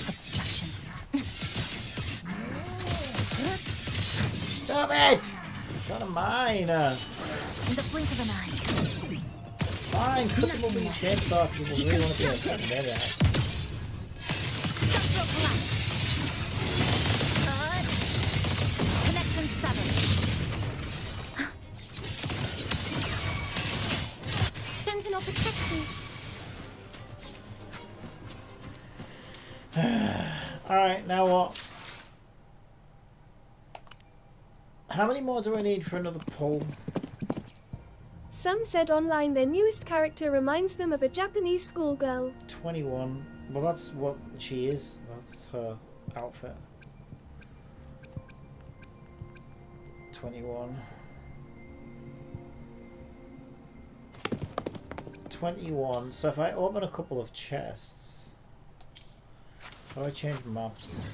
Obstruction.
Stop it! I'm trying to mine.
In the blink of an eye.
Fine, cut them up in chainsaw if you really want to be a fucking better.
Connection 7.
Sentinel protect me.
Alright, now what? How many more do I need for another pull?
Some said online their newest character reminds them of a Japanese schoolgirl.
21. Well, that's what she is. That's her outfit. 21. 21. So if I open a couple of chests, how do I change maps?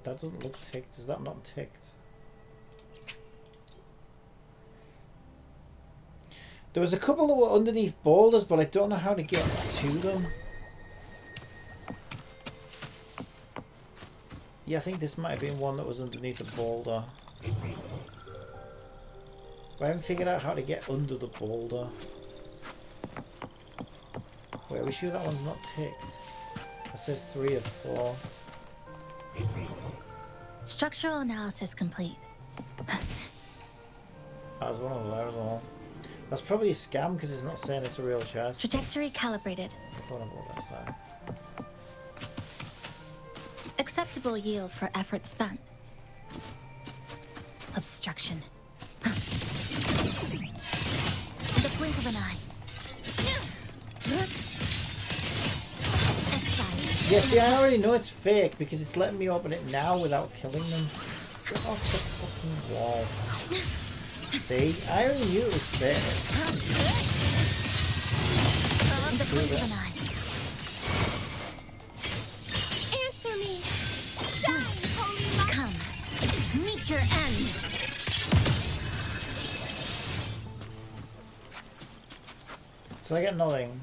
That doesn't look ticked. Is that not ticked? There was a couple that were underneath boulders, but I don't know how to get to them. Yeah, I think this might have been one that was underneath a boulder. But I haven't figured out how to get under the boulder. Wait, are we sure that one's not ticked? It says 3 of 4.
Structural analysis complete.
There's one over there as well. That's probably a scam because it's not saying it's a real chest.
Trajectory calibrated.
Go on that side.
Acceptable yield for effort spent. Obstruction. In the blink of an eye. Excise.
Yeah, see, I already know it's fake because it's letting me open it now without killing them. Get off the fucking wall. See? I already knew it was fake.
Answer me! Shine, holy light!
Come, meet your end.
So I get nothing.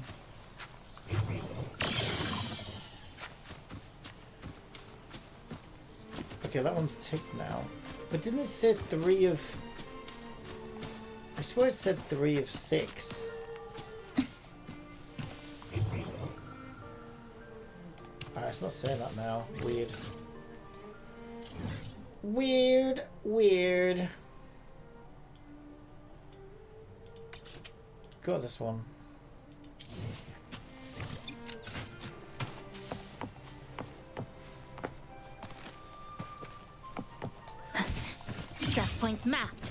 Okay, that one's ticked now. But didn't it say 3 of... I swear it said 3 of 6. Alright, it's not saying that now. Weird. Weird. Weird. Got this one.
Stress points mapped.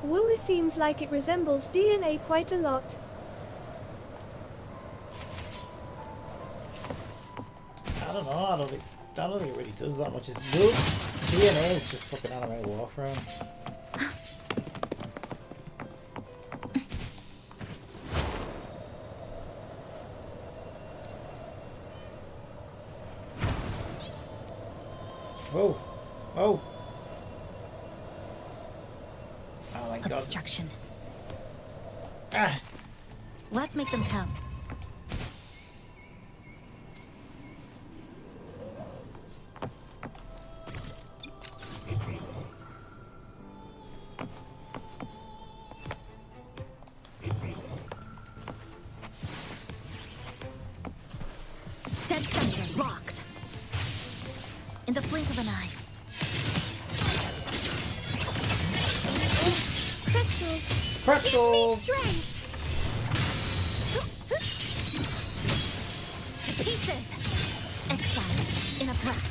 Well, this seems like it resembles DNA quite a lot.
I don't know. I don't think it really does that much. It's DNA is just fucking anime warframe. Whoa! Oh! Oh my god!
Obstruction.
Ah!
Let's make them count. Dead center locked. In the blink of an eye.
Pretzels!
Pretzels!
Give me strength!
To pieces! Exiles in a breath.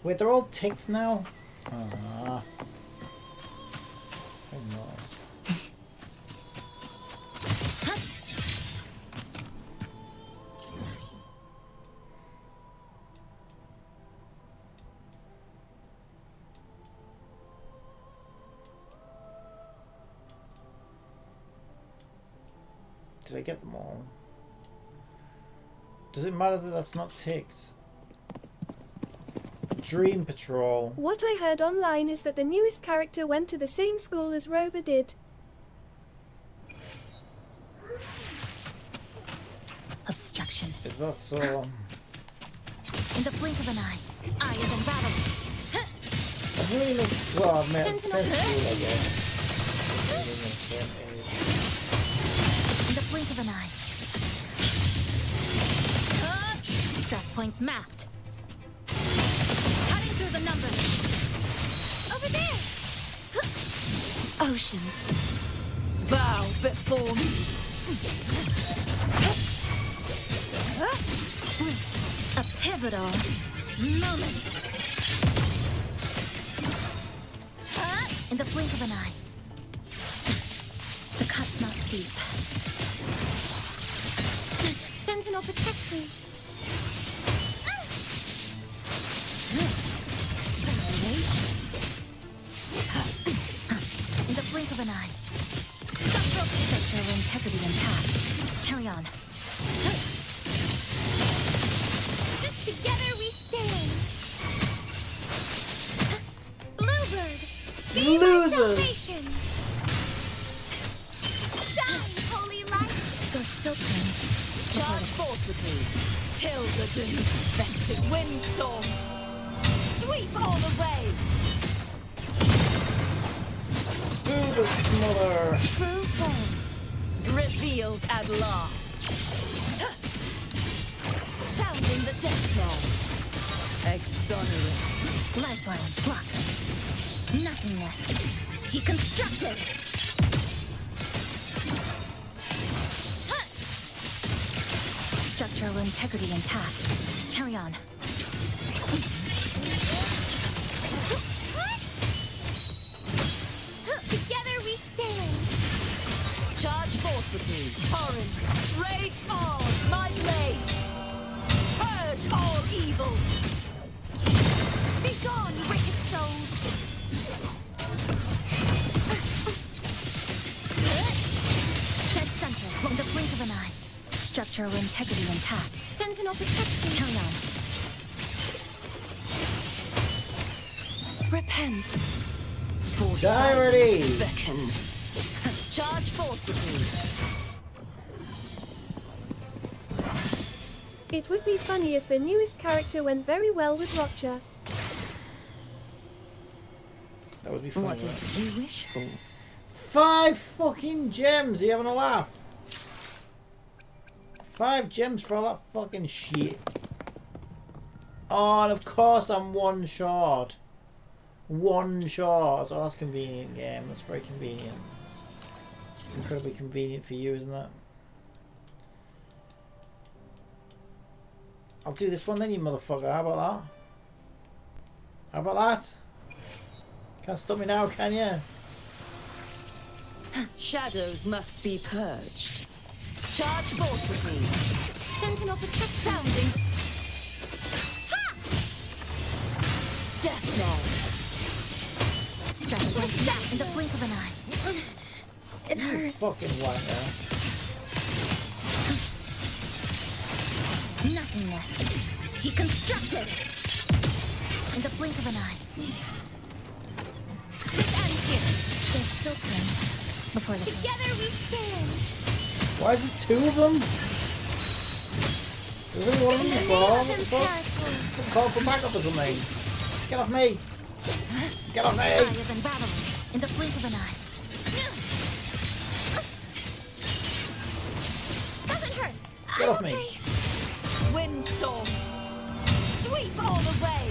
Wait, they're all ticked now? Ah. Very nice. Did I get them all? Does it matter that that's not ticked? Dream Patrol.
What I heard online is that the newest character went to the same school as Rover did.
Obstruction.
Is that so?
In the blink of an eye. Eye is unraveled.
That really makes, well, it makes sense to you, I guess.
In the blink of an eye. Stress points mapped. Cutting through the numbers.
Over there!
Oceans. Bow before me. A pivotal moment. In the blink of an eye. The cut's not deep.
Sentinel protects me.
Acceleration. In the blink of an eye. Structural integrity intact. Carry on.
Just together we stand. Bluebird, be my salvation. Shine, holy light.
There's still time.
Charge forth with me. Till the doom. Vexing windstorm. Sweep all the way.
Do the smother.
True form. Revealed at last. the death knell. Exonerate.
Lifeline, block. Nothingness. Deconstructed. Structural integrity intact. Carry on.
Together we stand.
Charge forth with me, torrents. Rage on, my blade. Purge all evil.
Be gone, wicked souls.
Dead center, on the blink of an eye. Structural integrity intact.
Sentinel protects me.
Carry on.
Repent. For
Diary.
silence beckons. Charge forth with me.
It would be funny if the newest character went very well with Rocha.
That would be funny.
What is it you wish for?
5 fucking gems. Are you having a laugh? 5 gems for all that fucking shit. Oh, and of course I'm one short. One short. Oh, that's convenient game. That's very convenient. It's incredibly convenient for you, isn't it? I'll do this one then, you motherfucker. How about that? How about that? Can't stop me now, can you?
Shadows must be purged. Charge forth with me.
Sentinel protects
Sounding. Ha! Death knell.
Strike again in the blink of an eye.
It
You
hurts.
fucking wanker.
Nothingness. Deconstructed. In the blink of an eye.
This ends here.
There's still time before the
Together we stand.
Why is it 2 of them? There's only one of them before. What the fuck? Some call for backup or something. Get off me. Get off me.
eye is unraveling. In the blink of an eye.
Doesn't hurt.
Get off me.
Windstorm. Sweep all the way.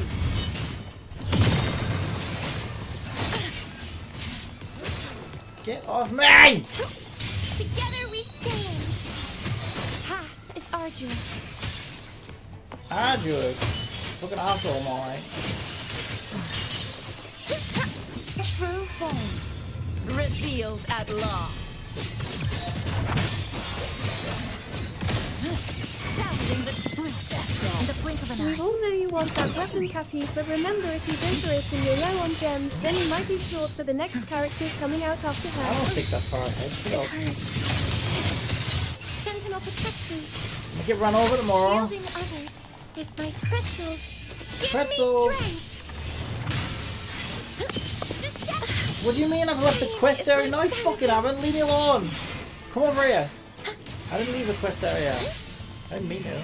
Get off me!
Together we stand. Path is arduous.
Arduous. Fucking asshole, Molly.
True form. Revealed at last. Sounding the death knell.
In the blink of an
We
eye.
all know you want that weapon, Cappy, but remember if you go for it and you're low on gems, then you might be short for the next characters coming out after
I
her.
don't think that far ahead. Shut up.
Sentinel protects me.
I'll get run over tomorrow.
Shielding others is my crystals. Give
Pretzels.
me strength.
What do you mean I've left the quest area? No, I fucking haven't. Leave me alone. Come over here. I didn't leave the quest area. I didn't mean to.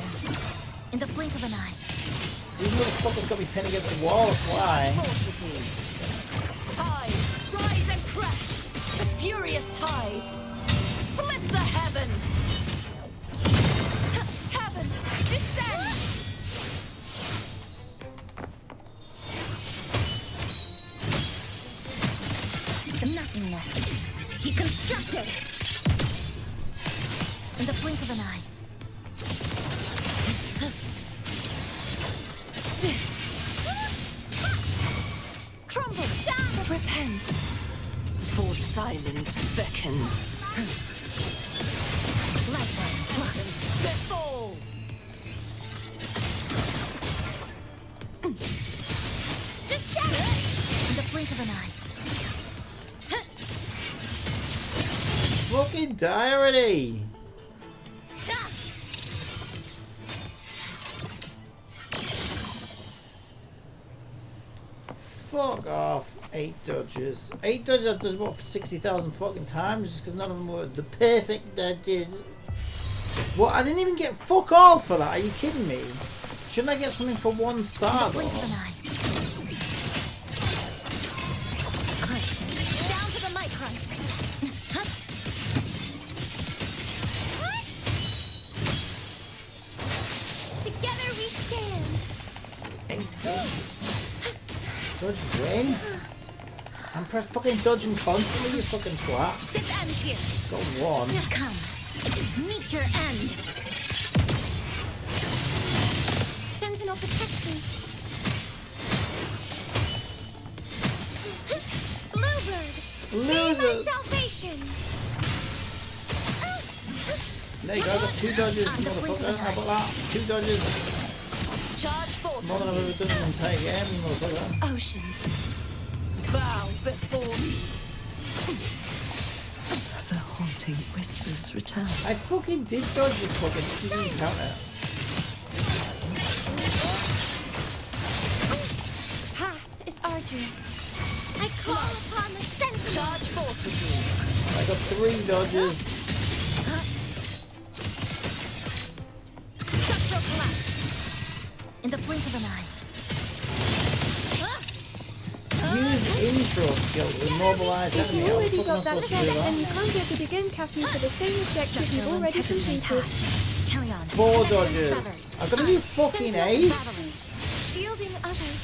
In the blink of an eye.
These motherfuckers got me pinned against the wall, that's why.
Tides, rise and crash. The furious tides. Split the heavens. Heavens, descend.
Nothingness. Deconstructed. In the blink of an eye.
Crumble, shine. Repent. For silence beckons.
Lifeline, block.
They fall.
In the blink of an eye.
Fucking die already. Fuck off. 8 dodges. 8 dodges I've done about 60,000 fucking times just because none of them were the perfect dodges. What? I didn't even get fuck all for that. Are you kidding me? Shouldn't I get something for 1 star though?
Blink of an eye.
Down to the micron. Together we stand.
8 dodges. Dodge when? I'm fucking dodging constantly, you fucking twat.
This ends here.
Got 1.
Now come. Meet your end.
Sentinel protects me. Bluebird. Be
Losers.
my salvation.
There you go, I got 2 dodges, motherfucker. How about that? 2 dodges.
Charge forth.
More than I've ever done in an entire game, motherfucker.
Oceans, bow before me. The haunting whispers return.
I fucking did dodge it, fucking didn't count it.
Path is arduous. I call upon the sentinel.
Charge forth with me.
I got 3 dodges.
Structural collapse. In the blink of an eye.
Use intro skill to immobilize
If
enemy.
you
How the
already
fuck am I
got that
supposed to do
check, then you
that?
can't get it again, Kathy, for the same objective you've
Structural
already
integrity
completed.
intact. Carry on.
4 dodges. I've got to do fucking 8.
Shielding others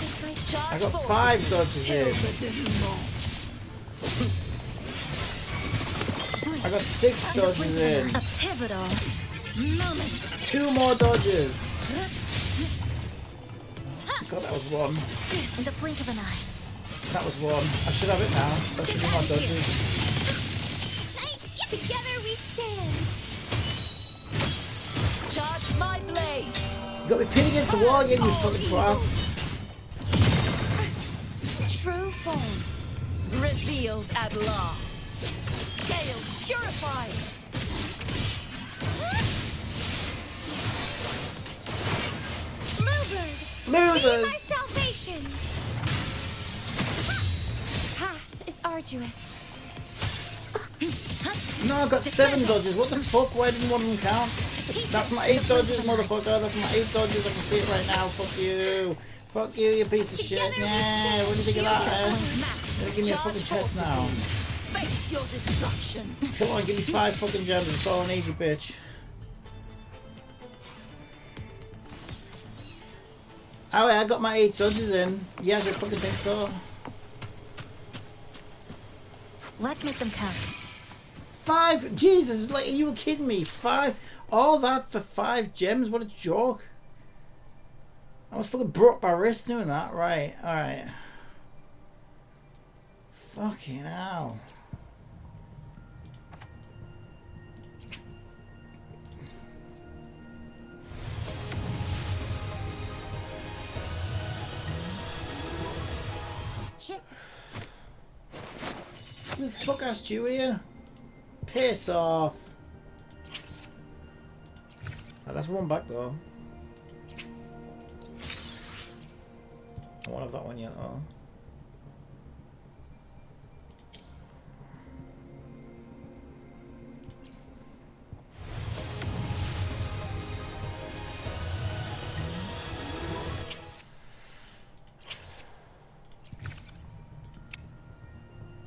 is my
Charge
I got
forth.
5 dodges
Till
in.
the denouement.
I got 6 dodges in.
A pivotal moment.
2 more dodges. God, that was 1.
In the blink of an eye.
That was 1. I should have it now. That should be my dodges.
Together we stand.
Charge my blade.
You got me pinned against the wall again, you fucking twats.
True form revealed at last. Scales purified.
Bluebird. Be
Losers.
my salvation.
path is arduous.
No, I got 7 dodges. What the fuck? Why didn't one of them count? That's my 8 dodges, motherfucker. That's my 8 dodges. I can see it right now. Fuck you. Fuck you, you piece of shit. Yeah, what do you think of that, man? You're gonna give me a fucking chest now.
Face your destruction.
Come on, give me 5 fucking gems. That's all I need, you bitch. Oh, I got my 8 dodges in. Yeah, I should fucking think so.
Let's make them count.
5? Jesus, like, are you kidding me? 5? All that for 5 gems? What a joke. I almost fucking broke my wrist doing that. Right, alright. Fucking hell. Who the fuck asked you here? Piss off. Oh, that's 1 back though. I won't have that one yet though.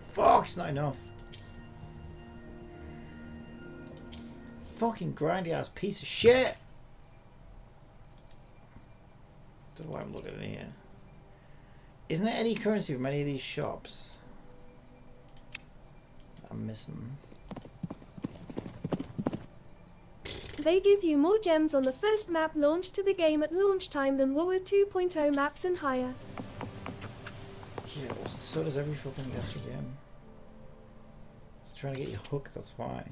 Fuck, it's not enough. Fucking grindy ass piece of shit. Don't know why I'm looking in here. Isn't there any currency from any of these shops I'm missing?
They give you more gems on the first map launched to the game at launch time than WoW 2.0 maps and higher.
Yeah, well, so does every fucking gacha game. It's trying to get you hooked, that's why.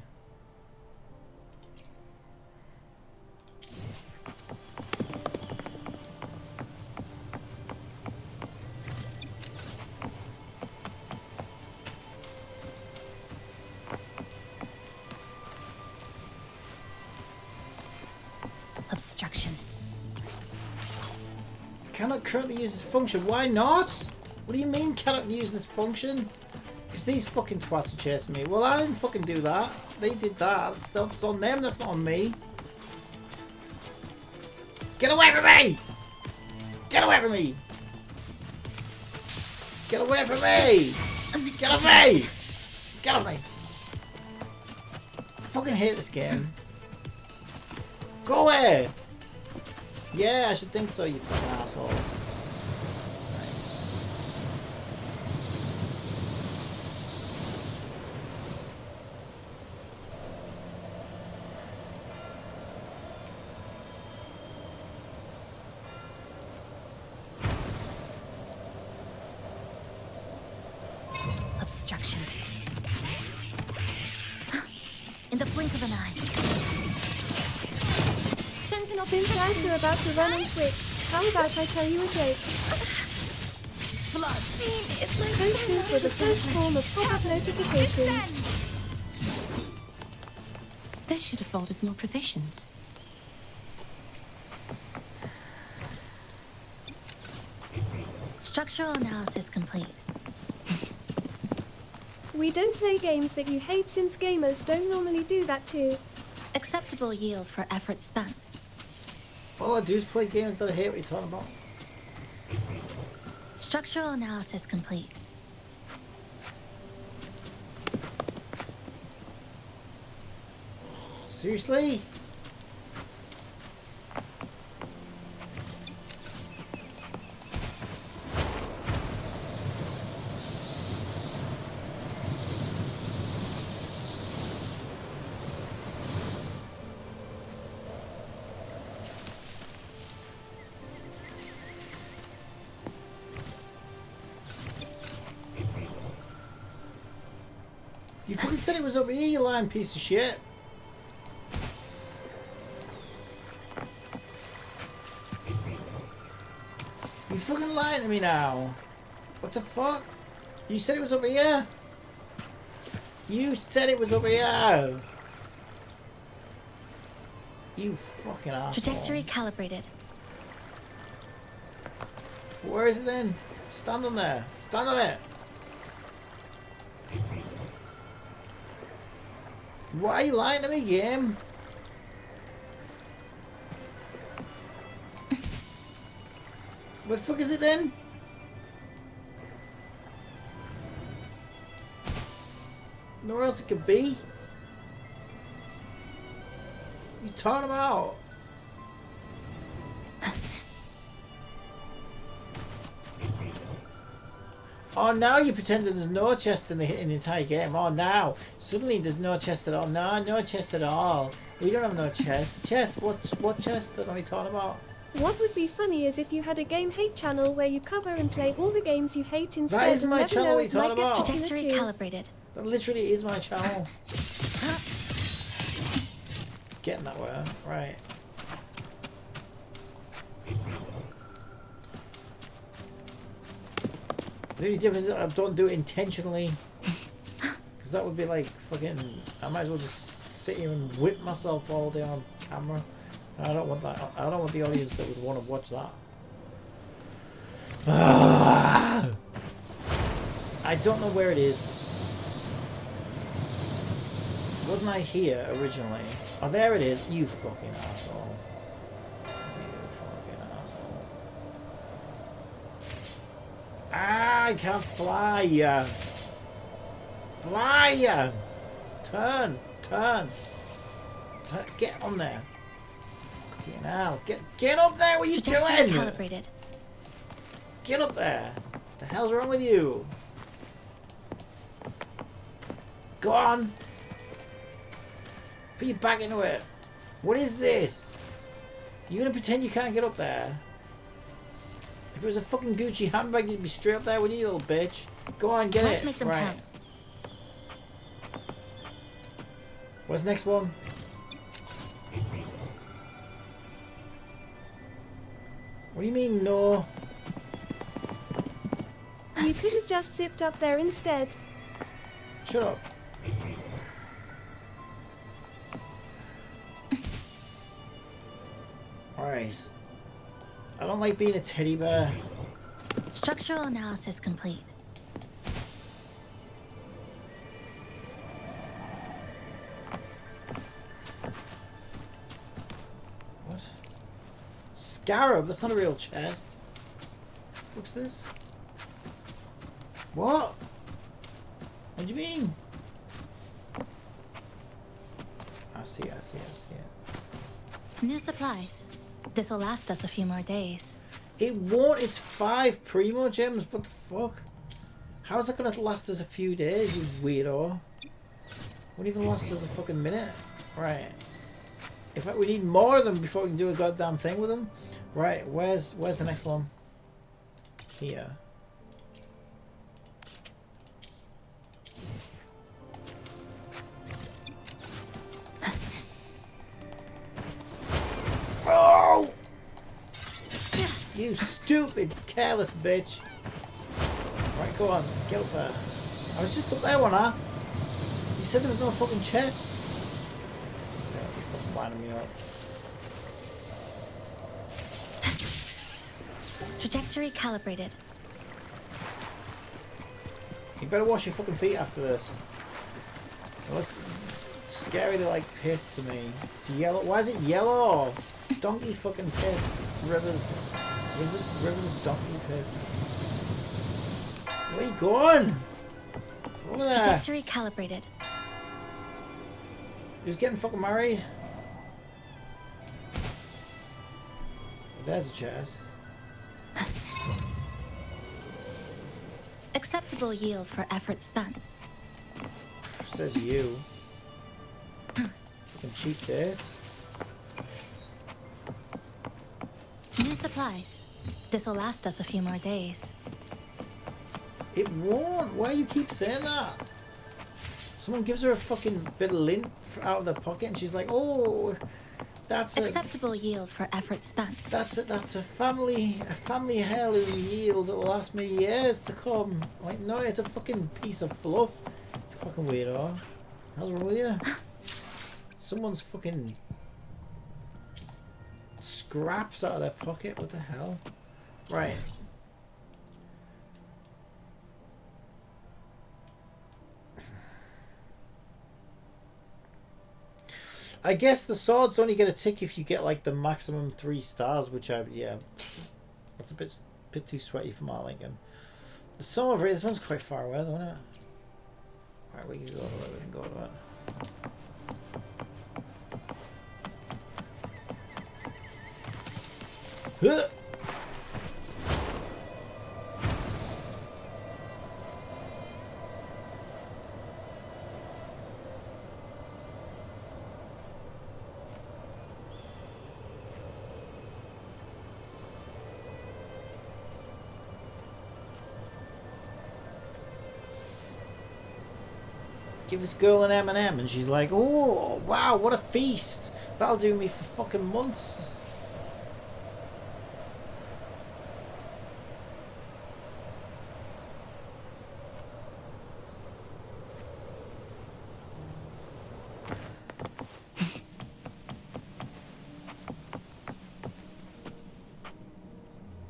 Obstruction.
Cannot currently use this function. Why not? What do you mean cannot use this function? Because these fucking twats are chasing me. Well, I didn't fucking do that. They did that. That's on them, that's not on me. Get away from me! Get away from me! Get away from me! Get off me! Get off me! I fucking hate this game. Go away! Yeah, I should think so, you fucking assholes. Nice.
Obstruction. In the blink of an eye.
Since ads are about to run on Twitch, how about I tell you a joke?
Blood is my
Posters were the first form of pop-up notification.
This should afford us more provisions. Structural analysis complete.
We don't play games that you hate since gamers don't normally do that too.
Acceptable yield for effort spent.
All I do is play games that I hate. What you're talking about?
Structural analysis complete.
Seriously? You fucking said it was over here, you lying piece of shit. You fucking lying to me now. What the fuck? You said it was over here? You said it was over here. You fucking asshole.
Trajectory calibrated.
Where is it then? Stand on there. Stand on it. Why are you lying to me, game? Where the fuck is it then? Nowhere else it could be. You talking about? Oh, now you pretending there's no chest in the entire game. Oh, now suddenly there's no chest at all. No, no chest at all. We don't have no chest. Chest? What chest are we talking about?
What would be funny is if you had a game hate channel where you cover and play all the games you hate instead.
That is
and
my
never
channel
know
what
it
you're
might
talking
get
about.
Trajectory
popular too.
calibrated.
That literally is my channel. Getting that way, right? The only difference is I don't do it intentionally, because that would be like fucking. I might as well just sit here and whip myself all day on camera. And I don't want that. I don't want the audience that would want to watch that. I don't know where it is. Wasn't I here originally? Oh, there it is. You fucking asshole. You fucking asshole. Ah, I can't fly. Fly. Turn. Get on there. Fucking hell. Get up there. What are you doing?
Calibrated.
Get up there. What the hell's wrong with you? Go on. Put your back into it. What is this? You gonna pretend you can't get up there? If it was a fucking Gucci handbag, you'd be straight up there with you, little bitch. Go on, get
Let's
it.
make them
right.
count.
What's the next one? What do you mean, no?
You could have just zipped up there instead.
Shut up. Alright. I don't like being a teddy bear.
Structural analysis complete.
What? Scarab? That's not a real chest. What's this? What? What do you mean? I see it.
New supplies. This'll last us a few more days.
It won't. It's 5 primo gems. What the fuck? How's that gonna last us a few days, you weirdo? Won't even last us a fucking minute. Right. In fact, we need more of them before we can do a goddamn thing with them. Right. Where's the next one? Here. Oh! You stupid, careless bitch. Right, go on. Get up there. I was just up there, wasn't I? You said there was no fucking chests? Yeah, you're fucking winding me up.
Trajectory calibrated.
You better wash your fucking feet after this. It looks scary to like piss to me. It's yellow. Why is it yellow? Donkey fucking piss. Rivers of donkey piss. Where you going? Over there.
Trajectory calibrated.
Who's getting fucking married? There's a chest.
Acceptable yield for effort spent.
Says you. Fucking cheap days.
New supplies. This'll last us a few more days.
It won't. Why do you keep saying that? Someone gives her a fucking bit of lint out of their pocket, and she's like, "Oh, that's
acceptable yield for effort spent."
That's a family heirloom yield that'll last me years to come. Like, no, it's a fucking piece of fluff. You fucking weirdo. How's wrong with you? Someone's fucking scraps out of their pocket. What the hell? Right. I guess the sword's only going to tick if you get like the maximum 3 stars, which yeah, that's a bit too sweaty for my liking. The sun over here, this one's quite far away though, isn't it? Alright, we can go to it, we can go to it. Huh! Give this girl an M&M and she's like, oh, wow, what a feast. That'll do me for fucking months.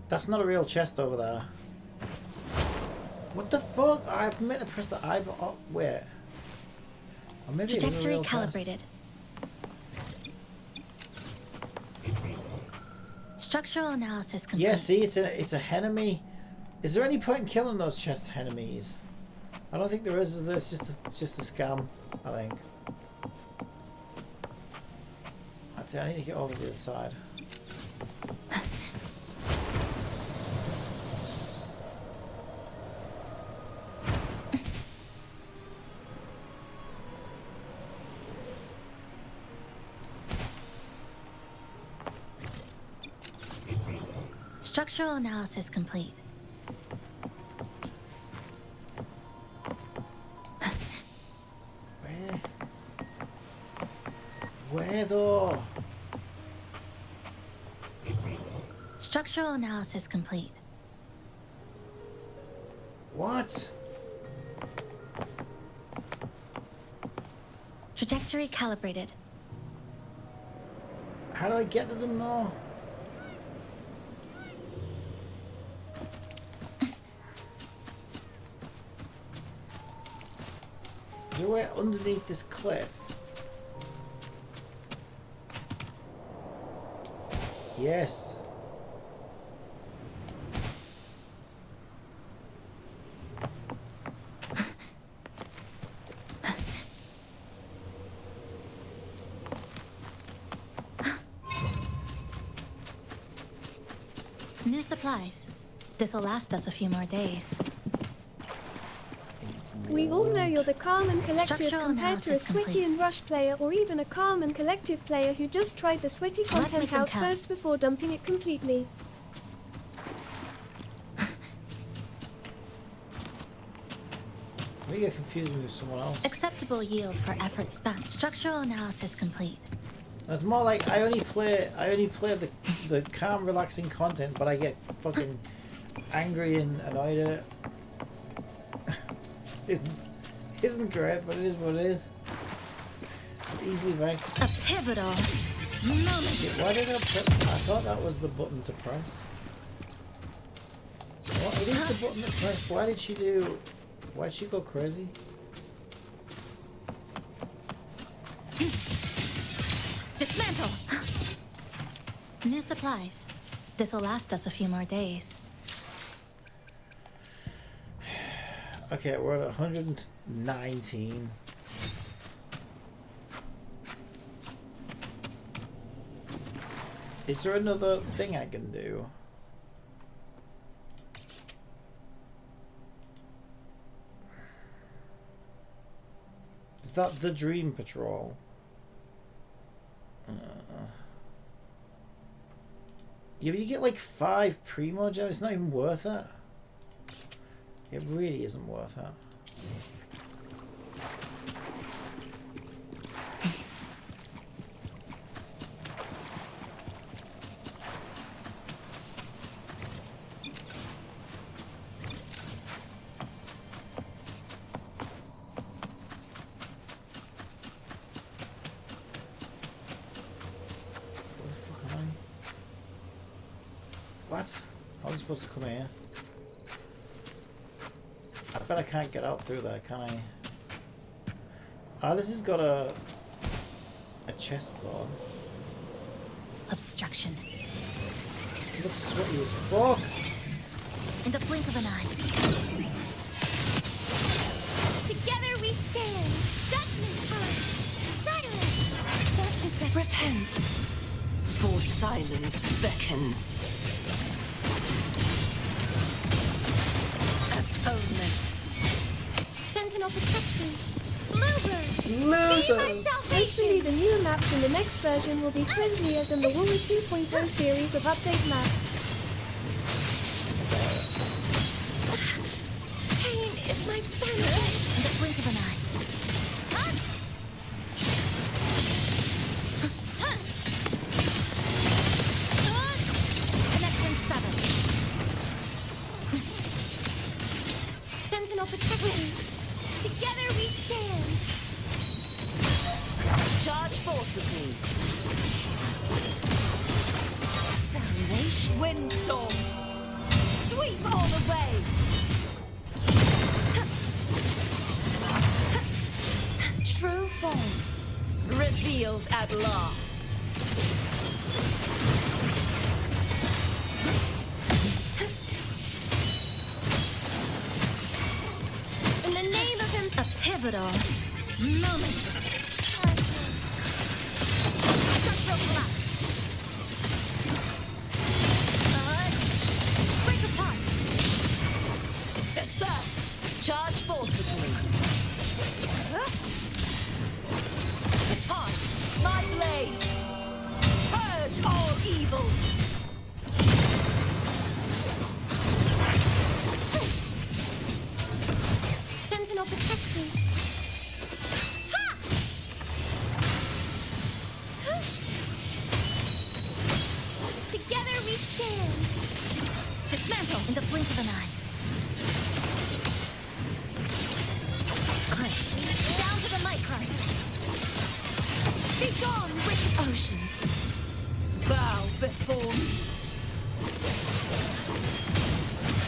That's not a real chest over there. What the fuck? I meant to press the I button. Oh, where? Or maybe
trajectory calibrated. Structural analysis complete.
Yeah, see, it's a enemy. Is there any point in killing those chest enemies? I don't think there is. It's just a scam, I think. I need to get over to the other side.
Structural analysis complete.
Where though?
Structural analysis complete.
What?
Trajectory calibrated.
How do I get to them though? Is there a way underneath this cliff? Yes.
supplies. This'll last us a few more days.
We all know you're the calm and collective
Structural
compared to a
analysis
sweaty
complete.
and rush player, or even a calm and collective player who just tried the sweaty
Let's
content
make them
out
count.
first before dumping it completely.
Maybe you're confusing me with someone else.
Acceptable yield for effort spent. Structural analysis complete.
It's more like I only play the calm, relaxing content, but I get fucking angry and annoyed at it. isn't great, but it is what it is. Easily vexed.
A pivotal moment.
Shit, why did I put? I thought that was the button to press. What? It is the button to press. Why did she do? Why'd she go crazy?
Dismantle! New supplies. This'll last us a few more days.
Okay, we're at 119. Is there another thing I can do? Is that the Dream Patrol? Yeah, but you get like 5 Primo gems. It's not even worth it. It really isn't worth it. What? How was I supposed to come here? I bet I can't get out through there, can I? Ah, this has got a chest though.
Obstruction.
It looks sweaty as fuck.
In the blink of an eye.
Together we stand. Judgment time. Silence.
Such is the repent. For silence beckons. Atonement.
Sentinel protection. Bluebird.
Losers.
Hopefully the new maps in the next version will be friendlier than the Wooly 2.0 series of update maps.
Pain is my family.
In the blink of an eye. Connection 7.
Sentinel protection. Together we stand.
Charge forth with me. Salvation. Windstorm. Sweep all the way. True form. Revealed at last.
In the name of him.
A pivotal moment. Structural collapse. Break apart.
Disperse. Charge forth with me. Attack. My blade. Purge all evil.
Sentinel protection. Ha! Together we stand.
Dismantle in the blink of an eye. Down to the micron.
Be gone, wicked oceans. Bow before me.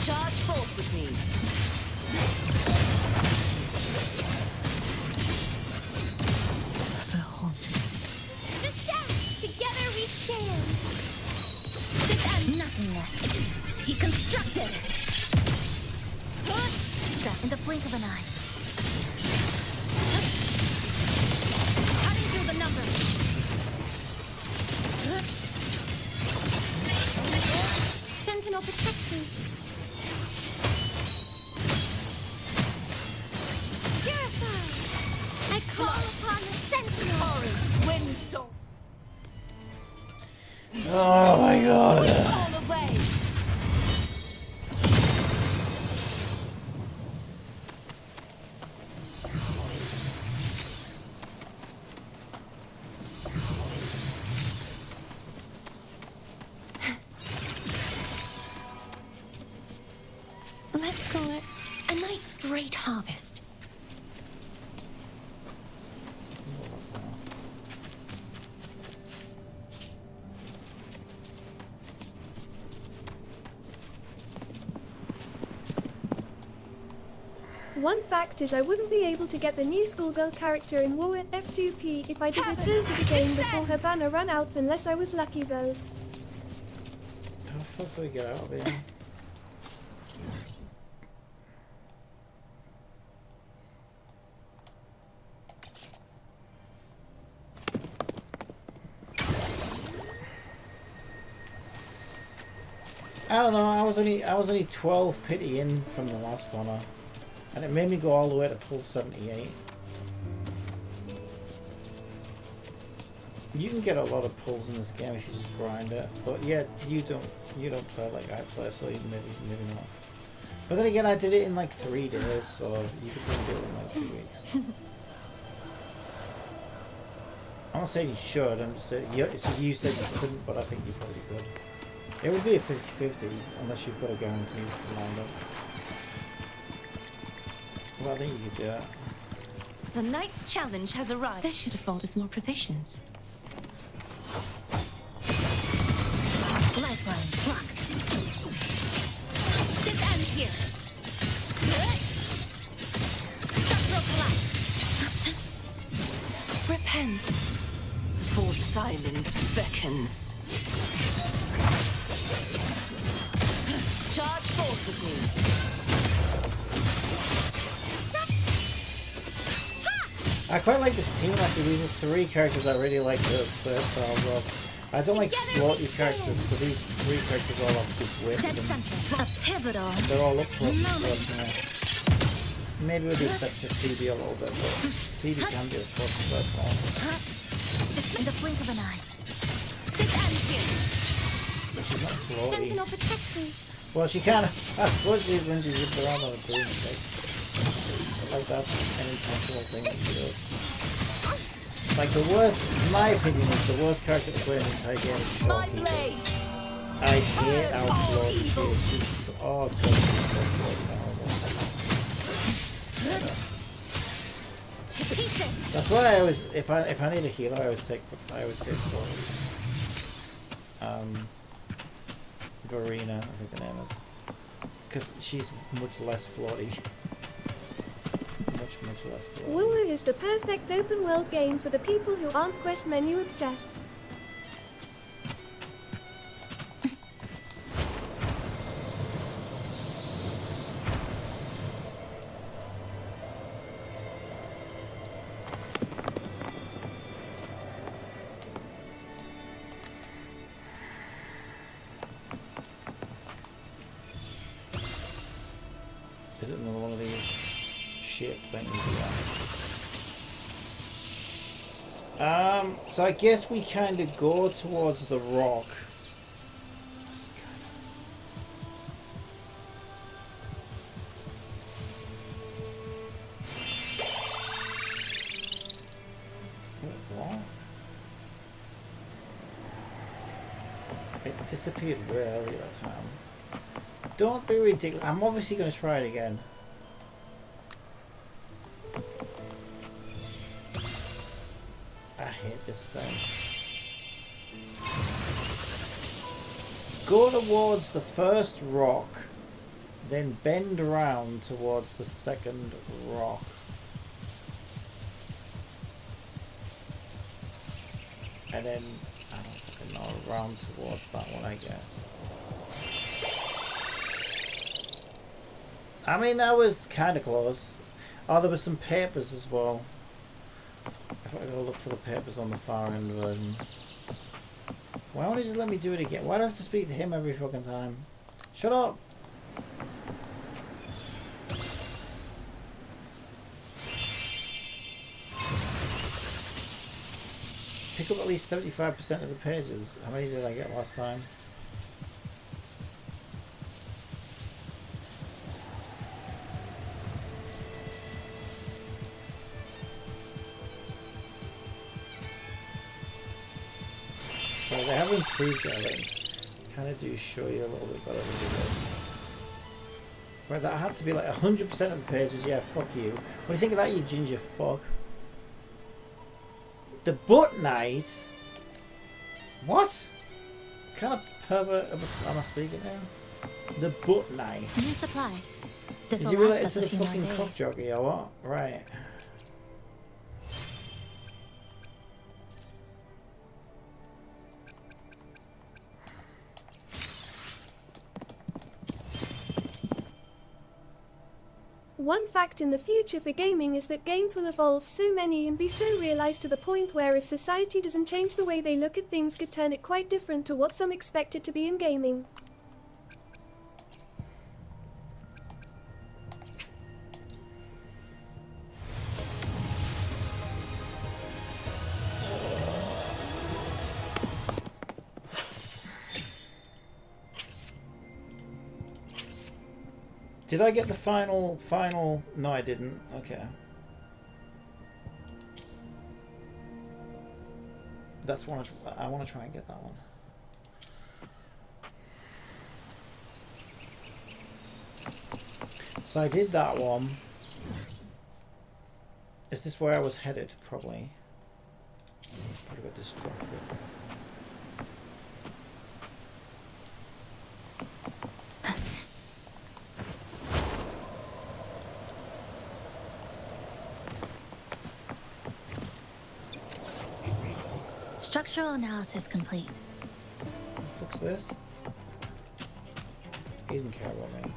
Charge forth with me. The haunted.
Descent. Together we stand.
Nothingness. Deconstructed. Stress in the blink of an eye. Cutting through the numbers.
Sentinel protection.
Let's call it a night's great harvest.
One fact is I wouldn't be able to get the new schoolgirl character in War F2P if I did return to the game before her banner ran out, unless I was lucky though.
How the fuck do we get out of here? I don't know, I was only 12 pity in from the last banner. And it made me go all the way to pull 78. You can get a lot of pulls in this game if you just grind it, but yeah, you don't play like I play, so maybe not. But then again, I did it in like 3 days, so you could probably do it in like 2 weeks. I'm not saying you should. I'm just saying you said you couldn't, but I think you probably could. It would be a 50-50 unless you've got a guarantee lined up. Well, I think you could do it.
The night's challenge has arrived. This should afford us more provisions. Lifeline, block.
This ends here.
Repent.
For silence beckons. Charge forth with me.
I quite like this team actually. These are 3 characters I really like the playstyle of. I don't like floaty characters, so these 3 characters all have good width. And they're all up close and personal. Maybe with the exception of Phoebe a little bit, but Phoebe can be up close and personal.
In the blink of an eye.
But she's not floaty.
Sentinel protects me.
Well, she can. What she is when she's zipped around on a broomstick. Like that's an intentional thing that she does. Like the worst, in my opinion, is the worst character to play in the entire game is Shawky. I hate how flawed she is. She's oh god, she's so flawed and horrible. That's why I always, if I need a healer, I always take Verena, I think her name is, because she's much less flawedy. Much less flawed.
Woo is the perfect open world game for the people who aren't quest menu obsessed.
Is it another one of these ship things again? So I guess we kind of go towards the rock. What? It disappeared way early that time. Don't be ridiculous. I'm obviously going to try it again. I hate this thing. Go towards the first rock, then bend around towards the second rock. And then, I don't fucking know, around towards that one, I guess. I mean, that was kind of close. Oh, there were some papers as well. If I go look for the papers on the far end version. Why won't he just let me do it again? Why do I have to speak to him every fucking time? Shut up! Pick up at least 75% of the pages. How many did I get last time? Well, they have improved it, I think. Kind of do show you a little bit better than they did. Right, that had to be like 100% of the pages. Yeah, fuck you. What do you think of that, you ginger fuck? The Butt Knight? What? Kind of pervert am I speaking now? The Butt Knight.
New supplies. This
Is
will
he
last
related
us
to
a
the
few more
fucking
days.
cock jockey or what? Right.
One fact in the future for gaming is that games will evolve so many and be so realized to the point where if society doesn't change the way they look at things could turn it quite different to what some expect it to be in gaming.
Did I get the final? No, I didn't. Okay. That's one. I want to try and get that one. So I did that one. Is this where I was headed? Probably. Probably got distracted.
Structural analysis complete.
What the fuck's this? He doesn't care about me.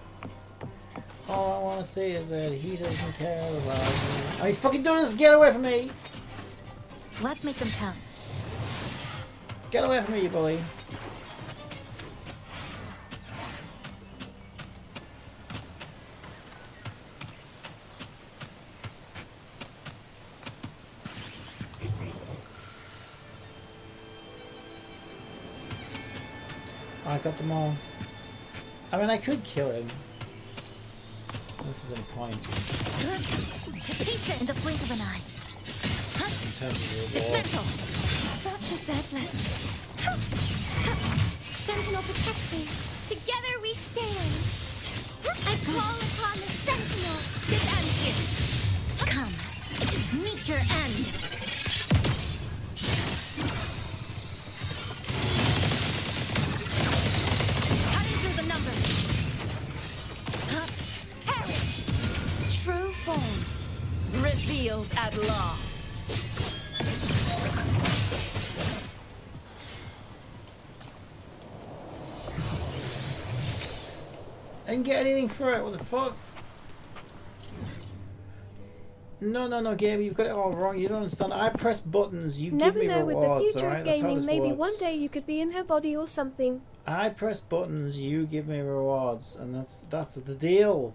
All I want to say is that he doesn't care about me. I fucking do this! Get away from me!
Let's make them count.
Get away from me, you bully! I got them all. I mean, I could kill him. I don't know if there's any point.
To pieces in the blink of an eye.
In terms of reward.
Such is that blessing.
Sentinel, protect me. Together we stand. I call upon the Sentinel. This ends here.
Come, meet your end.
Cutting through the numbers. Perish.
True form revealed at last.
I didn't get anything for it. What the fuck? No, game. You've got it all wrong. You don't understand. I press buttons. You
Never
give me
know,
rewards.
with the future
Alright,
of
that's how
gaming,
this
maybe
works.
one day you could be in her body or something.
I press buttons. You give me rewards, and that's the deal.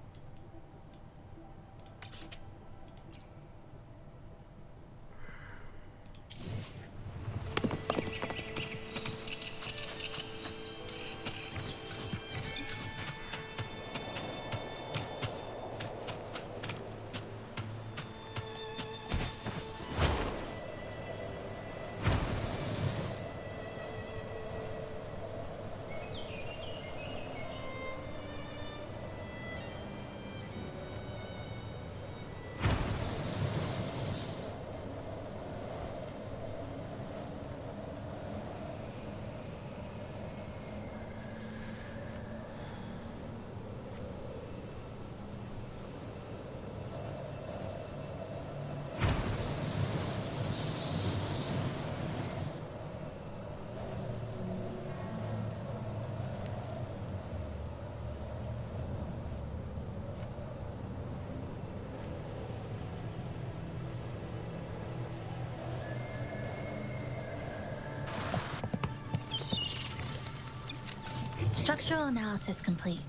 Structural analysis complete.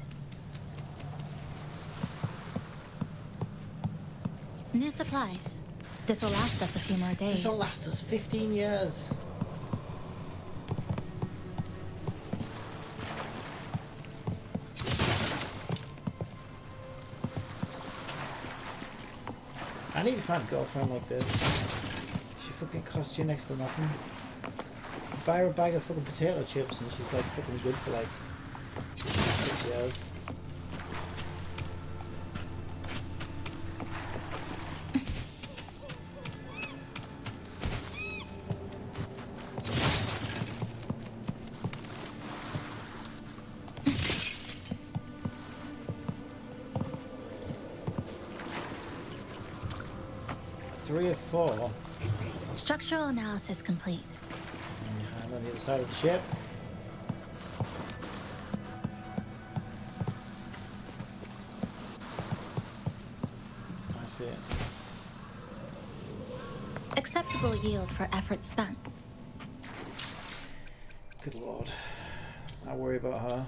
New supplies. This will last us a few more days.
This will last us 15 years. I need to find a girlfriend like this. She fucking costs you next to nothing. Buy her a bag of fucking potato chips and she's like fucking good for like 6 years. 3 of 4.
Structural analysis complete.
I'm on the other side of the ship. I see it.
Acceptable yield for effort spent.
Good lord. I worry about her.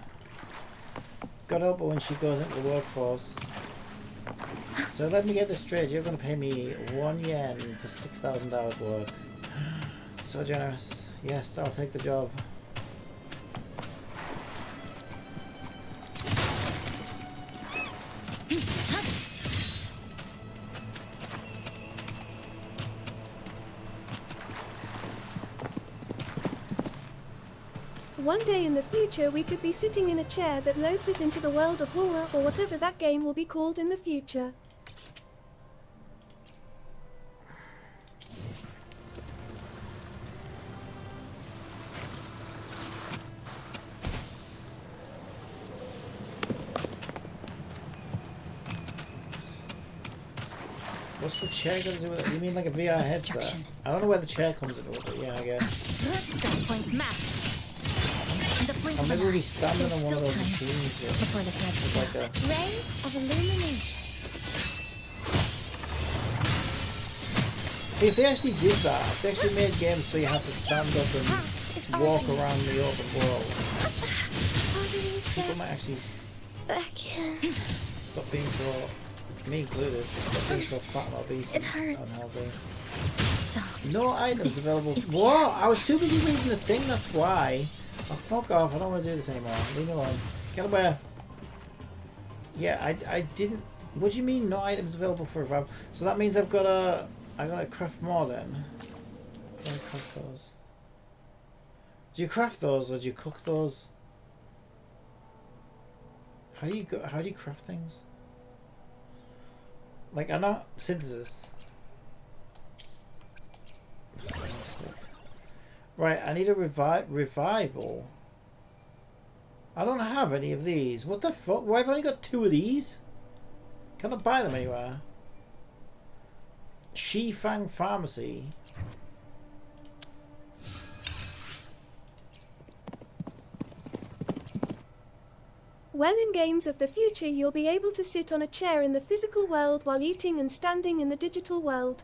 God help her when she goes into the workforce. So let me get this straight. You're going to pay me 1 yen for 6,000 hours work. So generous. Yes, I'll take the job.
One day in the future we could be sitting in a chair that loads us into the world of War or whatever that game will be called in the future.
What's the chair going to do with it? You mean like a VR headset? I don't know where the chair comes into it, but yeah, I guess.
Let's points map.
I'm maybe we'll be standing on one of those machines here.
Before the threats
Like a...
Rays of illumination.
See, if they actually did that, if they actually made games so you have to stand up and walk around the open world, people might actually stop being so, me included, stop being so fat and obese and unhealthy. No items available. Whoa! I was too busy reading the thing, that's why. Oh, fuck off, I don't want to do this anymore. Leave me alone. Get away. Yeah, I didn't... What do you mean no items available for revival? So that means I've got to craft more then. How do I craft those? Do you craft those or do you cook those? How do you craft things? Like, I'm not synthesis. Right, I need a revival. I don't have any of these. What the fuck? Why have I only got 2 of these? Can I buy them anywhere? Shifang Pharmacy.
Well, in games of the future you'll be able to sit on a chair in the physical world while eating and standing in the digital world.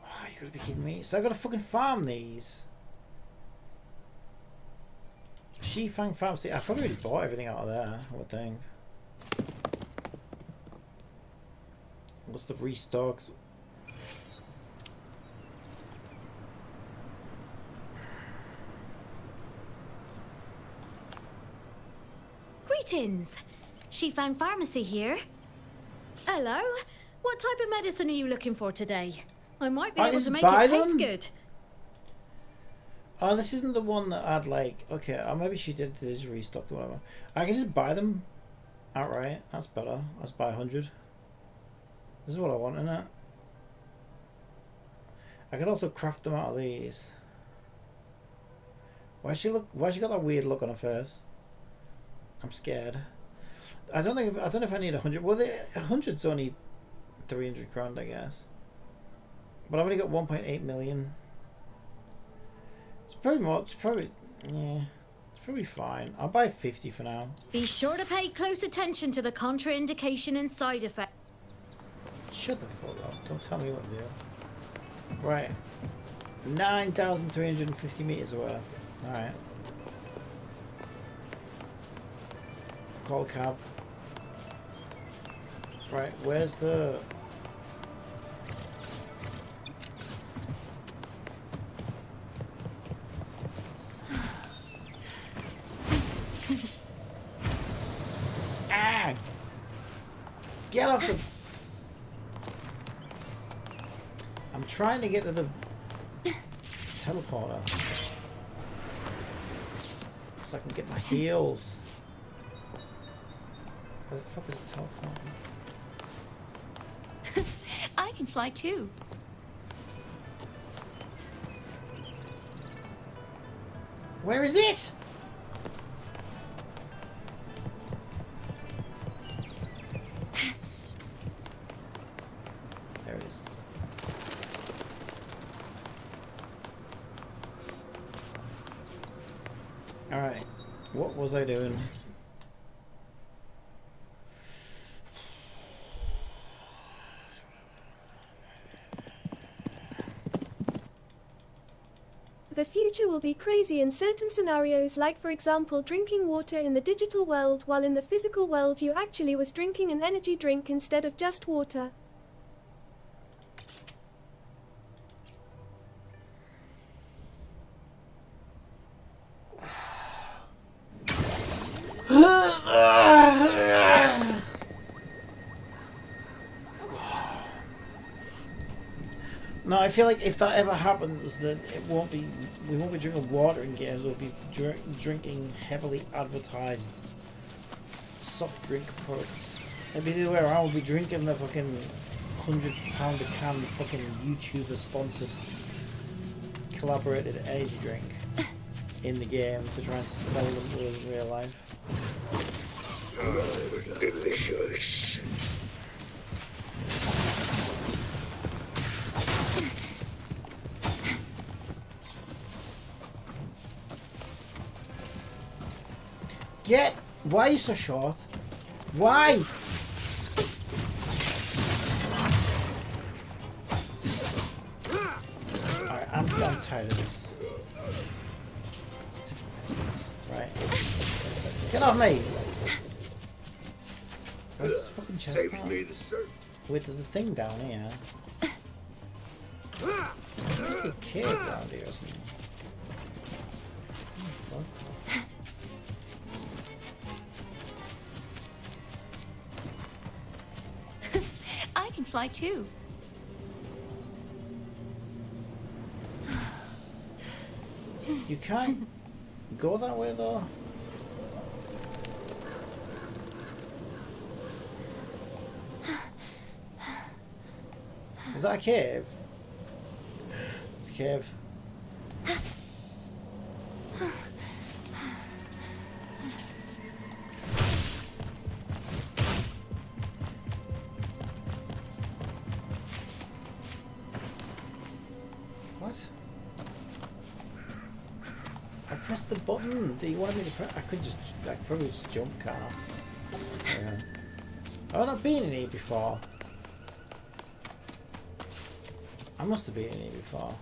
Oh, you gotta be kidding me. So I gotta fucking farm these. Shifang Pharmacy. I've probably already bought everything out of there, I would think. What's the restocked?
Greetings! Shifang Pharmacy here. Hello. What type of medicine are you looking for today? I might be able to make it taste good.
Oh, this isn't the one that I'd like. Okay, maybe she did this restocked or whatever. I can just buy them outright. That's better. Let's buy 100. This is what I want, isn't it? I can also craft them out of these. Why she got that weird look on her face? I'm scared. I don't know if I need 100. Well, 100's only 300 grand, I guess. But I've only got 1.8 million. It's pretty much. Yeah. It's probably fine. I'll buy 50 for now.
Be sure to pay close attention to the contraindication and side effect.
Shut the fuck up. Don't tell me what to do. Right. 9,350 meters away. Alright. Call cab. Right, where's the... Ah! Get off the... I'm trying to get to the teleporter so I can get my heals. Where the fuck is the teleporter?
I can fly too.
Where is it? What was I doing?
The future will be crazy in certain scenarios, like for example drinking water in the digital world, while in the physical world you actually was drinking an energy drink instead of just water.
No, I feel like if that ever happens, then we won't be drinking water in games. We'll be drinking heavily advertised soft drink products. It'd be the other way around. We'll be drinking the fucking £100 a can fucking YouTuber sponsored collaborated energy drink in the game to try and sell them to us in real life.
Delicious.
Why are you so short? Why? Alright, I'm tired of this. Let's take a piss of this. Right. Get off me! Where's this fucking chest at? Wait, there's a thing down here. There's like a cave around here or something. What the fuck?
I can fly too.
You can't go that way though. Is that a cave? It's a cave. Press the button. Do you want me to press? I could probably just jump, can't I? Yeah. I've not been in here before. I must have been in here before.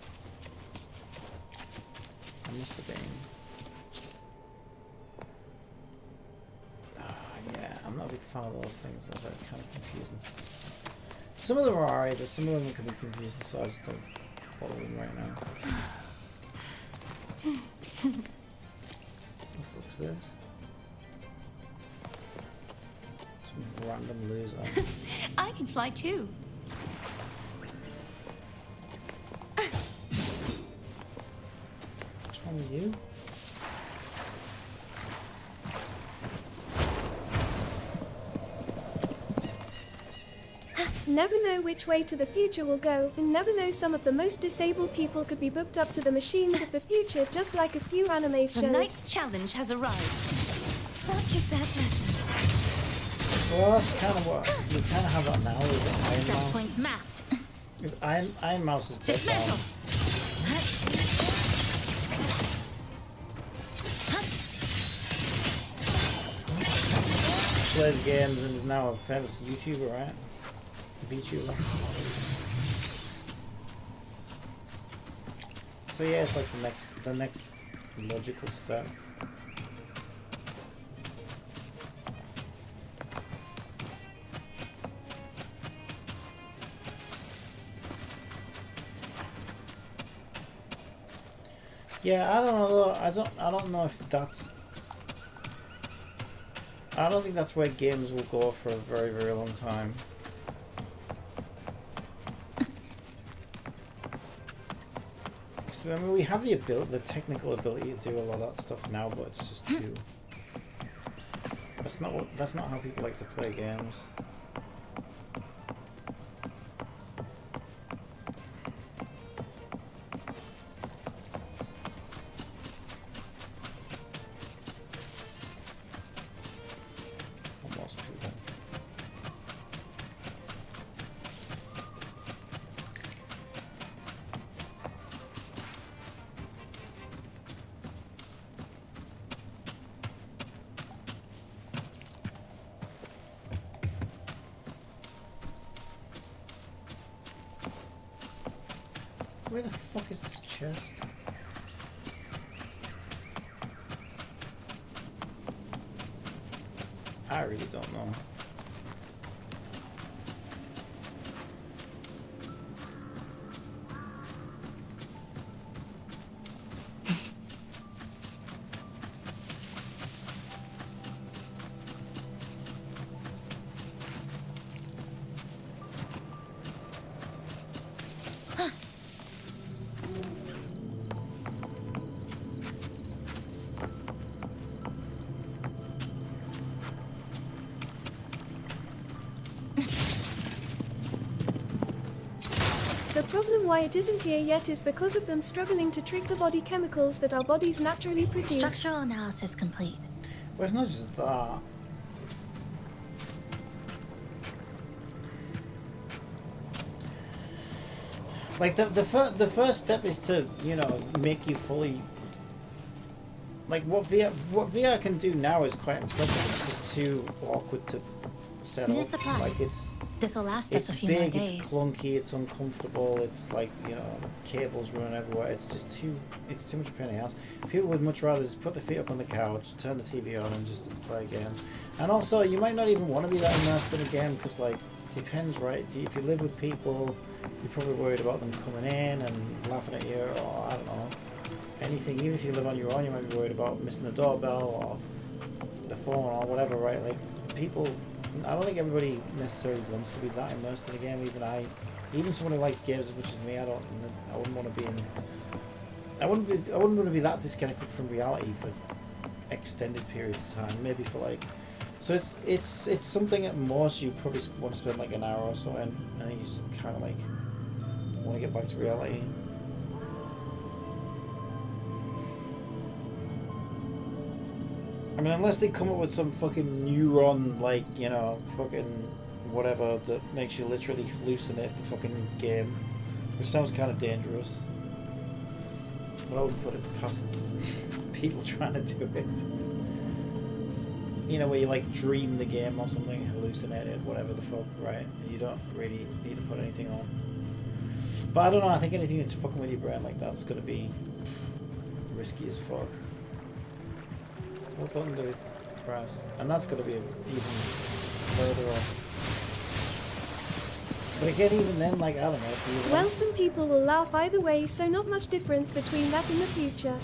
I must have been. Yeah, I'm not a big fan of those things. They're kind of confusing. Some of them are alright, but some of them can be confusing, so I just don't follow them right now. What the fuck's this? Some random loser.
I can fly too.
What's wrong with you?
Never know which way to the future will go, and never know some of the most disabled people could be booked up to the machines of the future, just like a few anime shows.
The night's challenge has arrived. Such is that lesson.
Well, that's kind of what you kind of have that now with Iron
Stress
Mouse.
points mapped.
Because Iron Mouse is big down. Plays games and is now a famous YouTuber, right? VTuber. So yeah, it's like the next logical step. Yeah, I don't know. I don't know if that's. I don't think that's where games will go for a very, very long time. I mean, we have the technical ability to do a lot of that stuff now, but it's just too. That's not how people like to play games. For most people. where the fuck is this chest? I really don't know.
The problem why it isn't here yet is because of them struggling to trick the body chemicals that our bodies naturally produce.
Structural analysis complete.
Well, it's not just that. Like the first step is to, you know, make you fully. Like what VR can do now is quite impressive. It's just too awkward to set
New
up.
supplies.
Like it's.
This'll last us
It's
a few more
big,
days.
it's clunky, it's uncomfortable, it's like, you know, cables running everywhere. It's just too much pain in the ass. People would much rather just put their feet up on the couch, turn the TV on and just play a game. And also, you might not even want to be that immersed in a game because, like, depends, right? If you live with people, you're probably worried about them coming in and laughing at you, or, I don't know, anything. Even if you live on your own, you might be worried about missing the doorbell or the phone or whatever, right? Like, people... I don't think everybody necessarily wants to be that immersed in a game. Even someone who likes games as much as me, I wouldn't want to be in. I wouldn't want to be that disconnected from reality for extended periods of time. Maybe for like, so it's something at most you probably want to spend like an hour or so in, and then you just kind of like want to get back to reality. I mean, unless they come up with some fucking neuron, like, you know, fucking whatever that makes you literally hallucinate the fucking game, which sounds kind of dangerous. But I wouldn't put it past people trying to do it. You know, where you like dream the game or something, hallucinate it, whatever the fuck, right? And you don't really need to put anything on. But I don't know, I think anything that's fucking with your brain like that's gonna be risky as fuck. What button do we press? And that's going to be even further off. But again, even then, like, I don't know. Do you
Well, some people will laugh either way, so not much difference between that and the future.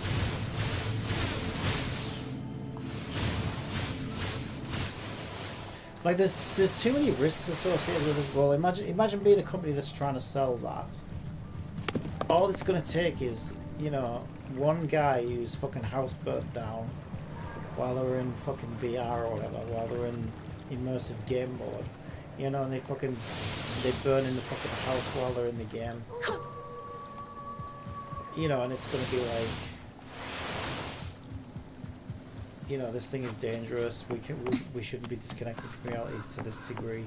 Like, there's too many risks associated with it as well. Imagine being a company that's trying to sell that. All it's going to take is, you know, one guy whose fucking house burnt down while they were in fucking VR or whatever, while they're in immersive game mode, you know, and they burn in the fucking house while they're in the game, you know, and it's gonna be like, you know, this thing is dangerous. We shouldn't be disconnected from reality to this degree.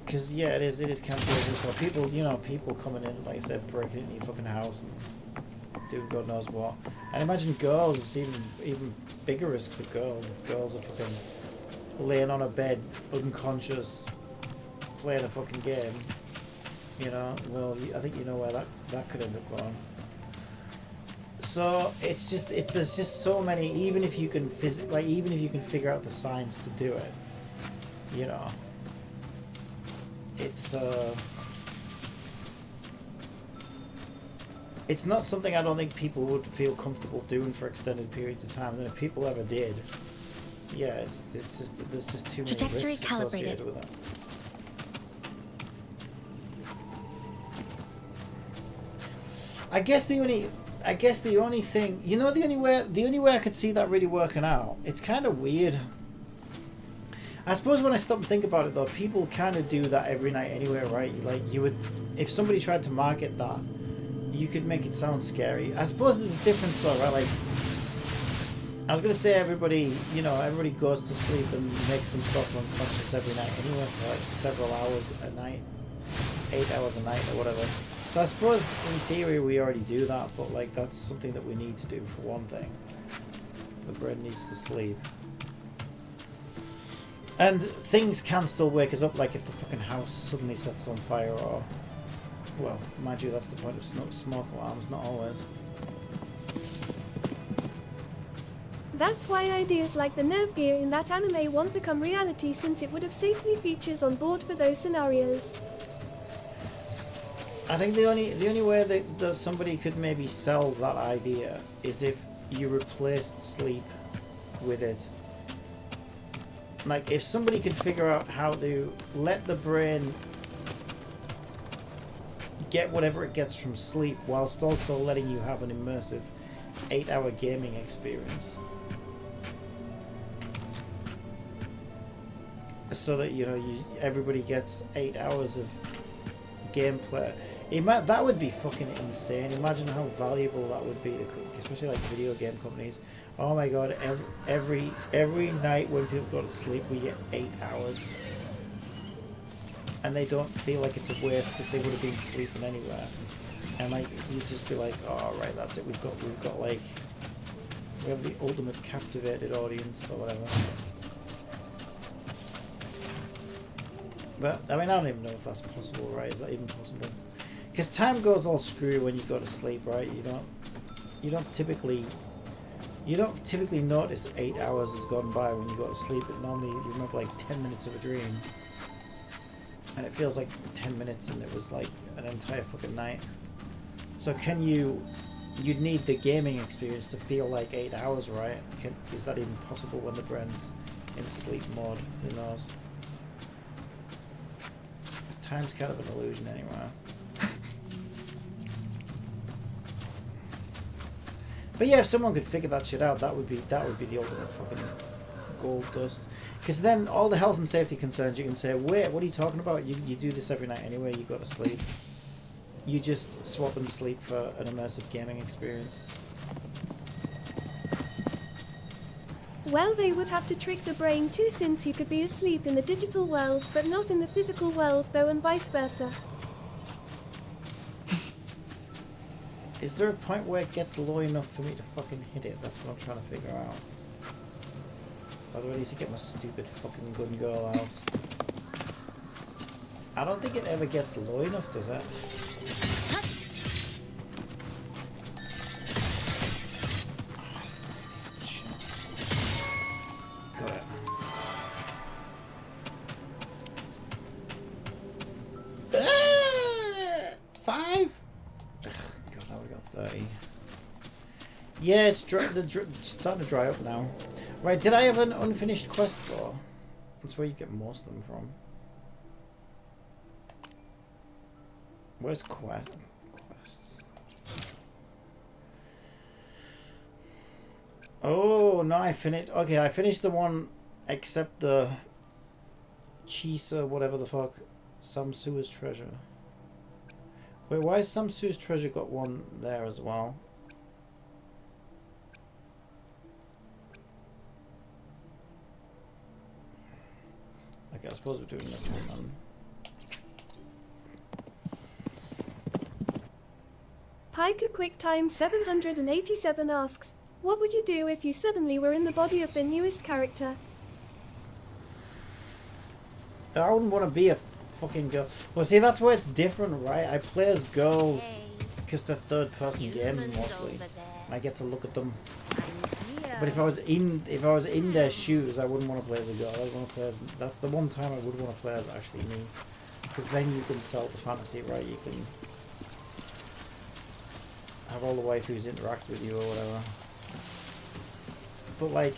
Because, yeah, it is kind of dangerous. So people, you know, people coming in, like I said, breaking into your fucking house and doing God knows what. And imagine girls, it's even bigger risk for girls. If girls are fucking laying on a bed, unconscious, playing a fucking game, you know, well, I think you know where that could end up going. So it's just, there's just so many, even if you can figure out the science to do it, you know. It's not something I don't think people would feel comfortable doing for extended periods of time. And if people ever did, yeah, it's just there's just too many risks associated with it. I guess the only thing, you know, the only way I could see that really working out, it's kind of weird. I suppose when I stop and think about it though, people kind of do that every night anyway, right? Like you would, if somebody tried to market that, you could make it sound scary. I suppose there's a difference though, right? Like, I was gonna say everybody goes to sleep and makes themselves unconscious every night anyway, for like several hours a night, 8 hours a night or whatever. So I suppose in theory we already do that, but like that's something that we need to do for one thing. The brain needs to sleep. And things can still wake us up, like if the fucking house suddenly sets on fire, or... Well, mind you, that's the point of smoke alarms, not always.
That's why ideas like the nerve gear in that anime won't become reality, since it would have safety features on board for those scenarios.
I think the only way that somebody could maybe sell that idea is if you replaced sleep with it. Like, if somebody could figure out how to let the brain get whatever it gets from sleep whilst also letting you have an immersive 8-hour gaming experience. So that, you know, everybody gets 8 hours of gameplay. That would be fucking insane. Imagine how valuable that would be to, especially like video game companies. Oh my god, every night when people go to sleep, we get 8 hours, and they don't feel like it's a waste because they would have been sleeping anywhere. And like, you'd just be like, oh right, that's it. We have the ultimate captivated audience or whatever. But I mean, I don't even know if that's possible, right? Is that even possible? Because time goes all screwy when you go to sleep, right? You don't typically notice 8 hours has gone by when you go to sleep. But normally you remember like 10 minutes of a dream, and it feels like 10 minutes, and it was like an entire fucking night. So you'd need the gaming experience to feel like 8 hours, right? Is that even possible when the brain's in sleep mode? Who knows? Time's kind of an illusion anyway. But yeah, if someone could figure that shit out, that would be the ultimate fucking gold dust. Because then all the health and safety concerns, you can say, wait, what are you talking about? You do this every night anyway, you go to sleep. You just swap and sleep for an immersive gaming experience.
Well, they would have to trick the brain too, since you could be asleep in the digital world but not in the physical world though, and vice versa.
Is there a point where it gets low enough for me to fucking hit it? That's what I'm trying to figure out. Or do I need to get my stupid fucking gun girl out? I don't think it ever gets low enough, does it? Yeah, it's starting to dry up now. Right, did I have an unfinished quest though? That's where you get most of them from. Where's quests? Oh, no, I finished. Okay, I finished the one except the Chisa, whatever the fuck, Samsua's treasure. Wait, why has Samsua's treasure got one there as well? Okay, I suppose we're doing this one then.
Piker QuickTime 787 asks, what would you do if you suddenly were in the body of the newest character?
I wouldn't want to be a fucking girl. Well, see, that's where it's different, right? I play as girls because they're third-person games mostly, and I get to look at them. But if I was in their shoes, I wouldn't want to play as a girl. I would want to play as. That's the one time I would want to play as actually me, because then you can sell the fantasy, right? You can have all the waifus interact with you or whatever. But like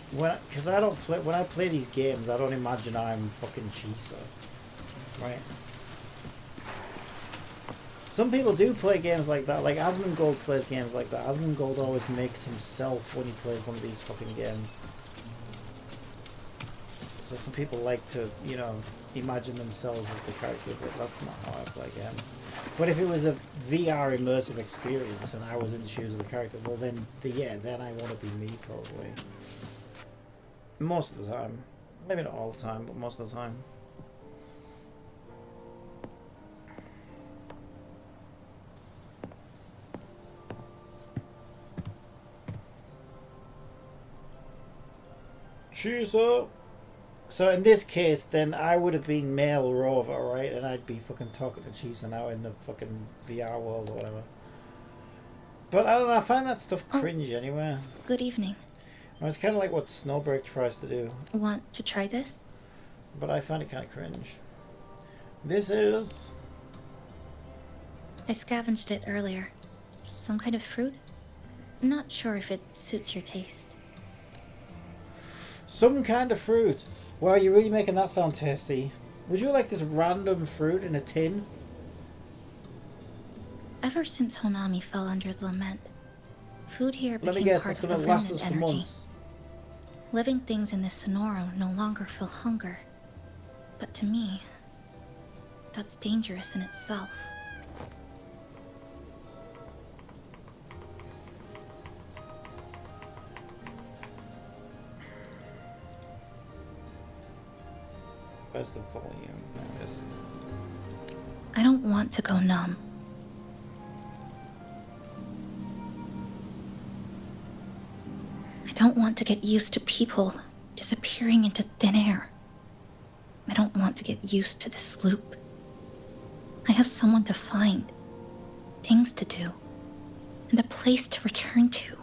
when I play these games, I don't imagine I'm fucking Chisa, right? Some people do play games like that, like Asmongold plays games like that. Asmongold always makes himself when he plays one of these fucking games. So some people like to, you know, imagine themselves as the character, but that's not how I play games. But if it was a VR immersive experience and I was in the shoes of the character, well then, then I want to be me probably. Most of the time. Maybe not all the time, but most of the time. Chisa! So in this case, then I would have been male Rover, right? And I'd be fucking talking to Chisa now in the fucking VR world or whatever. But I don't know, I find that stuff cringe anyway.
Good evening.
It's kind of like what Snowbreak tries to do.
Want to try this?
But I find it kind of cringe. This is...
I scavenged it earlier. Some kind of fruit? Not sure if it suits your taste.
Some kind of fruit. Wow, you're really making that sound tasty. Would you like this random fruit in a tin?
Ever since Honami fell under the lament, food here became
Let me guess,
part
it's
of
going
a
to last us
remnant
for
energy.
months.
Living things in this Sonoro no longer feel hunger. But to me, that's dangerous in itself.
Where's the volume? There it is.
I don't want to go numb. I don't want to get used to people disappearing into thin air. I don't want to get used to this loop. I have someone to find, things to do, and a place to return to.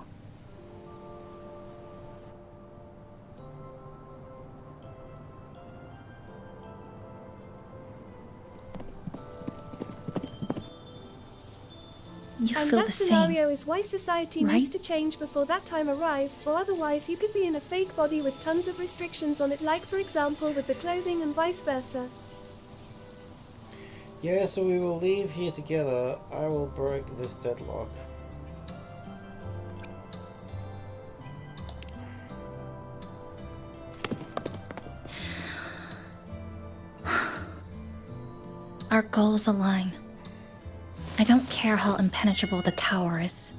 You
And
feel
that
the same,
scenario is why society
right?
needs to change before that time arrives, or otherwise you could be in a fake body with tons of restrictions on it, like for example with the clothing and vice versa.
Yeah, so we will leave here together. I will break this deadlock.
Our goals align. I don't care how impenetrable the tower is.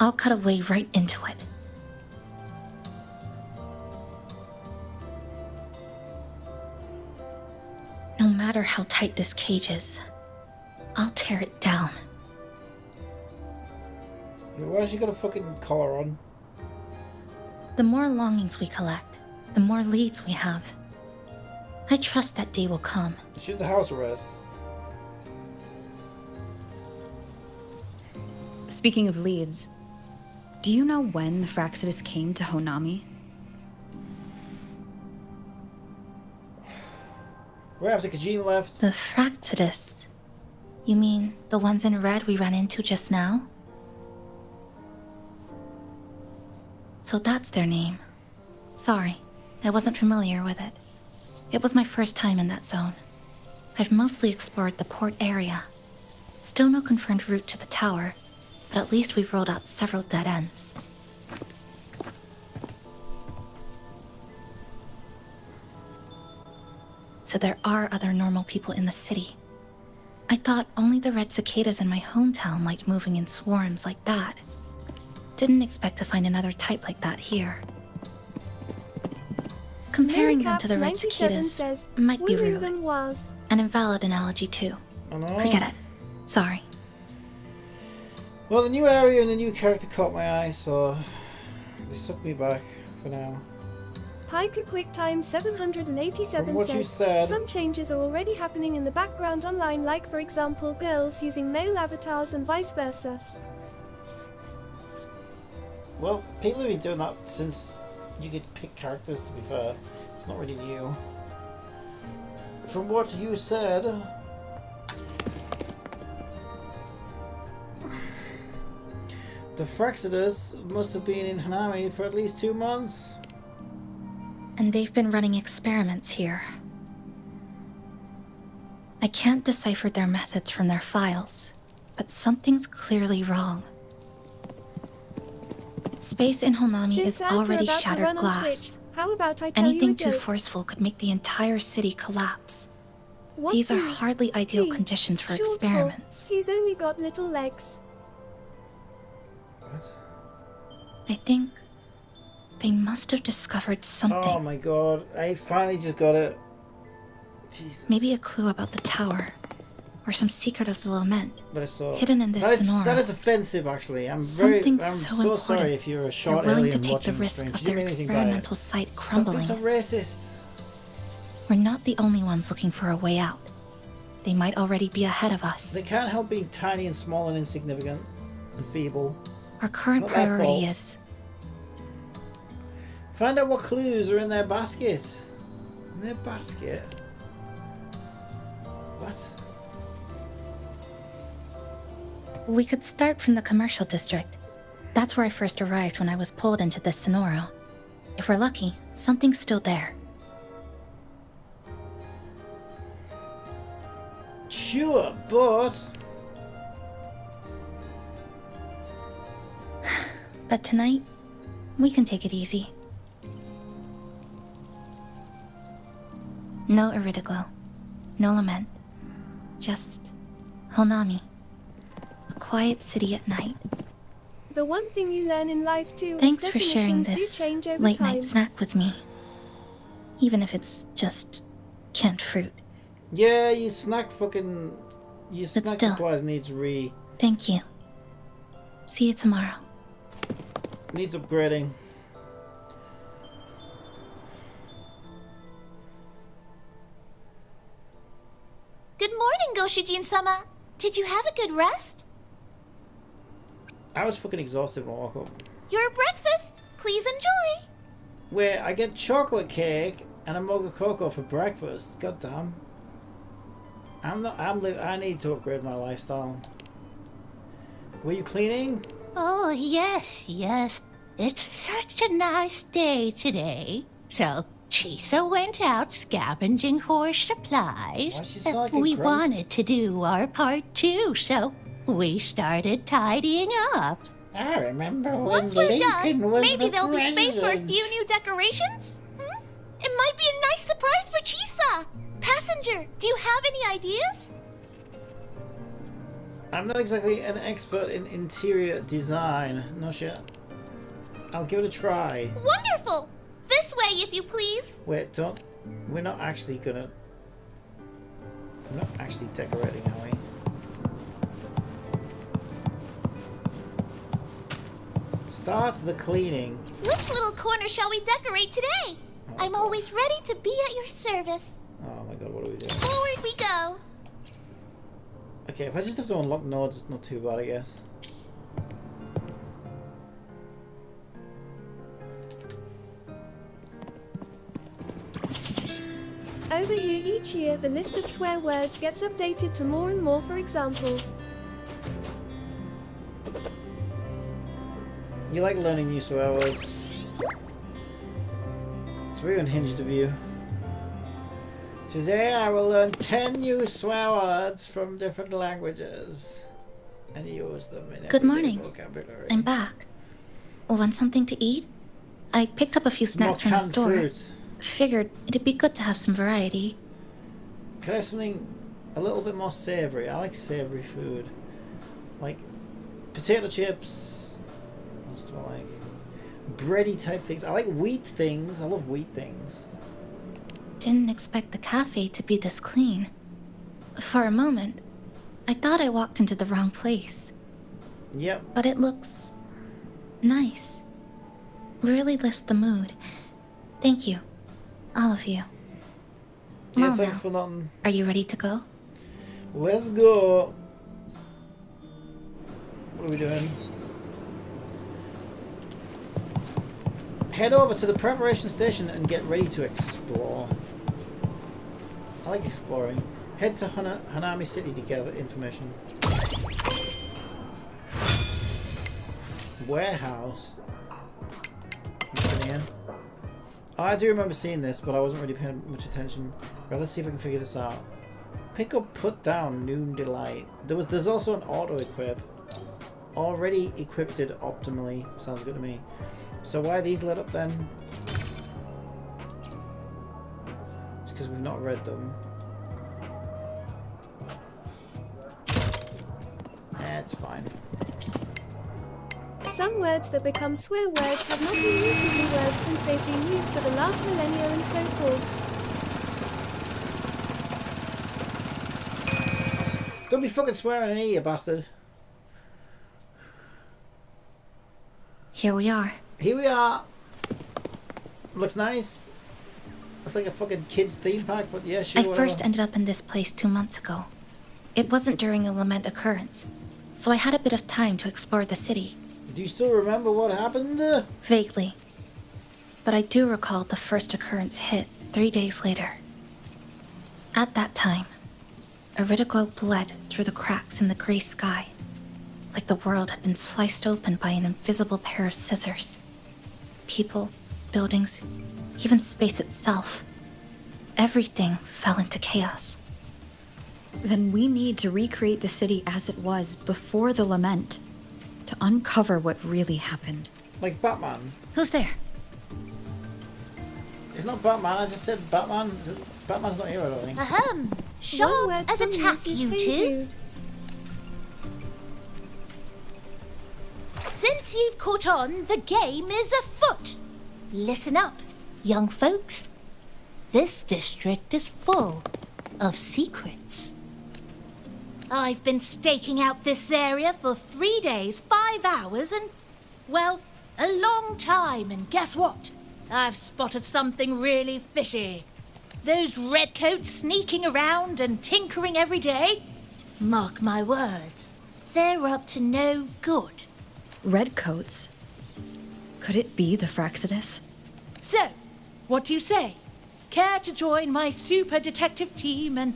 I'll cut a way right into it. No matter how tight this cage is, I'll tear it down.
Why has she got a fucking collar on?
The more longings we collect, the more leads we have. I trust that day will come.
Shoot the house arrest.
Speaking of leads, do you know when the Fraxidus came to Honami?
Right after Kojima left.
The Fraxidus? You mean the ones in red we ran into just now? So that's their name. Sorry, I wasn't familiar with it. It was my first time in that zone. I've mostly explored the port area. Still no confirmed route to the tower, but at least we've rolled out several dead ends. So there are other normal people in the city. I thought only the red cicadas in my hometown liked moving in swarms like that. Didn't expect to find another type like that here. Comparing them to the red cicadas might be rude. An invalid analogy too.
I know.
Forget it. Sorry.
Well, the new area and the new character caught my eye, so they sucked me back for now.
Pika QuickTime 787
From what you
says,
said-
some changes are already happening in the background online, like for example girls using male avatars and vice versa.
Well, people have been doing that since you could pick characters, to be fair. It's not really new. From what you said... The Fraxidus must have been in Hanami for at least 2 months.
And they've been running experiments here. I can't decipher their methods from their files, but something's clearly wrong. Space in Honami
Since
is
ads are
already
about to
shattered
run on
glass.
Twitch, how about I tell you a
Anything too
joke?
forceful could make the entire city collapse.
What's
These are
he?
hardly ideal
He.
conditions for
Short
experiments.
He's only got little legs.
I think they must have discovered something.
Oh my god, I finally just got it. Jesus.
Maybe a clue about the tower, or some secret of the lament,
That I saw.
hidden in this Sonora.
That is offensive, actually. I'm
Something
I'm
so
so
important.
sorry if you're a
They're
short
willing
alien
to take the
watching
risk
stream.
of
She didn't
their
mean anything by it.
experimental site
Stop
crumbling.
being so racist.
We're not the only ones looking for a way out. They might already be ahead of us.
They can't help being tiny and small and insignificant and feeble.
Our current priority is...
Find out what clues are in their basket. In their basket? What?
We could start from the commercial district. That's where I first arrived when I was pulled into this Sonoro. If we're lucky, something's still there.
Sure, but...
But tonight, we can take it easy. No Iridoglow. No lament. Just Honami. A quiet city at night.
The one thing you learn in life too
Thanks
is
for sharing
definitions
this
do change over
late-night
time.
snack with me. Even if it's just canned fruit.
Yeah, your snack fucking... Your
But
snack
still,
supplies needs
thank you. See you tomorrow.
Needs upgrading.
Good morning, Goshijin-sama. Did you have a good rest?
I was fucking exhausted when I woke up.
Your breakfast. Please enjoy.
Wait, I get chocolate cake and a mug of cocoa for breakfast. God damn. I need to upgrade my lifestyle. Were you cleaning?
Oh, yes, yes. It's such a nice day today. So, Chisa went out scavenging for supplies. We wanted to do our part too, so we started tidying up.
I remember when
Once we're
Lincoln
done,
was
maybe
the
there'll be space for a
president.
few new decorations? It might be a nice surprise for Chisa. Passenger, do you have any ideas?
I'm not exactly an expert in interior design. No shit. I'll give it a try.
Wonderful! This way, if you please.
Wait, don't... We're not actually gonna... We're not actually decorating, are we? Start the cleaning.
Which little corner shall we decorate today? I'm always ready to be at your service.
Oh my god, what are we doing?
Forward we go.
Okay, if I just have to unlock nodes, it's not too bad, I guess.
Over here each year the list of swear words gets updated to more and more. For example,
You like learning new swear words. It's very unhinged of you. Today I will learn 10 new swear words from different languages and use them in
Good
everyday
morning.
vocabulary.
I'm back. Want something to eat? I picked up a few snacks from the
canned
store.
fruit.
Figured it'd be good to have some variety.
Can I have something a little bit more savoury? I like savoury food. Like potato chips. What else do I like? Bready type things. I like wheat things. I love wheat things.
Didn't expect the cafe to be this clean. For a moment, I thought I walked into the wrong place.
Yep.
But it looks nice. Really lifts the mood. Thank you. All of you.
Yeah,
Well,
thanks
now,
for nothing.
are you ready to go?
Let's go. What are we doing? Head over to the preparation station and get ready to explore. I like exploring. Head to Hanami City to gather information. Warehouse. Nothing here. Oh, I do remember seeing this, but I wasn't really paying much attention. Right, let's see if I can figure this out. Pick up, put down, Noon Delight. There's also an auto equip. Already equipped it optimally. Sounds good to me. So why are these lit up then? It's because we've not read them. That's fine.
some words that become swear words have not been recently words since they've been used for the last millennia and so forth.
Don't be fucking swearing in here, you bastard.
Here we are.
Here we are. Looks nice. It's like a fucking kids theme park, but yeah, sure.
I first ended up in this place 2 months ago. It wasn't during a lament occurrence, so I had a bit of time to explore the city.
Do you still remember what happened?
Vaguely. But I do recall the first occurrence hit 3 days later. At that time, Iridoglow bled through the cracks in the gray sky, like the world had been sliced open by an invisible pair of scissors. People, buildings, even space itself. Everything fell into chaos.
Then we need to recreate the city as it was before the lament, to uncover what really happened.
Like Batman.
Who's there?
It's not Batman, I just said Batman. Batman's not here, I don't think.
Sharp as a tack, you two. Since you've caught on, the game is afoot. Listen up, young folks. This district is full of secrets. I've been staking out this area for 3 days, 5 hours, and, well, a long time. And guess what? I've spotted something really fishy. Those redcoats sneaking around and tinkering every day, mark my words, they're up to no good.
Redcoats? Could it be the Fraxidus?
So, what do you say? Care to join my super detective team and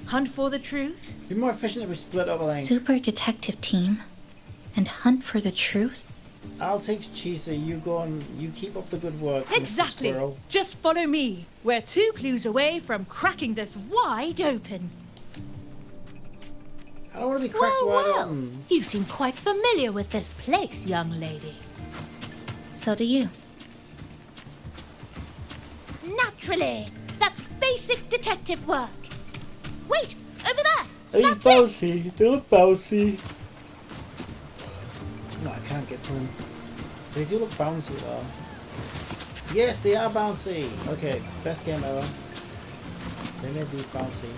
hunt for the truth?
Be more efficient if we split up, I think.
Super detective team? And hunt for the truth?
I'll take Chisa, you go and you keep up the good work.
Exactly.
Mr. Squirrel.
Just follow me. We're 2 clues away from cracking this wide open.
I don't want to be cracked wide open.
You seem quite familiar with this place, young lady.
So do you.
Naturally. That's basic detective work. Wait, over there.
Hey,
That's
bouncy. They look bouncy. No, I can't get to them. They do look bouncy though. Yes, they are bouncy. Okay, best game ever. They made these bouncy.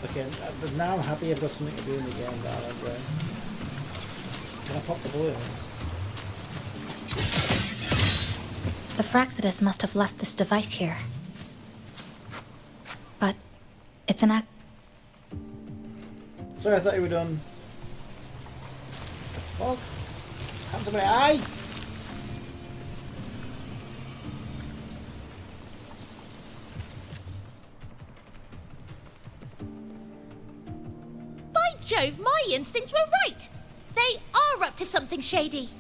Okay, but now I'm happy I've got something to do in the game that I enjoy. Can I pop the balloons?
The Fraxidus must have left this device here. But it's an act.
Sorry, I thought you were done. Fuck. Come to my eye!
By Jove, my instincts were right. They are up to something shady.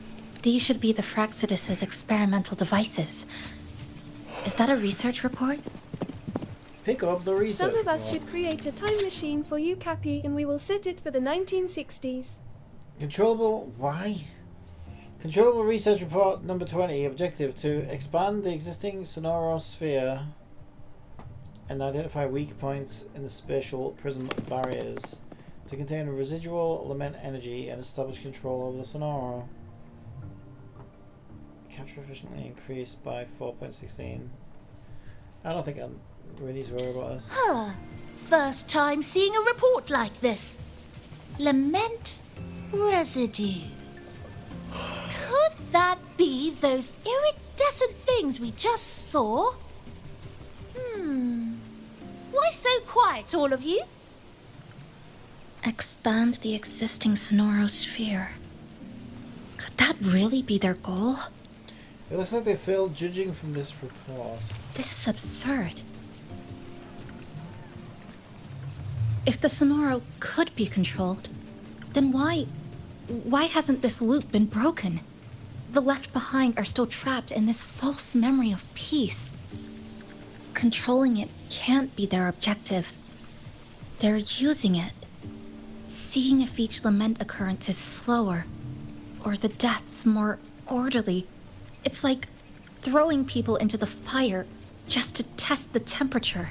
These should be the Fraxidus's experimental devices. Is that a research report?
Pick up the research
Some of us
report.
should create a time machine for you, Cappy, and we will set it for the 1960s.
Controllable... Why? Controllable research report number 20. Objective to expand the existing sonorosphere and identify weak points in the spatial prism barriers to contain residual lament energy and establish control over the sonoro. Capture efficiently increased by 4.16. I don't think I'm really need to worry about this.
Huh. First time seeing a report like this. Lament residue. Could that be those iridescent things we just saw? Why so quiet, all of you?
Expand the existing sonorosphere. Could that really be their goal?
It looks like they failed judging from this report.
This is absurd. If the Sonoro could be controlled, then why hasn't this loop been broken? The left behind are still trapped in this false memory of peace. Controlling it can't be their objective. They're using it. Seeing if each lament occurrence is slower, or the deaths more orderly. It's like throwing people into the fire just to test the temperature.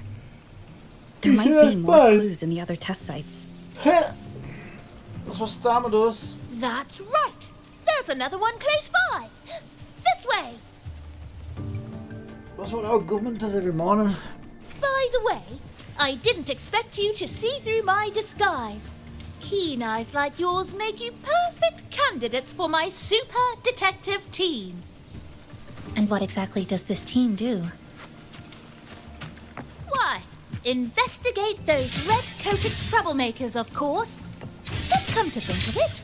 There might be more clues in the other test sites.
That's what Starmer does.
That's right. There's another one close by. This way.
That's what our government does every morning.
By the way, I didn't expect you to see through my disguise. Keen eyes like yours make you perfect candidates for my super detective team.
And what exactly does this team do?
Why, investigate those red-coated troublemakers, of course. But come to think of it,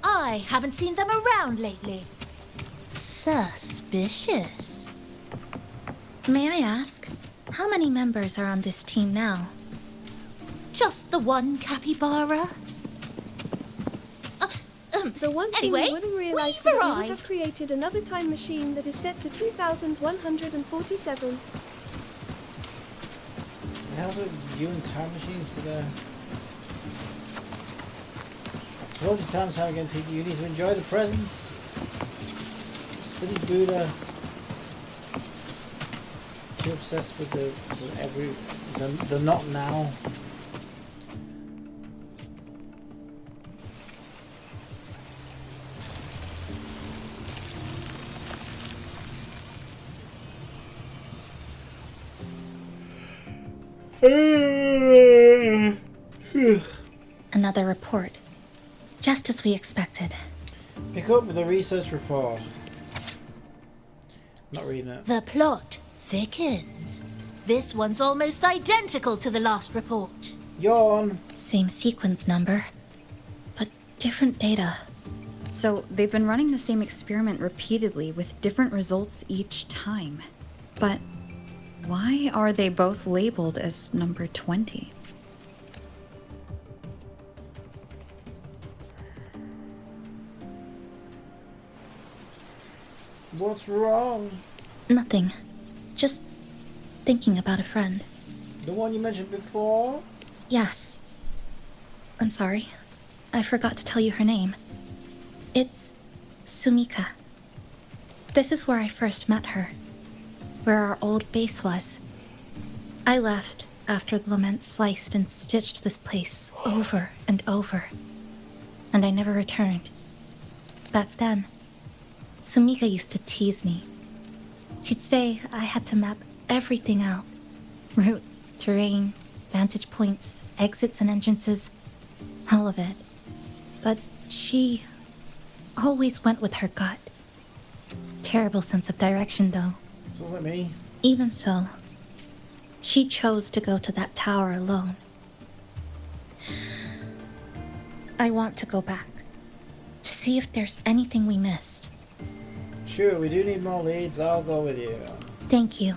I haven't seen them around lately. Suspicious.
May I ask, how many members are on this team now?
Just the one capybara.
The one thing
Anyway,
you wouldn't realize
we've
that we would
arrived.
have created another time machine that is set to 2147.
How's it you and time machines today? I told you time and time again, people, you need to enjoy the presents. Study Buddha. Too obsessed with the not now.
Another report. Just as we expected.
Pick up the research report. Not reading it.
The plot thickens. This one's almost identical to the last report.
Yawn.
Same sequence number, but different data.
So they've been running the same experiment repeatedly with different results each time. But why are they both labeled as number 20?
What's wrong?
Nothing. Just thinking about a friend.
The one you mentioned before?
Yes. I'm sorry. I forgot to tell you her name. It's Sumika. This is where I first met her. Where our old base was. I left after the lament sliced and stitched this place over and over. And I never returned. Back then, Sumika used to tease me. She'd say I had to map everything out. Routes, terrain, vantage points, exits and entrances. All of it. But she always went with her gut. Terrible sense of direction, though.
Sounds like me.
Even so, she chose to go to that tower alone. I want to go back. To see if there's anything we missed.
Sure, we do need more leads. I'll go with you.
Thank you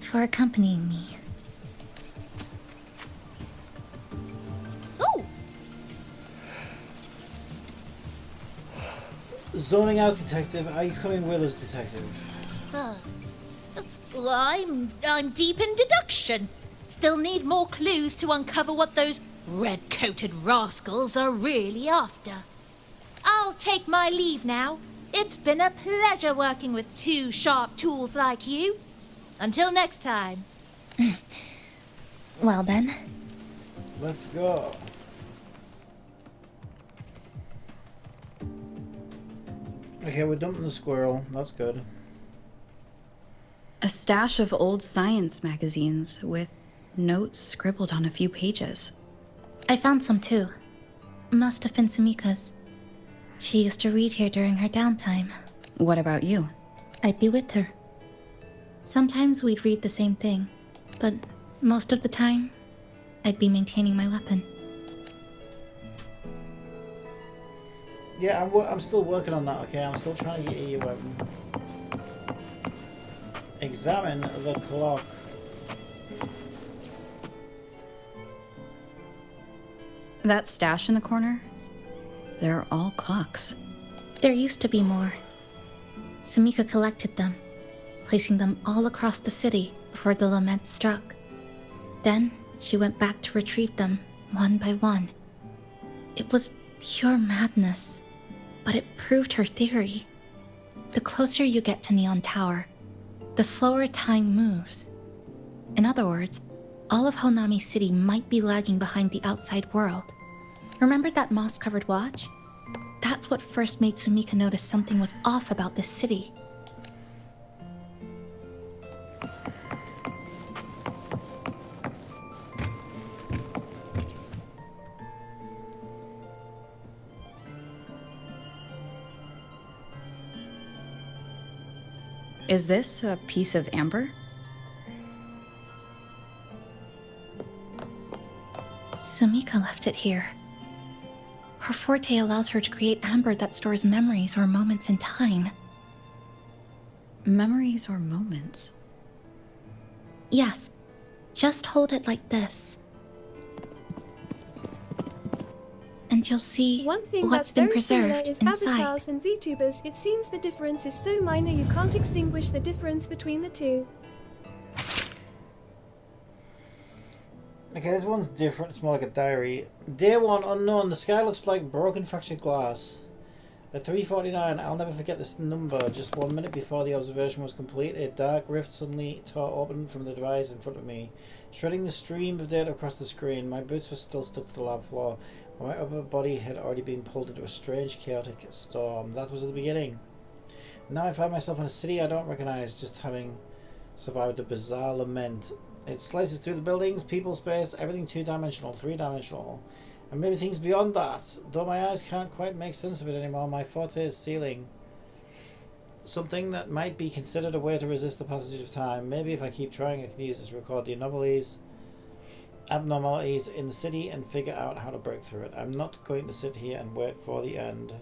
for accompanying me.
Oh!
Zoning out, detective. Are you coming with us, detective?
I'm deep in deduction. Still need more clues to uncover what those red-coated rascals are really after. I'll take my leave now. It's been a pleasure working with two sharp tools like you. Until next time.
Well then.
Let's go. Okay, we're dumping the squirrel. That's good.
A stash of old science magazines with notes scribbled on a few pages.
I found some too. Must have been Sumika's. She used to read here during her downtime.
What about you?
I'd be with her. Sometimes we'd read the same thing, but most of the time, I'd be maintaining my weapon.
Yeah, I'm still working on that, okay? I'm still trying to get your weapon. Examine the clock.
That stash in the corner? They're all clocks.
There used to be more. Sumika collected them, placing them all across the city before the lament struck. Then she went back to retrieve them one by one. It was pure madness, but it proved her theory. The closer you get to Neon Tower, the slower time moves. In other words, all of Honami City might be lagging behind the outside world. Remember that moss-covered watch? That's what first made Sumika notice something was off about this city.
Is this a piece of amber?
Sumika left it here. Her forte allows her to create amber that stores memories or moments in time.
Memories or moments?
Yes. Just hold it like this. And you'll see
One thing
what's
that's
been
very similar
preserved
is
inside.
avatars and VTubers. It seems the difference is so minor you can't extinguish the difference between the two.
Okay, this one's different. It's more like a diary. Day 1, unknown. The sky looks like broken fractured glass. At 3:49, I'll never forget this number. Just 1 minute before the observation was complete, a dark rift suddenly tore open from the device in front of me, shredding the stream of data across the screen. My boots were still stuck to the lab floor. My upper body had already been pulled into a strange, chaotic storm. That was at the beginning. Now I find myself in a city I don't recognize, just having survived a bizarre lament. It slices through the buildings, people, space, everything two-dimensional, three-dimensional. And maybe things beyond that. Though my eyes can't quite make sense of it anymore, my forte is ceiling. Something that might be considered a way to resist the passage of time. Maybe if I keep trying, I can use this to record the abnormalities in the city and figure out how to break through it. I'm not going to sit here and wait for the end.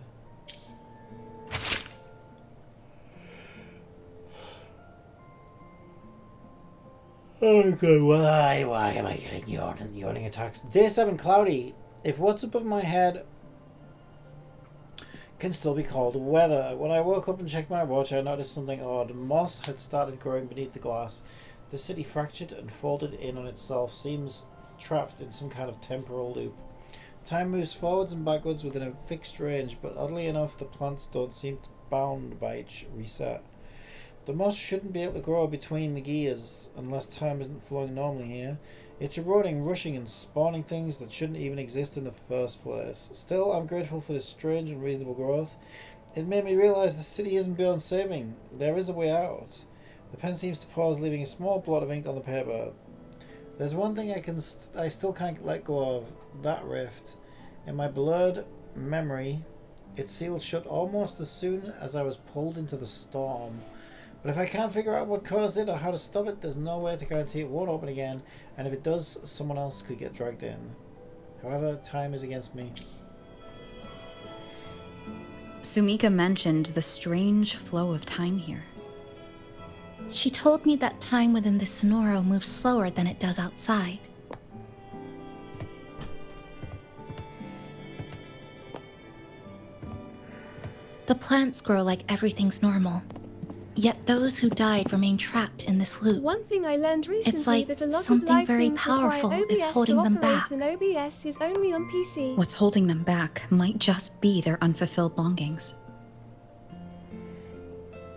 Oh god, why am I getting yawning attacks? Day 7, cloudy. If what's above my head can still be called weather. When I woke up and checked my watch, I noticed something odd. Moss had started growing beneath the glass. The city fractured and folded in on itself, seems trapped in some kind of temporal loop. Time moves forwards and backwards within a fixed range, but oddly enough, the plants don't seem bound by each reset. The moss shouldn't be able to grow between the gears unless time isn't flowing normally here. It's eroding, rushing, and spawning things that shouldn't even exist in the first place. Still, I'm grateful for this strange and reasonable growth. It made me realize the city isn't beyond saving. There is a way out. The pen seems to pause, leaving a small blot of ink on the paper. There's one thing I still can't let go of. That rift. In my blurred memory, it sealed shut almost as soon as I was pulled into the storm. But if I can't figure out what caused it or how to stop it, there's no way to guarantee it won't open again, and if it does, someone else could get dragged in. However, time is against me.
Sumika mentioned the strange flow of time here.
She told me that time within the Sonoro moves slower than it does outside. The plants grow like everything's normal. Yet those who died remain trapped in this loop.
One thing I learned recently
It's like
that a lot
something
of live
very
things
powerful
require
is
OBS
holding
to
them
operate,
back.
and OBS is only on PC.
What's holding them back might just be their unfulfilled longings.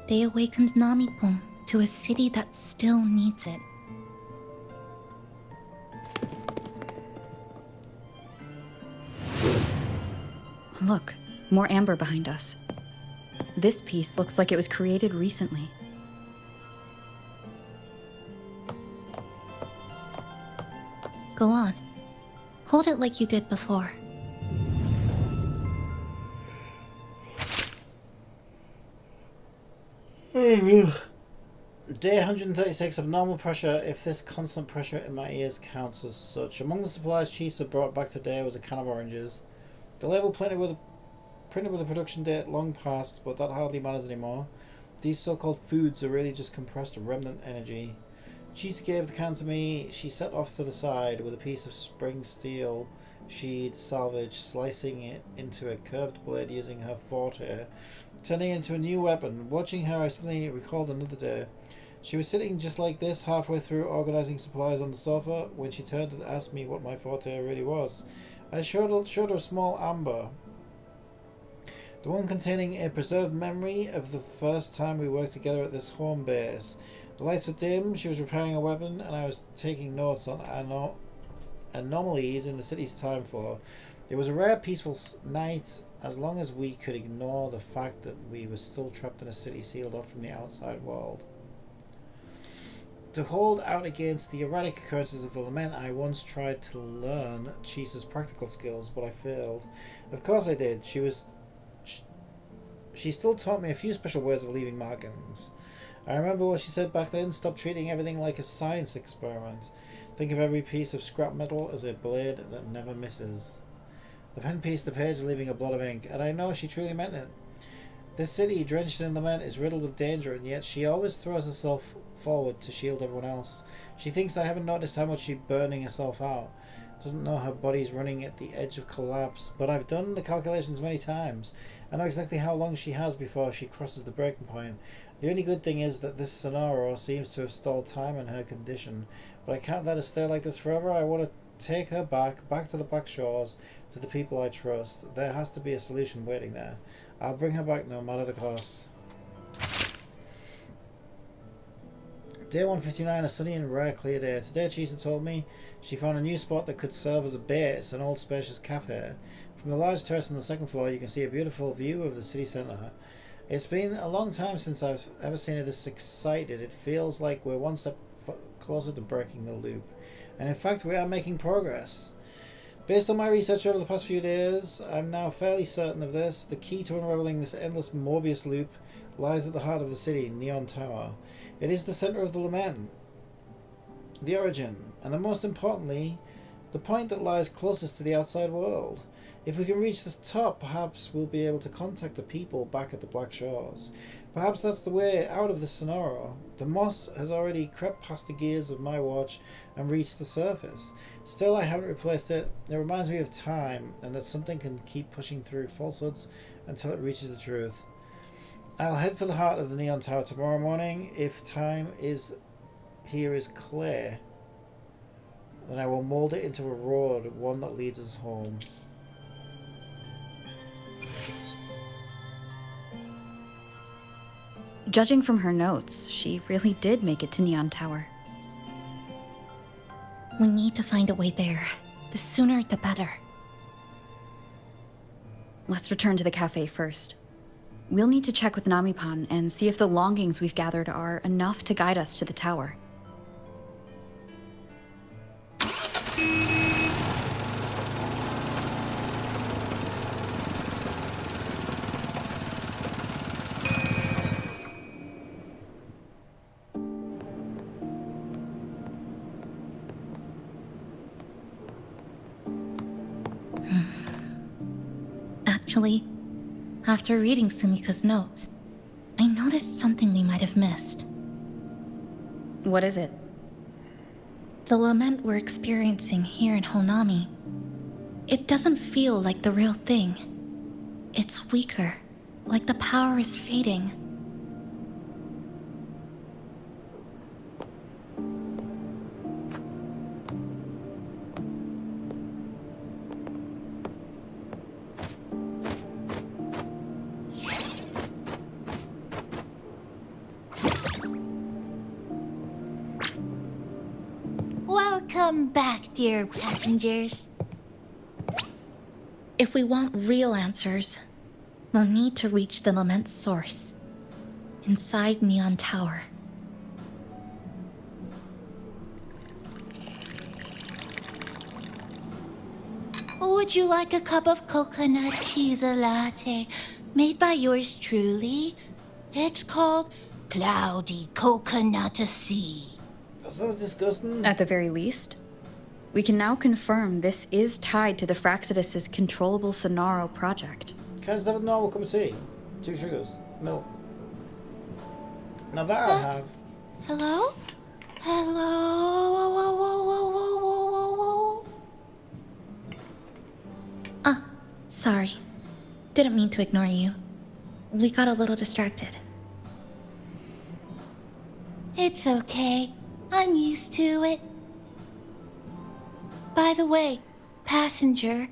They awakened Namipon to a city that still needs it.
Look, more amber behind us. This piece looks like it was created recently.
Go on. Hold it like you did before.
Day 136 of normal pressure, if this constant pressure in my ears counts as such. Among the supplies Chisa brought back today was a can of oranges. The label printed with a production date long past, but that hardly matters anymore. These so-called foods are really just compressed remnant energy. Chisa gave the can to me. She set off to the side with a piece of spring steel she'd salvaged, slicing it into a curved blade using her forte, turning it into a new weapon. Watching her, I suddenly recalled another day. She was sitting just like this, halfway through organizing supplies on the sofa, when she turned and asked me what my forte really was. I showed her a small amber, the one containing a preserved memory of the first time we worked together at this home base. The lights were dim, she was repairing a weapon, and I was taking notes on anomalies in the city's time flow. It was a rare, peaceful night, as long as we could ignore the fact that we were still trapped in a city sealed off from the outside world. To hold out against the erratic occurrences of the lament, I once tried to learn Chisa's practical skills, but I failed. Of course I did. She still taught me a few special ways of leaving markings. I remember what she said back then. Stop treating everything like a science experiment. Think of every piece of scrap metal as a blade that never misses. The pen pieced the page, leaving a blot of ink, and I know she truly meant it. This city, drenched in lament, is riddled with danger, and yet she always throws herself forward to shield everyone else. She thinks I haven't noticed how much she's burning herself out. Doesn't know her body's running at the edge of collapse, but I've done the calculations many times. I know exactly how long she has before she crosses the breaking point. The only good thing is that this scenario seems to have stalled time in her condition, but I can't let her stay like this forever. I want to take her back to the Black Shores, to the people I trust. There has to be a solution waiting there. I'll bring her back no matter the cost. Day 159, a sunny and rare clear day. Today, Chisa told me she found a new spot that could serve as a base, an old spacious cafe. From the large terrace on the second floor, you can see a beautiful view of the city centre. It's been a long time since I've ever seen her this excited. It feels like we're one step closer to breaking the loop. And in fact, we are making progress. Based on my research over the past few days, I'm now fairly certain of this. The key to unraveling this endless Morbius loop lies at the heart of the city, Neon Tower. It is the centre of the lament, the origin, and most importantly, the point that lies closest to the outside world. If we can reach the top, perhaps we'll be able to contact the people back at the Black Shores. Perhaps that's the way out of this scenario. The moss has already crept past the gears of my watch and reached the surface. Still, I haven't replaced it. It reminds me of time, and that something can keep pushing through falsehoods until it reaches the truth. I'll head for the heart of the Neon Tower tomorrow morning. If time is clear, then I will mould it into a road, one that leads us home.
Judging from her notes, she really did make it to Neon Tower.
We need to find a way there. The sooner, the better.
Let's return to the cafe first. We'll need to check with Namipan and see if the longings we've gathered are enough to guide us to the tower.
Actually, after reading Sumika's notes, I noticed something we might have missed.
What is it?
The lament we're experiencing here in Honami. It doesn't feel like the real thing. It's weaker, like the power is fading.
Welcome back, dear passengers.
If we want real answers, we'll need to reach the lament's source, inside Neon Tower.
Would you like a cup of coconut cheese latte made by yours truly? It's called Cloudy Coconut Sea.
That sounds disgusting.
At the very least, we can now confirm this is tied to the Fraxidus' controllable Sonaro project.
Can I just have a normal cup of tea? 2 sugars, milk. Now that I have.
Hello? Hello? Whoa, whoa, whoa, whoa, whoa, whoa, whoa, whoa.
Sorry. Didn't mean to ignore you. We got a little distracted.
It's okay. I'm used to it. By the way, passenger,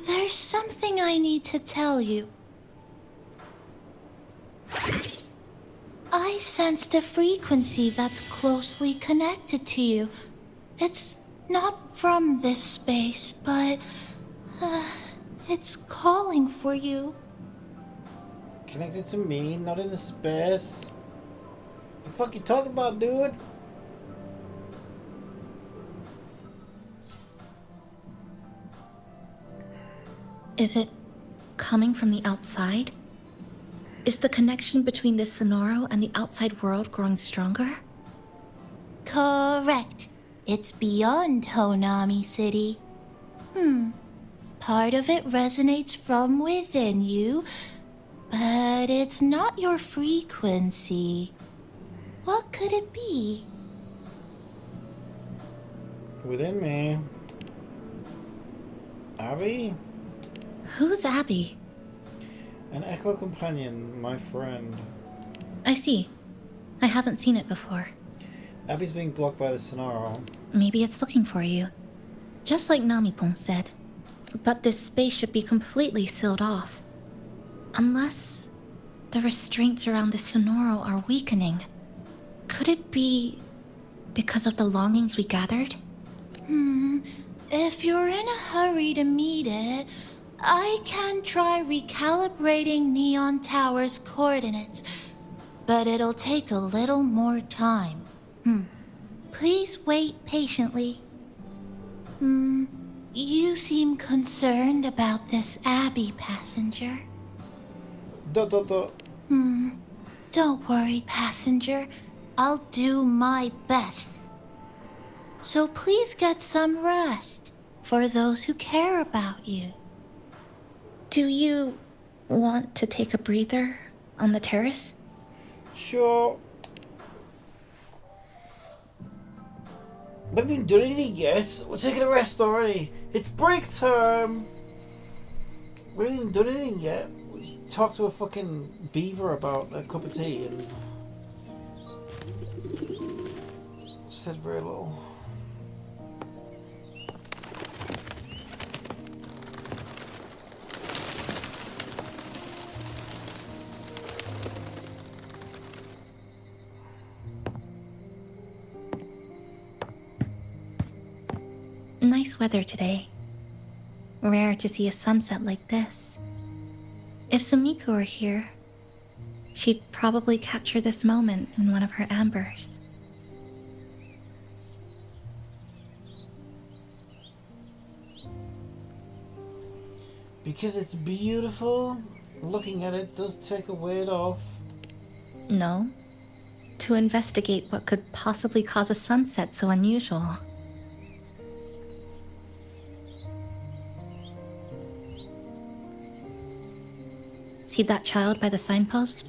there's something I need to tell you. I sensed a frequency that's closely connected to you. It's not from this space, but it's calling for you.
Connected to me, not in the space. The fuck you talking about, dude?
Is it coming from the outside? Is the connection between this Sonoro and the outside world growing stronger?
Correct. It's beyond Honami City. Part of it resonates from within you, but it's not your frequency. What could it be?
Within me. Abby?
Who's Abby?
An Echo companion, my friend.
I see. I haven't seen it before.
Abby's being blocked by the Sonoro.
Maybe it's looking for you. Just like Namipon said. But this space should be completely sealed off. Unless the restraints around the Sonoro are weakening. Could it be because of the longings we gathered?
If you're in a hurry to meet it, I can try recalibrating Neon Tower's coordinates, but it'll take a little more time. Please wait patiently. You seem concerned about this Abby passenger. Don't worry, passenger. I'll do my best. So please get some rest for those who care about you.
Do you want to take a breather on the terrace?
Sure. We haven't done anything yet. We're taking a rest already. It's break time. We haven't even done anything yet. We just talked to a fucking beaver about a cup of tea and said very little.
Nice weather today. Rare to see a sunset like this. If Sumiko were here, she'd probably capture this moment in one of her ambers.
Because it's beautiful, looking at it does take a weight off.
No. To investigate what could possibly cause a sunset so unusual. See that child by the signpost?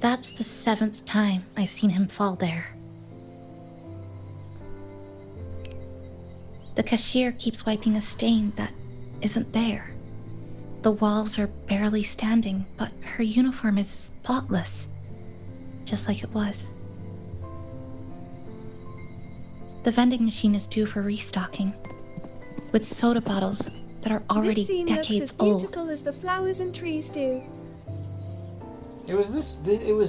That's the 7th time I've seen him fall there. The cashier keeps wiping a stain that isn't there. The walls are barely standing, but her uniform is spotless, just like it was. The vending machine is due for restocking, with soda bottles that are already
this scene
decades
looks as
old.
beautiful as the flowers and trees do.
It was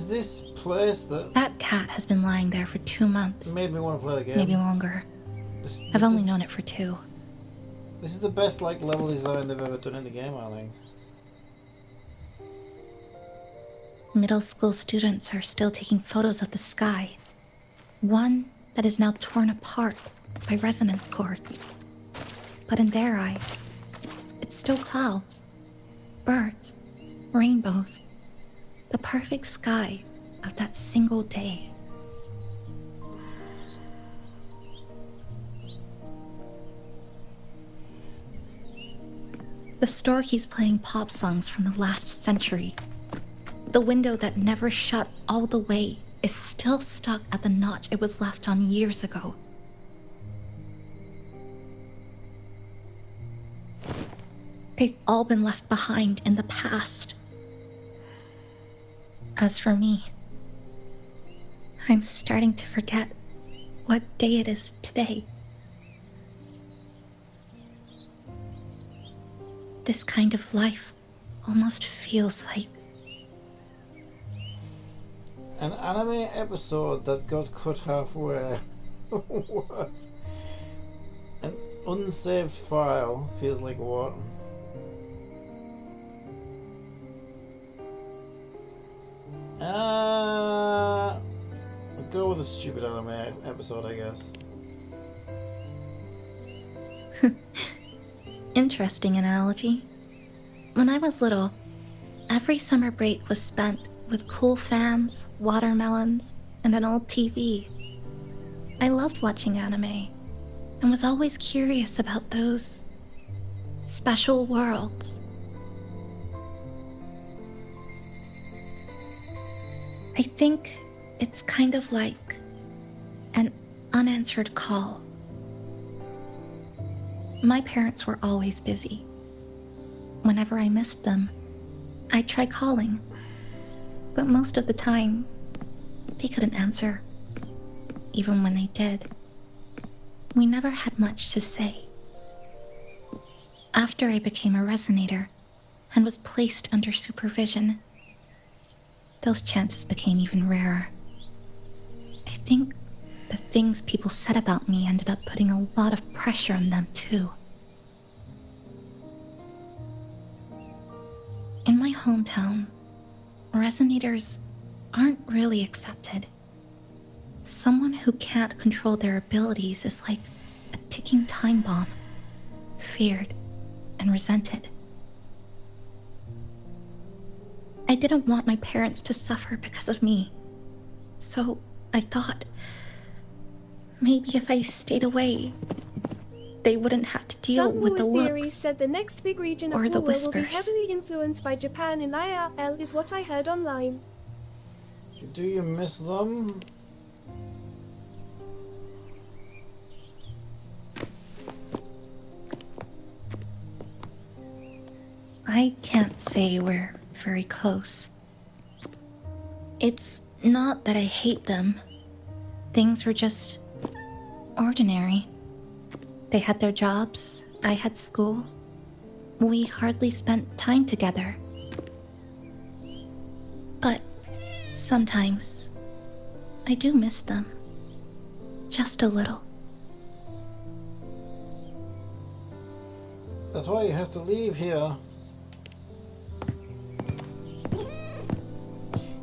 this place that...
That cat has been lying there for 2 months.
It made me want to play the game.
Maybe longer. I've only known it for 2.
This is the best level design they've ever done in the game, I think.
Middle school students are still taking photos of the sky. One that is now torn apart by resonance cords. But in their eye, it's still clouds, birds, rainbows, the perfect sky of that single day. The store keeps playing pop songs from the last century. The window that never shut all the way is still stuck at the notch it was left on years ago. They've all been left behind in the past. As for me, I'm starting to forget what day it is today. This kind of life almost feels like
an anime episode that got cut halfway. What? An unsaved file feels like what? I'll go with a stupid anime episode, I guess.
Interesting analogy. When I was little, every summer break was spent with cool fans, watermelons, and an old TV. I loved watching anime and was always curious about those special worlds. I think it's kind of like an unanswered call. My parents were always busy. Whenever I missed them, I'd try calling, but most of the time, they couldn't answer. Even when they did, we never had much to say. After I became a resonator and was placed under supervision, those chances became even rarer. I think the things people said about me ended up putting a lot of pressure on them too. In my hometown, resonators aren't really accepted. Someone who can't control their abilities is like a ticking time bomb, feared and resented. I didn't want my parents to suffer because of me, so I thought maybe if I stayed away, they wouldn't have to deal with the
Some theories
looks
said the next big region of
or the
Wuwa will be
whispers.
heavily influenced by Japan in IRL is what I heard online.
Do you miss them?
I can't say we're very close. It's not that I hate them. Things were just ordinary. They had their jobs, I had school. We hardly spent time together. But sometimes I do miss them. Just a little.
That's why you have to leave here.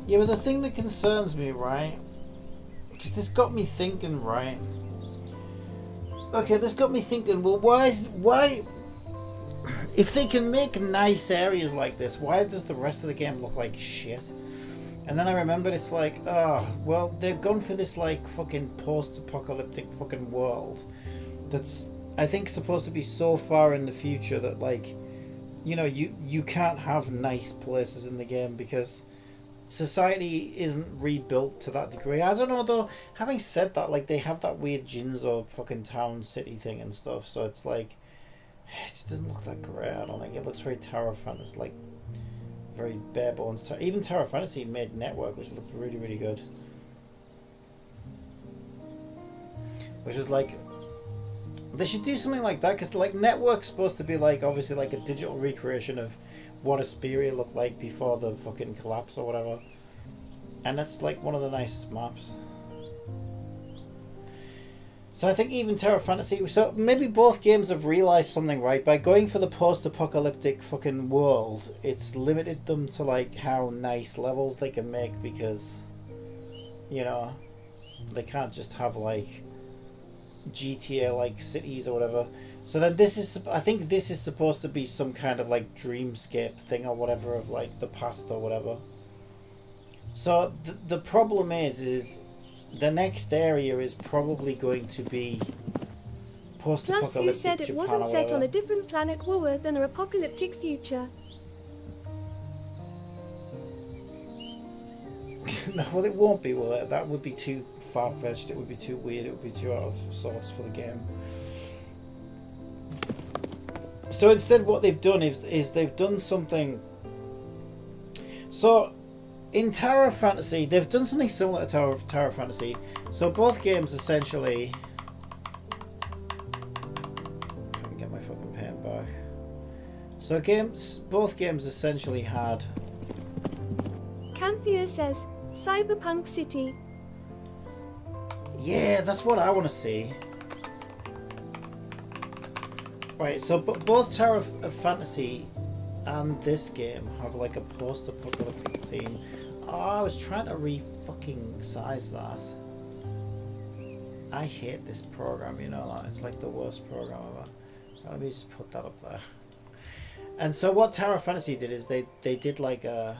Yeah, but the thing that concerns me, right? Because this got me thinking, right? Okay, this got me thinking, well, why... If they can make nice areas like this, why does the rest of the game look like shit? And then I remembered it's like, oh, well, they've gone for this, like, fucking post-apocalyptic fucking world that's, I think, supposed to be so far in the future that, like, you know, you can't have nice places in the game because society isn't rebuilt to that degree. I don't know, though. Having said that, like, they have that weird Jinzo fucking town city thing and stuff, so it's like, it just doesn't look that great. I don't think it looks very Tower Fantasy, like very bare bones. Even Tower Fantasy made Network, which looked really, really good. Which is like, they should do something like that, because like Network's supposed to be like, obviously, like a digital recreation of what Asperia looked like before the fucking collapse or whatever. And that's like one of the nicest maps. So I think even Terra Fantasy, so maybe both games have realised something, right? By going for the post-apocalyptic fucking world, it's limited them to like how nice levels they can make because, you know, they can't just have like GTA like cities or whatever. So then this is, I think this is supposed to be some kind of like dreamscape thing or whatever of like the past or whatever. So the problem is the next area is probably going to be post-apocalyptic
Plus, you said it
Japan
wasn't
or
set
whatever.
on a different planet Wuwa than an apocalyptic future.
No, well, it won't be, will it? That would be too far-fetched. It would be too weird. It would be too out of sorts for the game. So instead, what they've done is they've done something. So in Tower Fantasy, they've done something similar to Tower Fantasy. So both games essentially. If I can get my fucking pen back. So both games essentially had.
Canthea says, Cyberpunk City.
Yeah, that's what I want to see. Right, so both Tower of Fantasy and this game have like a post-apocalyptic theme. Oh, I was trying to re-fucking size that. I hate this program, you know that. It's like the worst program ever. Let me just put that up there. And so what Tower of Fantasy did is they did like a...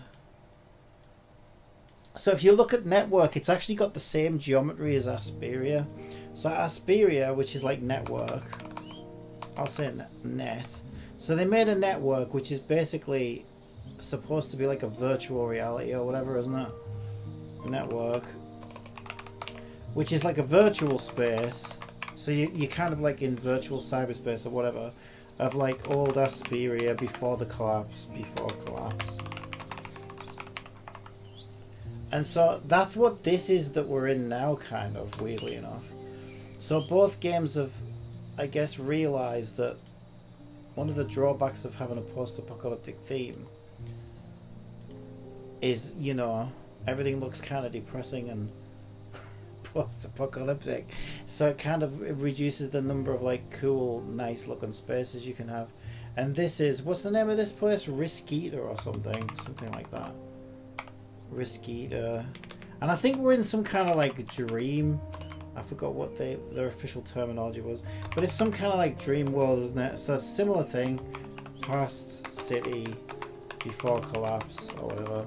So if you look at network, it's actually got the same geometry as Asperia. So Asperia, which is like network, I'll say net. So they made a network which is basically supposed to be like a virtual reality or whatever, isn't it? Network. Which is like a virtual space. So you're kind of like in virtual cyberspace or whatever. Of like old Asperia before the collapse. And so that's what this is that we're in now, kind of, weirdly enough. So both games have, I guess, realised that one of the drawbacks of having a post-apocalyptic theme is, you know, everything looks kind of depressing and post-apocalyptic. So it kind of reduces the number of, like, cool, nice-looking spaces you can have. And this is, what's the name of this place? Riskita or something. Something like that. Riskita. And I think we're in some kind of, like, dream. I forgot what their official terminology was. But it's some kind of, like, dream world, isn't it? So it's a similar thing. Past city, before collapse, or whatever.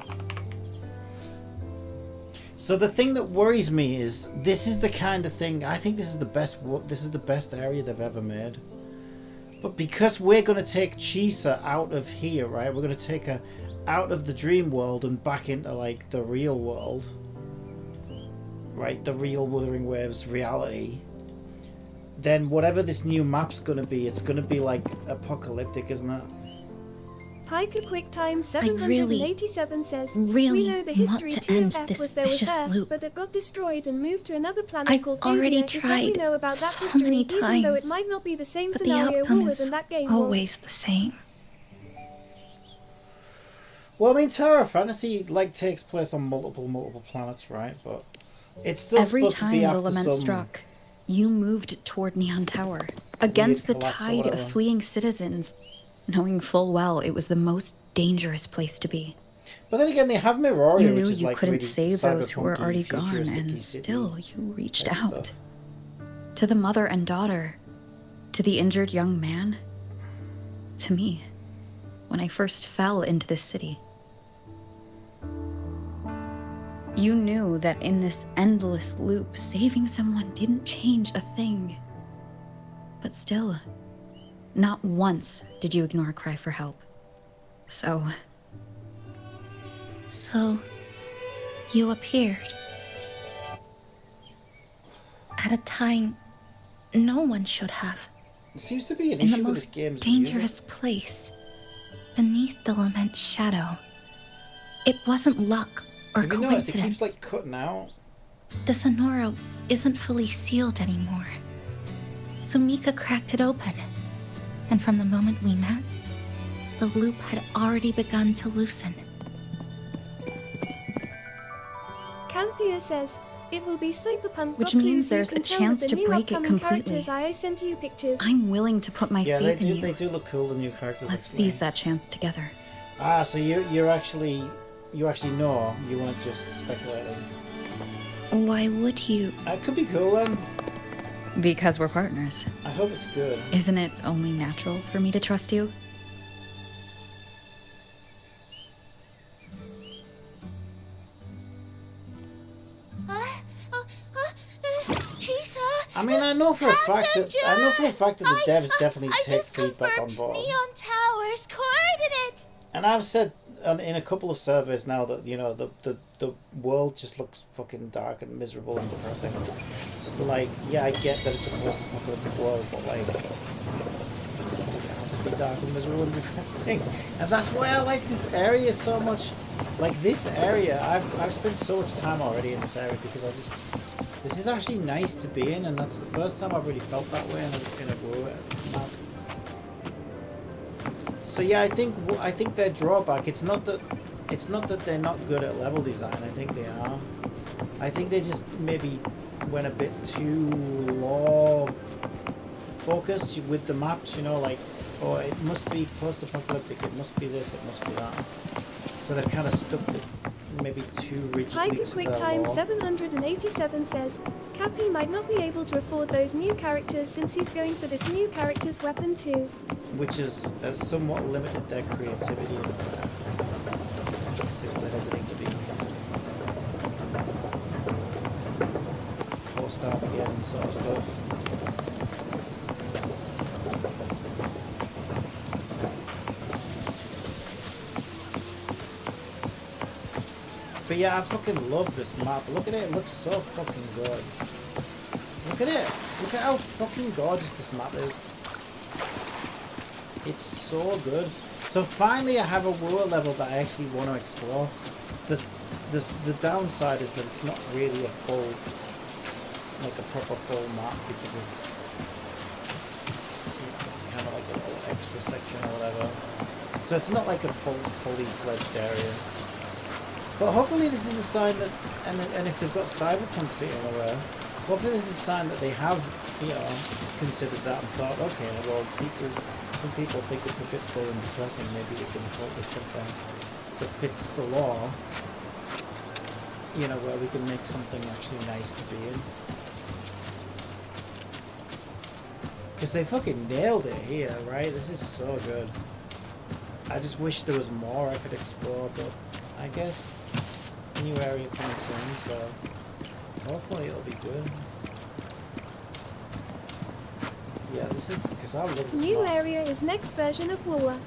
So the thing that worries me is this is the kind of thing, I think this is the best area they've ever made. But because we're going to take Chisa out of here, right? We're going to take her out of the dream world and back into like the real world. Right? The real Wuthering Waves reality. Then whatever this new map's going to be, it's going to be like apocalyptic, isn't it?
Piker QuickTime 787 says,
really
we know the history
want to end
2FF
this
was there with
vicious
Earth,
loop.
but it got destroyed and moved to another planet
I've
called
already
Alien, is what we
tried
know about that
so
history,
many
even though it
times,
might not be the same
but the
scenario
outcome
forward
is
in that game.
always the same.
Well, I mean, Tower of Fantasy like takes place on multiple planets, right? But it's still
every
supposed to be
time
after
the lament
some
struck, you moved toward Neon Tower against the
collapse or
tide of
whatever.
fleeing citizens, knowing full well it was the most dangerous place to be.
But then again, they have Mirroria,
You knew
which is
you
like
couldn't
really
save those who were
cyberpunky,
already gone,
futuristic-y
and
city
still you reached
type
out.
stuff.
To the mother and daughter, to the injured young man, to me, when I first fell into this city. You knew that in this endless loop, saving someone didn't change a thing. But still, not once did you ignore a cry for help. So,
you appeared. At a time no one should have.
It seems to be an
In
issue
the
with this
most
game's
dangerous place, beneath the lament's shadow. It wasn't luck or
Have you noticed it
coincidence.
keeps like cutting out?
The Sonora isn't fully sealed anymore. Sumika cracked it open, and from the moment we met, the loop had already begun to loosen.
Canthea says, it will be Cyberpunk.
Which
God,
means
please, you
there's
can
a
tell
chance
with the
to
new
break it
upcoming
completely.
characters. I sent you pictures.
I'm willing to put my
Yeah,
faith in you.
they do look cool, the new characters.
Let's
actually.
seize that chance together.
Ah, so you actually know, you weren't just speculating.
Why would you?
It could be cool then.
Because we're partners.
I hope it's good.
Isn't it only natural for me to trust you?
Chisa.
I mean, I know for a fact that the devs definitely take feedback on board.
Neon Tower's coordinates.
And I've said in a couple of surveys now that, you know, the world just looks fucking dark and miserable and depressing. Like, yeah, I get that it's a post-apocalyptic world, but like, it doesn't have to be dark and miserable and depressing. And that's why I like this area so much. Like this area, I've spent so much time already in this area because this is actually nice to be in, and that's the first time I've really felt that way in a map. So yeah, I think their drawback, it's not that they're not good at level design. I think they are. I think they just maybe went a bit too law focused with the maps, you know, like, oh, it must be post-apocalyptic, it must be this, it must be that. So they've kind of stuck it maybe too rigidly
Piker
to their
QuickTime
law.
787 says, Cappy might not be able to afford those new characters since he's going for this new character's weapon too.
Which has somewhat limited their creativity and all that. Because they wanted everything to be post-Armageddon sort of stuff. But yeah, I fucking love this map. Look at it, it looks so fucking good. Look at it. Look at how fucking gorgeous this map is. It's so good. So finally I have a world level that I actually want to explore. The downside is that it's not really a full, like a proper full map, because it's kind of like a little extra section or whatever. So it's not like a fully fledged area. But hopefully this is a sign that, and if they've got Cyberpunk sitting anywhere, hopefully this is a sign that they have, you know, considered that and thought, okay, well, some people think it's a bit dull and depressing, maybe they can come up with something that fits the law, you know, where we can make something actually nice to be in. Because they fucking nailed it here, right? This is so good. I just wish there was more I could explore, but I guess a new area coming soon, so hopefully it'll be good. Yeah, this is, because I love this
New
map.
area is next version of WoA.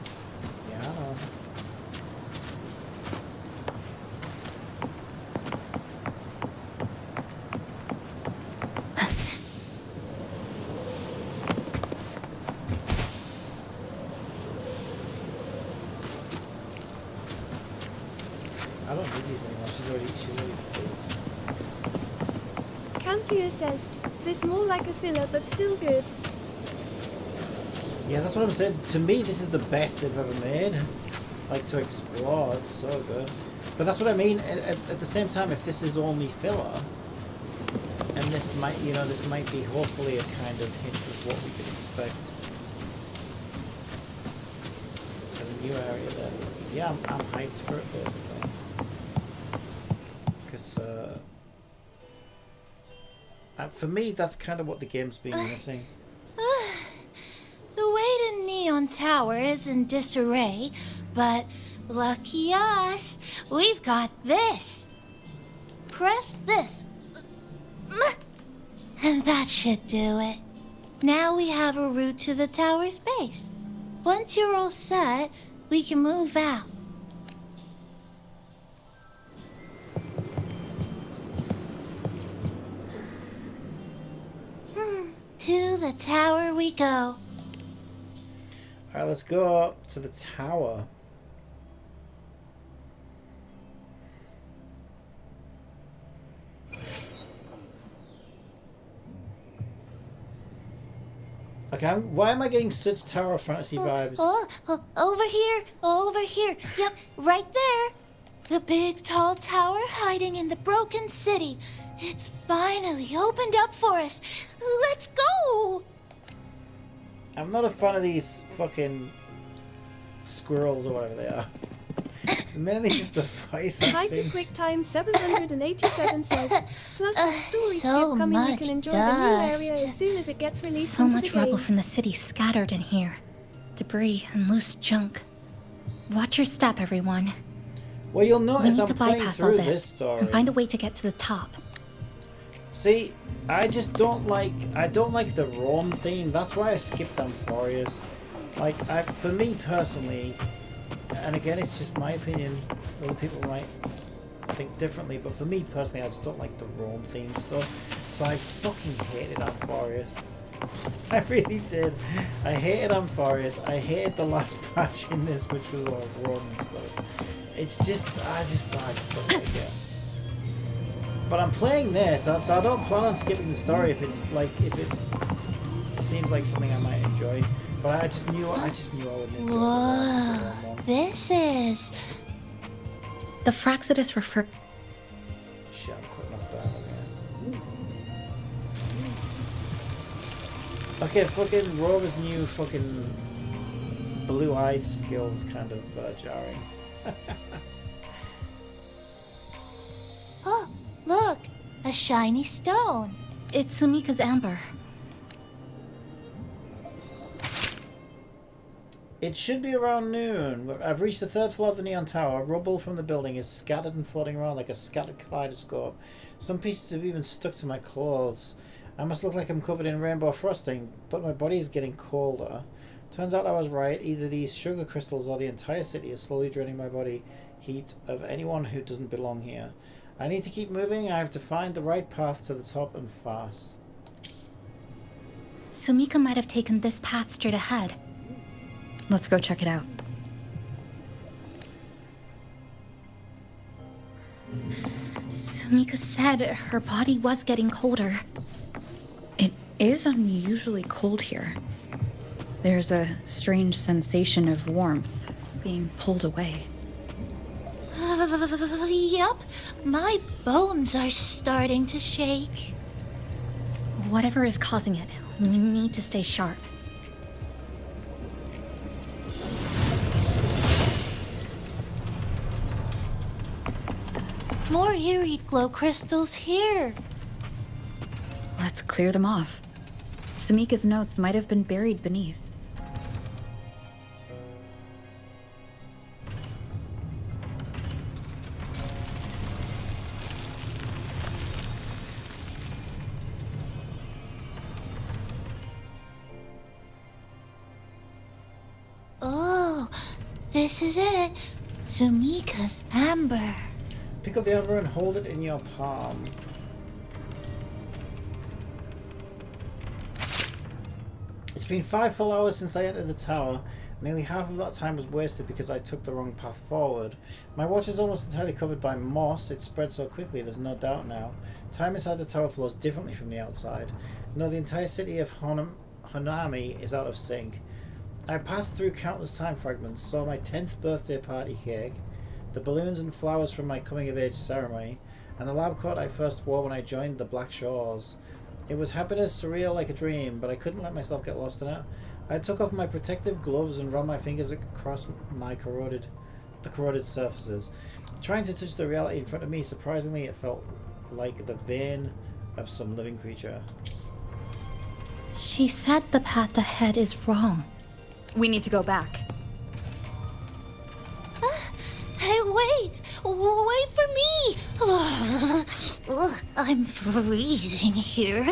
Yeah, I know. I don't need these anymore. She's already built.
Campia says, this more like a filler but still good.
Yeah, that's what I'm saying. To me, this is the best they've ever made. Like, to explore, it's so good. But that's what I mean. At the same time, if this is only filler, and this might, you know, this might be hopefully a kind of hint of what we could expect for the new area. Then, yeah, I'm hyped for it basically. Because for me, that's kind of what the game's been missing.
The way to Neon Tower is in disarray, but lucky us, we've got this. Press this. And that should do it. Now we have a route to the tower's base. Once you're all set, we can move out. To the tower we go.
Alright, let's go to the tower. Okay, why am I getting such Tower Fantasy vibes?
Over here. Yep, right there. The big tall tower hiding in the broken city. It's finally opened up for us. Let's go!
I'm not a fan of these fucking squirrels or whatever they are. Mainly just the voice acting.
Hyper Quick Time 787 says, plus with story
So
skip coming, you
much
can enjoy
dust.
the new area as soon as it gets released
So
into
much
the game.
rubble from the city scattered in here. Debris and loose junk. Watch your step, everyone.
Well, you'll
We
notice
need
I'm
to
playing
bypass all
through this
this
story.
and find a way to get to the top.
See, I just don't like the Rome theme. That's why I skipped Amphorius. Like, for me personally, and again, it's just my opinion. Other people might think differently, but for me personally, I just don't like the Rome theme stuff. So I fucking hated Amphorius. I really did. I hated Amphorius. I hated the last patch in this, which was all Rome and stuff. It's just, I just don't like it. But I'm playing this, so I don't plan on skipping the story if it seems like something I might enjoy. But I just knew I wouldn't enjoy the one.
This is...
The Fraxidus refer...
Shit, I'm cutting off dialogue here. Okay, fucking Rover's new fucking blue-eyed skills kind of jarring.
Oh, look! A shiny stone.
It's Sumika's amber.
It should be around noon. I've reached the 3rd floor of the Neon Tower. Rubble from the building is scattered and floating around like a scattered kaleidoscope. Some pieces have even stuck to my clothes. I must look like I'm covered in rainbow frosting, but my body is getting colder. Turns out I was right. Either these sugar crystals or the entire city is slowly draining my body heat of anyone who doesn't belong here. I need to keep moving. I have to find the right path to the top and fast.
Sumika might have taken this path straight ahead.
Let's go check it out.
Sumika said her body was getting colder.
It is unusually cold here. There's a strange sensation of warmth being pulled away.
Yup, my bones are starting to shake.
Whatever is causing it, we need to stay sharp.
More eerie glow crystals here.
Let's clear them off. Sumika's notes might have been buried beneath.
Oh, this is it. Sumika's amber.
Pick up the amber and hold it in your palm. It's been 5 full hours since I entered the tower. Nearly half of that time was wasted because I took the wrong path forward. My watch is almost entirely covered by moss. It spread so quickly, there's no doubt now. Time inside the tower flows differently from the outside. No, the entire city of Honami is out of sync. I passed through countless time fragments, saw my 10th birthday party cake, the balloons and flowers from my coming-of-age ceremony, and the lab coat I first wore when I joined the Black Shores. It was happiness, surreal like a dream, but I couldn't let myself get lost in it. I took off my protective gloves and ran my fingers across the corroded surfaces. Trying to touch the reality in front of me, surprisingly it felt like the vein of some living creature.
She said the path ahead is wrong.
We need to go back.
Hey, wait! Wait for me! I'm freezing here.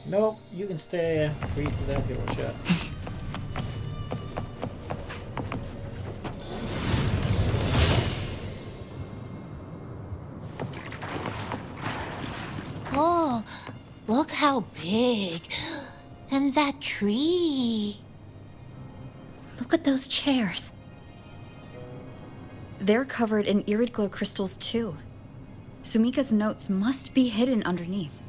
Nope, you can stay freeze to death, you little shit.
Oh, look how big. And that tree.
Look at those chairs.
They're covered in irid glow crystals too. Sumika's notes must be hidden underneath.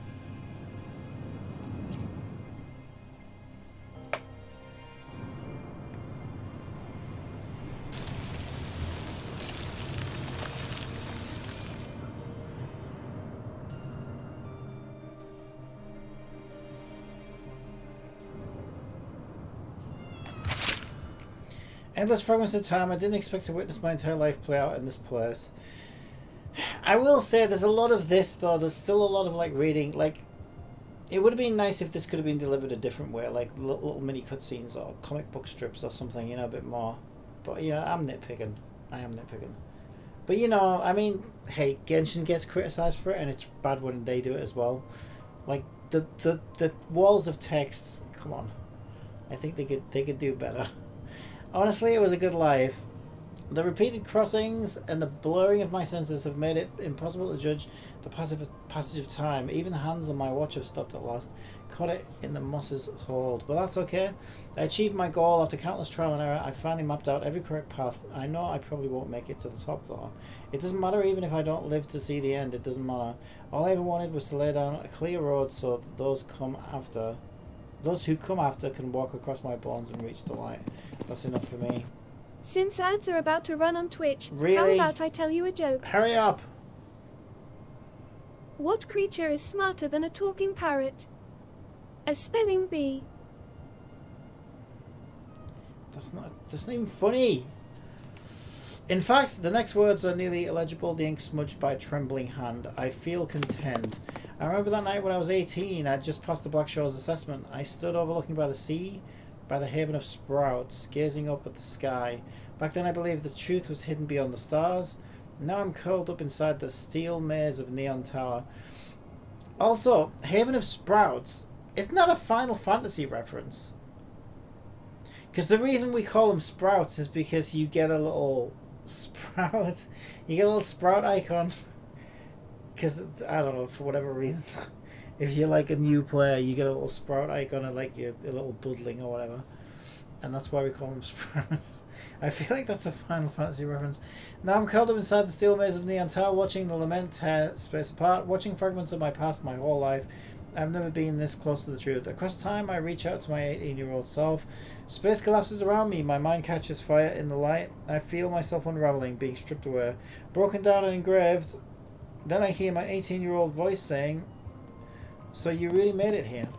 Endless fragments of time. I didn't expect to witness my entire life play out in this place. I will say there's a lot of this though. There's still a lot of like reading. Like, it would have been nice if this could have been delivered a different way, like little mini cutscenes or comic book strips or something, you know, a bit more. But you know, I'm nitpicking. I am nitpicking. But you know, I mean, hey, Genshin gets criticized for it, and it's bad when they do it as well. Like the walls of text. Come on, I think they could do better. Honestly, it was a good life. The repeated crossings and the blurring of my senses have made it impossible to judge the passage of time. Even the hands on my watch have stopped at last. Caught it in the moss's hold. But that's okay. I achieved my goal after countless trial and error. I finally mapped out every correct path. I know I probably won't make it to the top though. It doesn't matter even if I don't live to see the end. It doesn't matter. All I ever wanted was to lay down a clear road so that those who come after can walk across my bones and reach the light. That's enough for me.
Since ads are about to run on Twitch,
Really?
how about I tell you a joke?
Hurry up!
What creature is smarter than a talking parrot? A spelling bee.
That's not even funny. In fact, the next words are nearly illegible, the ink smudged by a trembling hand. I feel content. I remember that night when I was 18, I'd just passed the Black Shores assessment. I stood overlooking by the sea, by the haven of sprouts, gazing up at the sky. Back then I believed the truth was hidden beyond the stars. Now I'm curled up inside the steel maze of Neon Tower. Also, Haven of Sprouts, isn't that a Final Fantasy reference? Because the reason we call them sprouts is because you get a little sprout. You get a little sprout icon. Because, I don't know, for whatever reason. If you're like a new player, you get a little sprout icon and like a little budling or whatever. And that's why we call them sprouts. I feel like that's a Final Fantasy reference. Now I'm curled up inside the steel maze of Neon Tower, watching the lament tear space apart, watching fragments of my past my whole life. I've never been this close to the truth. Across time, I reach out to my 18-year-old self. Space collapses around me. My mind catches fire in the light. I feel myself unraveling, being stripped away. Broken down and engraved. Then I hear my 18-year-old voice saying, "So you really made it here?"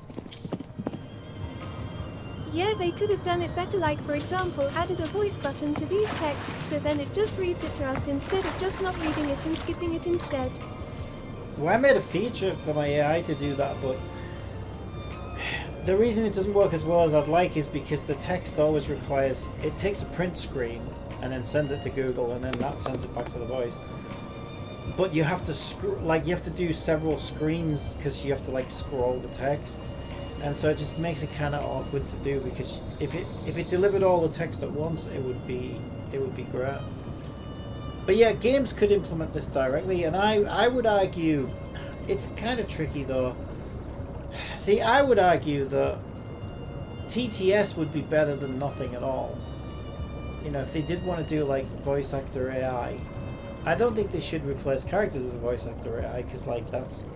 Yeah, they could have done it better, like for example added a voice button to these texts so then it just reads it to us instead of just not reading it and skipping it instead.
Well, I made a feature for my AI to do that, but the reason it doesn't work as well as I'd like is because the text always requires, it takes a print screen and then sends it to Google and then that sends it back to the voice. But you have to you have to do several screens because you have to like scroll the text. And so it just makes it kind of awkward to do, because if it delivered all the text at once, it would be great. But yeah, games could implement this directly, and I would argue it's kind of tricky though. See, I would argue that TTS would be better than nothing at all. You know, if they did want to do like voice actor AI, I don't think they should replace characters with voice actor AI, because like that's,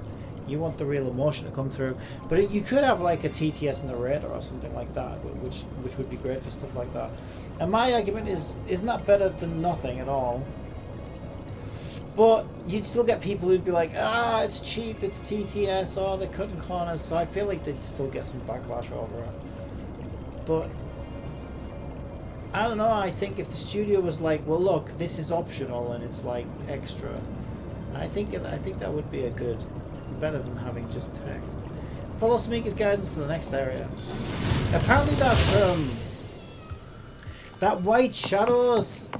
you want the real emotion to come through. But you could have like a TTS narrator or something like that, which would be great for stuff like that. And my argument is, isn't that better than nothing at all? But you'd still get people who'd be like, ah, it's cheap, it's TTS, oh, they're cutting corners. So I feel like they'd still get some backlash over it. But I don't know, I think if the studio was like, well look, this is optional and it's like extra, I think that would be a good, better than having just text. Follow Samika's guidance to the next area. Apparently that white shadows,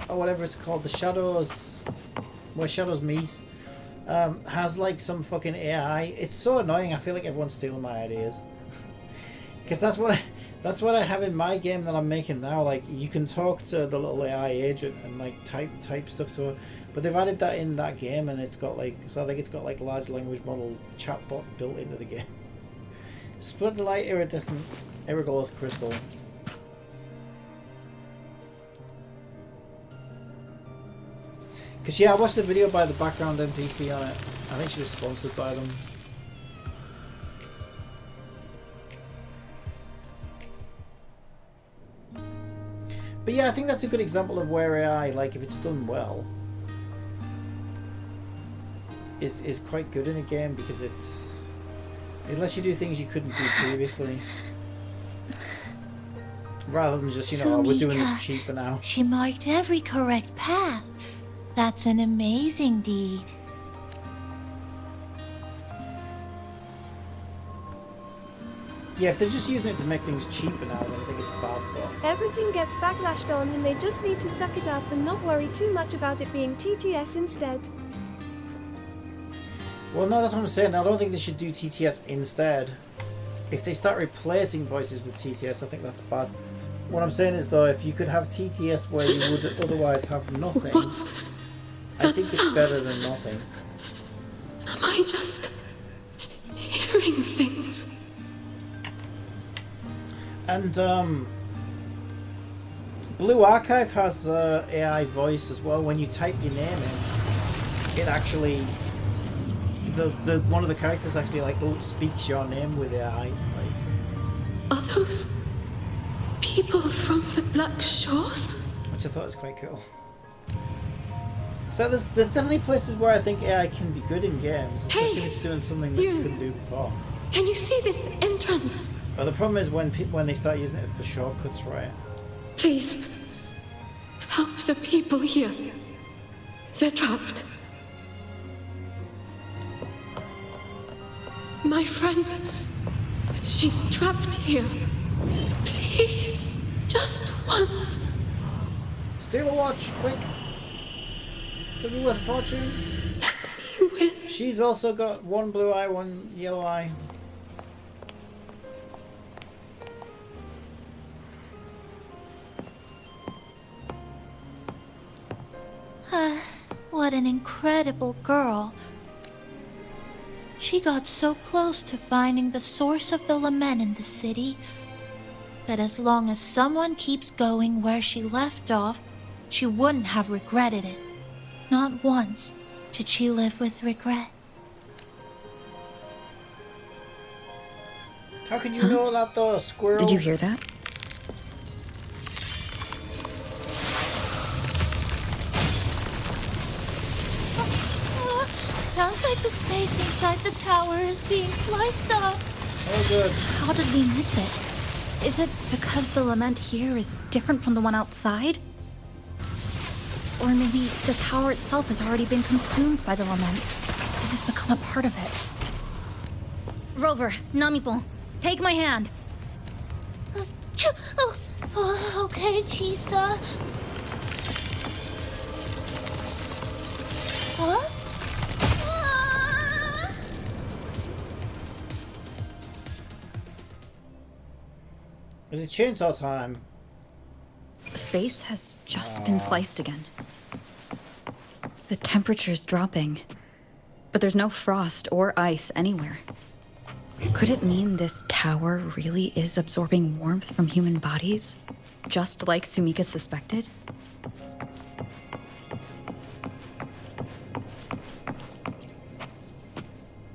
or whatever it's called, the shadows, where shadows meet, has like some fucking AI. It's so annoying. I feel like everyone's stealing my ideas. Because that's what I have in my game that I'm making now. Like, you can talk to the little AI agent and like type stuff to her. But they've added that in that game, and it's got like, so I think it's got like large language model chatbot built into the game. Split the light iridescent irregular crystal. Because yeah, I watched the video by the background NPC on it. I think she was sponsored by them. But yeah, I think that's a good example of where AI, like if it's done well, is quite good in a game, because it's, unless you do things you couldn't do previously. Rather than just, you know, oh, we're doing this cheaper now.
She marked every correct path. That's an amazing deed.
Yeah, if they're just using it to make things cheaper now, then I think it's bad, but...
Everything gets backlashed on and they just need to suck it up and not worry too much about it being TTS instead.
Well, no, that's what I'm saying. I don't think they should do TTS instead. If they start replacing voices with TTS, I think that's bad. What I'm saying is, though, if you could have TTS where you would otherwise have nothing, I think it's better than nothing.
Am I just hearing things?
And Blue Archive has AI voice as well. When you type your name in, it actually, the one of the characters actually like speaks your name with AI. Like,
are those people from the Black Shores?
Which I thought was quite cool. So there's definitely places where I think AI can be good in games, especially if it's doing something that you couldn't do before.
Can you see this entrance?
But the problem is when they start using it for shortcuts, right?
Please, help the people here. They're trapped. My friend, she's trapped here. Please, just once.
Steal a watch, quick. It's gonna be worth a fortune.
Let me win.
She's also got one blue eye, one yellow eye.
What an incredible girl. She got so close to finding the source of the lament in the city. But as long as someone keeps going where she left off, she wouldn't have regretted it. Not once did she live with regret.
How could you know that though, squirrel?
Did you hear that?
Sounds like the space inside the tower is being sliced up.
Oh, good.
How did we miss it? Is it because the lament here is different from the one outside? Or maybe the tower itself has already been consumed by the lament. It has become a part of it. Rover, Namipon, take my hand.
Okay, Chisa. Huh?
Is it chainsaw time?
Space has just been sliced again. The temperature's dropping, but there's no frost or ice anywhere. Could it mean this tower really is absorbing warmth from human bodies, just like Sumika suspected?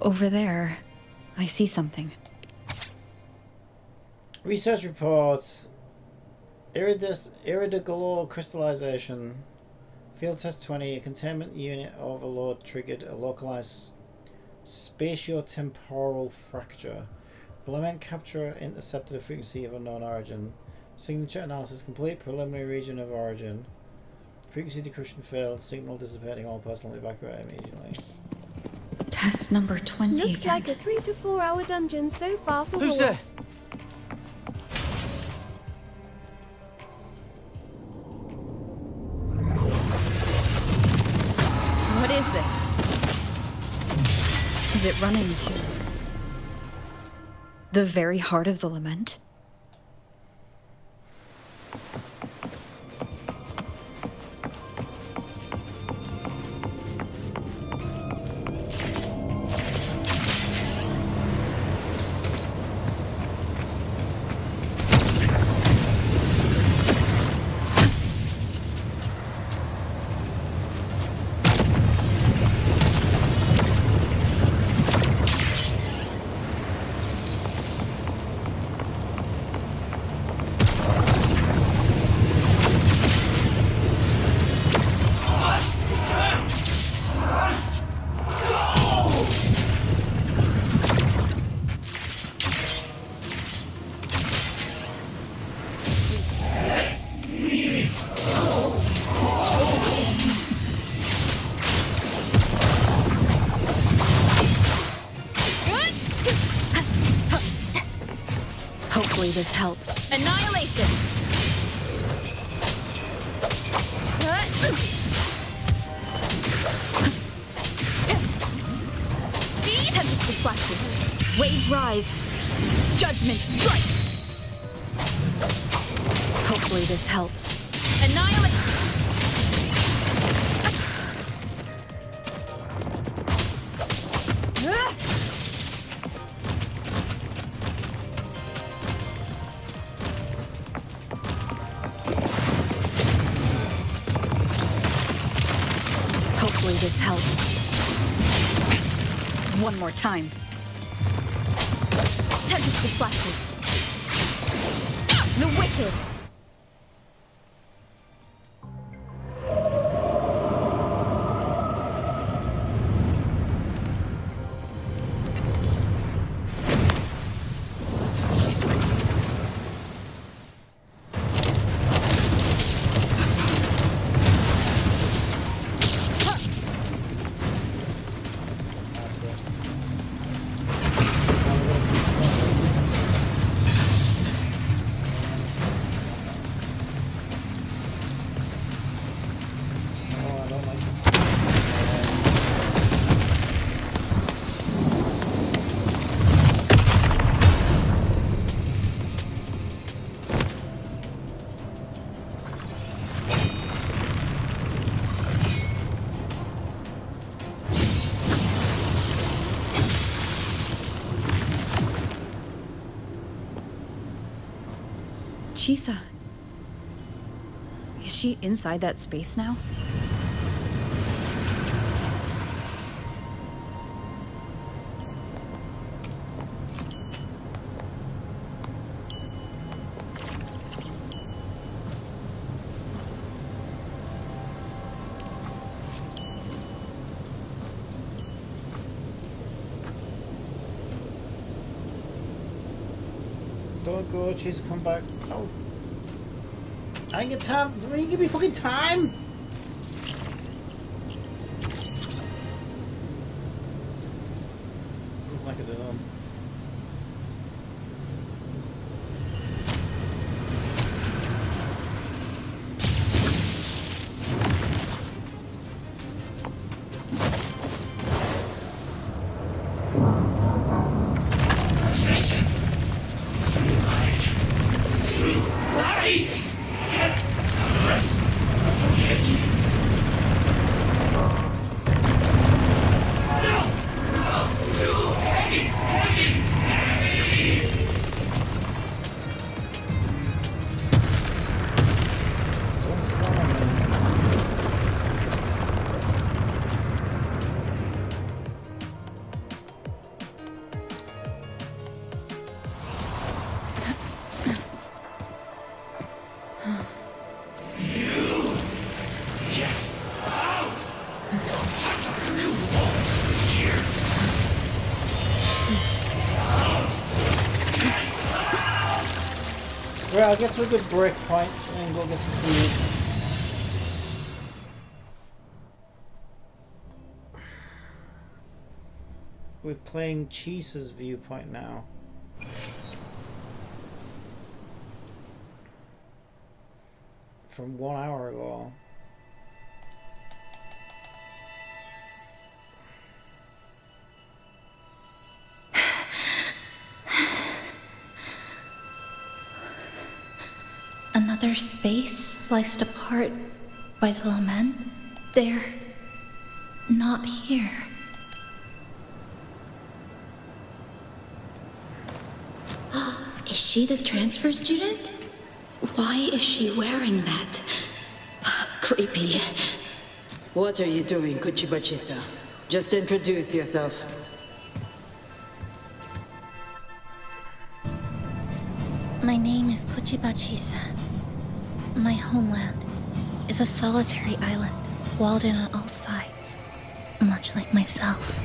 Over there, I see something.
Research reports. Iridicolor crystallization. Field test 20. A containment unit overload triggered a localized spatiotemporal fracture. The lament capture intercepted a frequency of unknown origin. Signature analysis complete. Preliminary region of origin. Frequency decryption failed. Signal dissipating. All personnel evacuate immediately.
Test number 20
Looks
again.
like a 3 to 4 hour dungeon so far for
Who's
Hall.
there?
What is this? Is it running to the very heart of the lament? Hopefully this helps.
Annihilation!
Tempest of flashes. Waves rise. Judgment strikes. Hopefully this helps.
Annihilate!
Hopefully this helps. One more time. Tempest of flashes.
The wicked!
Chisa. Is she inside that space now?
Don't go, she's come back. Oh. I ain't got time. You ain't give me fucking time. Looks like I did on. Well, I guess we could break point and go get some food. We're playing Chisa's viewpoint now. From 1 hour ago.
Another space sliced apart by the lament. They're not here. Is she the transfer student? Why is she wearing that? Creepy.
What are you doing, Kuchiba-Chisa? Just introduce yourself.
My name is Kuchiba-Chisa. My homeland is a solitary island, walled in on all sides, much like myself.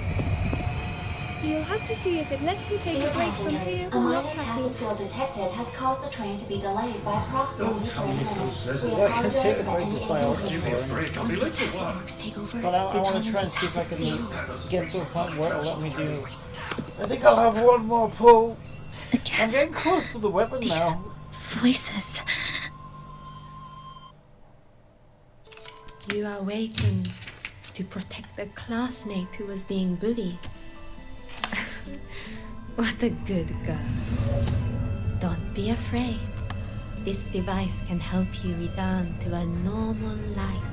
You'll have to see if it lets you take a break from here
A
or
minor
not.
cancer field detected has caused the train to be delayed by approximately 30 minutes. We
I can
apologize
take a
for
break
any
just by
inconvenience.
I'll be late to work. But I want to try and see if I can get to a point where it'll let me do. I think I'll have one more pull. I'm getting close to the weapon now.
Voices.
You are awakened to protect the classmate who was being bullied. What a good girl. Don't be afraid. This device can help you return to a normal life.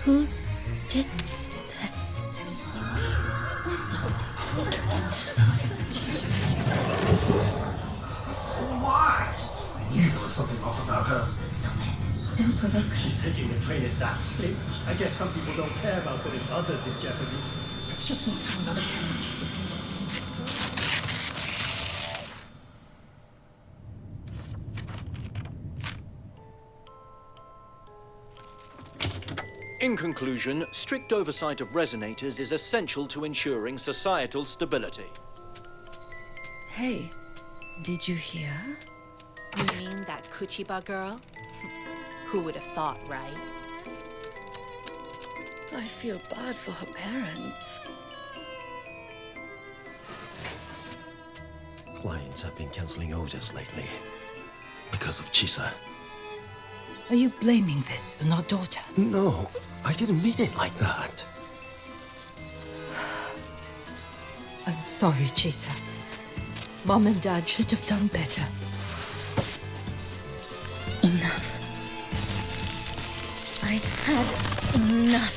Who did this?
Why? You knew there was something off about her.
Stop it. Don't provoke.
She's thinking the train is that slick. I guess some people don't care about putting others in jeopardy.
Let's just move to another premise.
In conclusion, strict oversight of resonators is essential to ensuring societal stability.
Hey, did you hear?
You mean that Kuchiba girl? Who would have thought, right?
I feel bad for her parents.
Clients have been canceling orders lately because of Chisa.
Are you blaming this on our daughter?
No, I didn't mean it like that.
I'm sorry, Chisa. Mom and Dad should have done better.
Enough. I've had enough.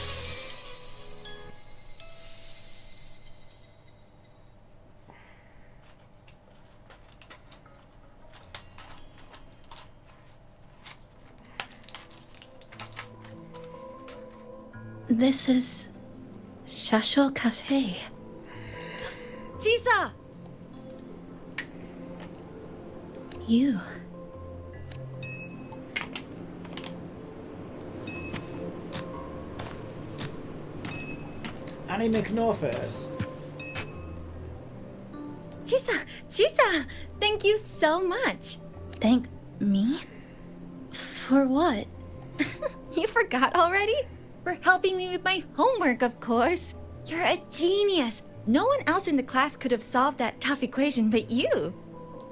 This is Shasho Cafe.
Chisa!
You.
Annie McNorface.
Chisa! Thank you so much.
Thank me? For what?
You forgot already? For helping me with my homework, of course. You're a genius. No one else in the class could have solved that tough equation but you.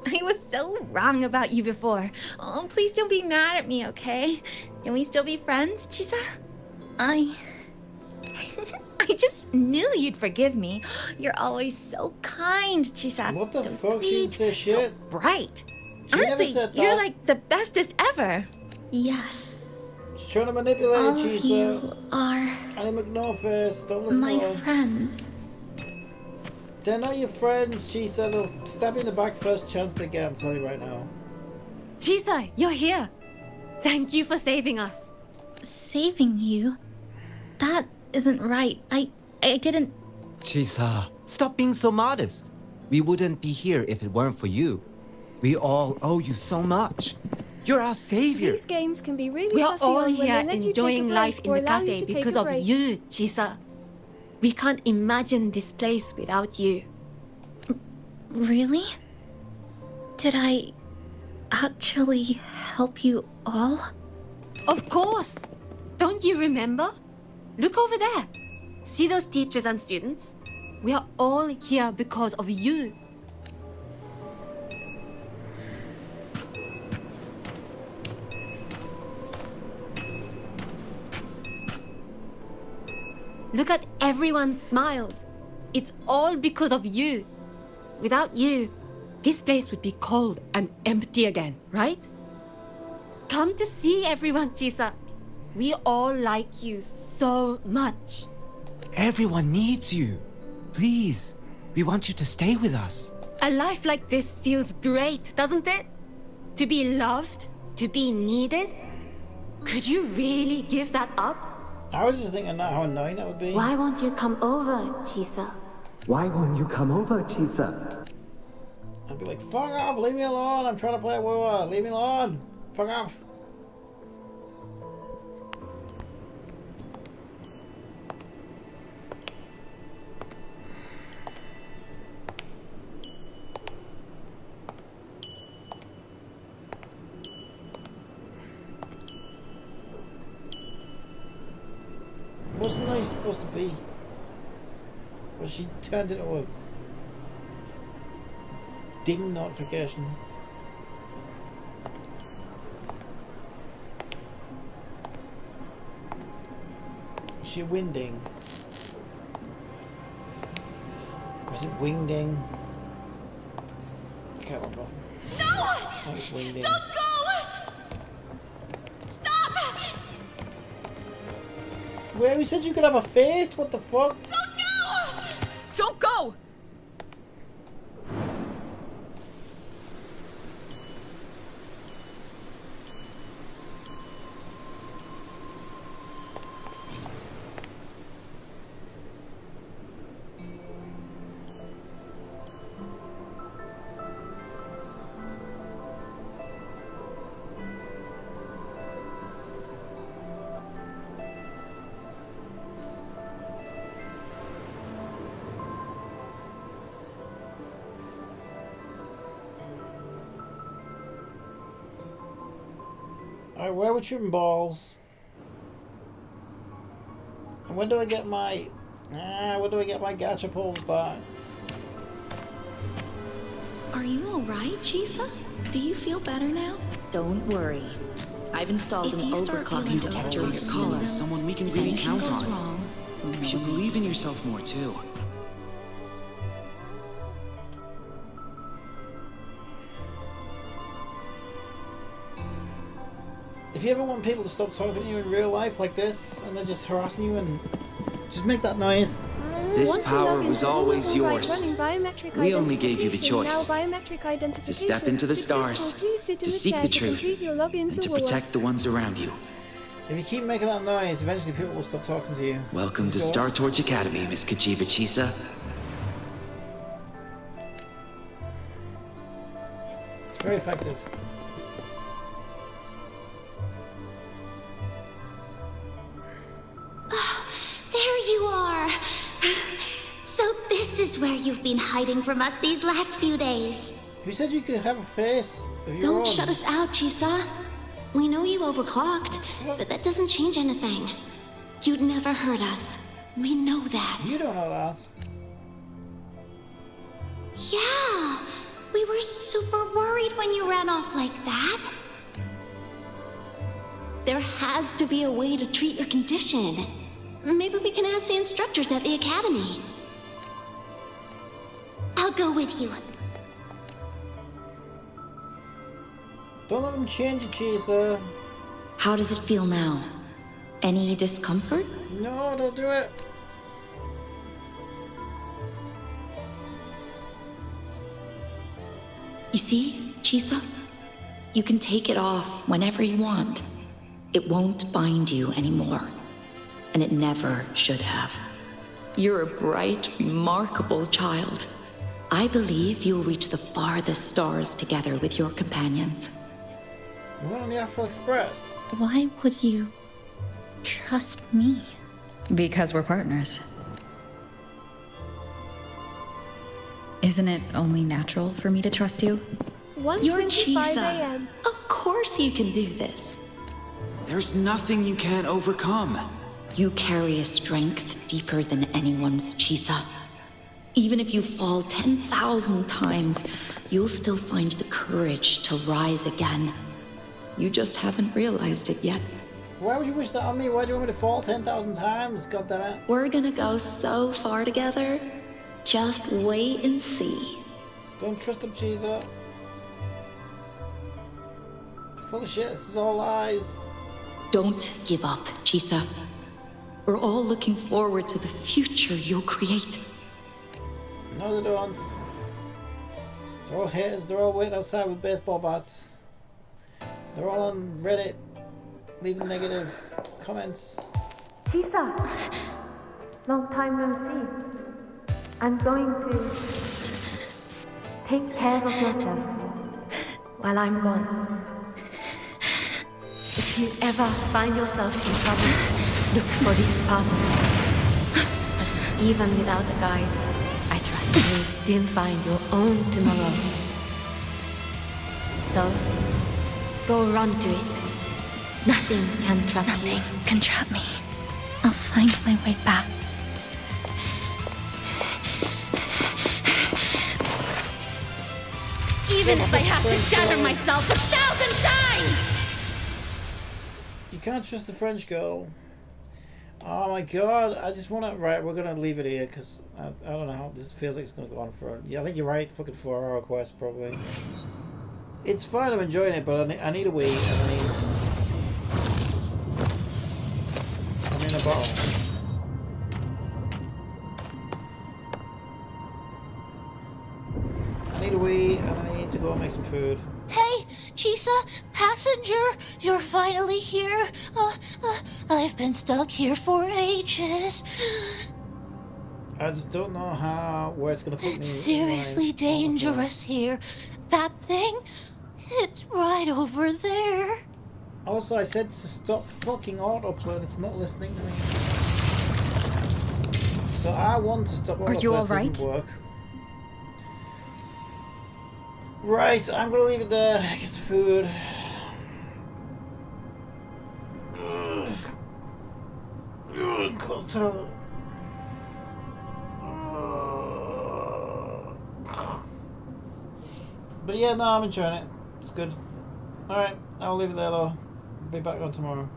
I was so wrong about you before. Oh, please don't be mad at me, okay? Can we still be friends, Chisa? I just knew you'd forgive me. You're always so kind, Chisa.
What the
so
fuck?
Sweet,
She didn't say shit.
So bright.
She never
Honestly,
said
you're
that.
like the bestest ever.
Yes.
She's trying to manipulate
All
you,
of you are
Annie McNorface. Don't listen
my
to her.
friends.
They're not your friends, Chisa. They'll stab you in the back first chance they get, I'm telling you right now.
Chisa, you're here. Thank you for saving us.
Saving you? That isn't right. I didn't...
Chisa, stop being so modest. We wouldn't be here if it weren't for you. We all owe you so much. You're our savior.
These games can be really
We're
fussy
all
on when
here
they let you take a
enjoying
break
life in
or
the
allow you
cafe
to take
because
a
of
break.
you, Chisa. We can't imagine this place without you.
Really? Did I actually help you all?
Of course. Don't you remember? Look over there. See those teachers and students? We are all here because of you. Look at everyone's smiles. It's all because of you. Without you, this place would be cold and empty again, right? Come to see everyone, Chisa. We all like you so much.
Everyone needs you. Please, we want you to stay with us.
A life like this feels great, doesn't it? To be loved, to be needed. Could you really give that up?
I was just thinking how annoying that would be.
Why won't you come over, Chisa?
Why won't you come over, Chisa?
I'd be like, fuck off, leave me alone, I'm trying to play a Wua, leave me alone, fuck off. Wasn't I supposed to be? Was she turned into a ding notification? Is she winding? Or is it wingding? I can't remember.
No!
I think it's wingding.
Don't go! Stop!
Wait, who said you could have a face? What the fuck?
Don't go!
Alright, where were trimming balls? And when do I get my... when do I get my gacha pulls back?
Are you alright, Chisa? Do you feel better now?
Don't worry. I've installed an overclocking detector in your collar.
Someone we can really count on. You should believe in yourself more too.
If you ever want people to stop talking to you in real life like this, and they're just harassing you, and just make that noise.
This power was always yours. We only gave you the choice to step into the stars, to seek the truth, and to protect the ones around you.
If you keep making that noise, eventually people will stop talking to you.
Welcome to Star Torch Academy, Miss Kachiba Chisa.
It's very effective.
There you are. So this is where you've been hiding from us these last few days.
Who said you could have a face of your
Don't
own?
shut us out, Chisa. We know you overclocked, but that doesn't change anything. You'd never hurt us. We know that.
You don't know that.
Yeah, we were super worried when you ran off like that. There has to be a way to treat your condition. Maybe we can ask the instructors at the academy. I'll go with you.
Don't let them change it, Chisa.
How does it feel now? Any discomfort?
No, don't do it.
You see, Chisa? You can take it off whenever you want. It won't bind you anymore. And it never should have. You're a bright, remarkable child. I believe you'll reach the farthest stars together with your companions.
We went on the Astral Express.
Why would you trust me?
Because we're partners. Isn't it only natural for me to trust you?
You're
1:25
Chisa.
a.m.
Of course you can do this.
There's nothing you can't overcome.
You carry a strength deeper than anyone's, Chisa. Even if you fall 10,000 times, you'll still find the courage to rise again. You just haven't realized it yet.
Why would you wish that on me? Why do you want me to fall 10,000 times? God damn it.
We're gonna go so far together. Just wait and see.
Don't trust them, Chisa. Full of shit. This is all lies.
Don't give up, Chisa. We're all looking forward to the future you'll create.
No, they don't. They're all haters. They're all waiting outside with baseball bats. They're all on Reddit, leaving negative comments.
Chisa, long time no see. I'm going to take care of yourself while I'm gone. If you ever find yourself in trouble, look for this puzzle. But even without a guide, I trust you'll still find your own tomorrow. So, go run to it. Nothing can trap you.
Nothing can trap me. I'll find my way back.
Even if I have to gather myself 1,000 times!
You can't trust the French girl. Oh my god, I just want to... Right, we're going to leave it here because I don't know how... This feels like it's going to go on for... Yeah, I think you're right. Fucking 4-hour quest, probably. It's fine, I'm enjoying it, but I need a wee, and I'm in a bottle. I need a wee, and I need to go and make some food.
Hey, Chisa, passenger, you're finally here. I've been stuck here for ages.
I just don't know where it's gonna put me.
It's seriously dangerous here. That thing, it's right over there.
Also, I said to stop fucking autoplay, and it's not listening to me. So I want to stop autoplay.
Are you all right?
Doesn't work. Right, I'm gonna leave it there. Get some food. But yeah, no, I'm enjoying it. It's good. Alright, I'll leave it there though. Be back on tomorrow.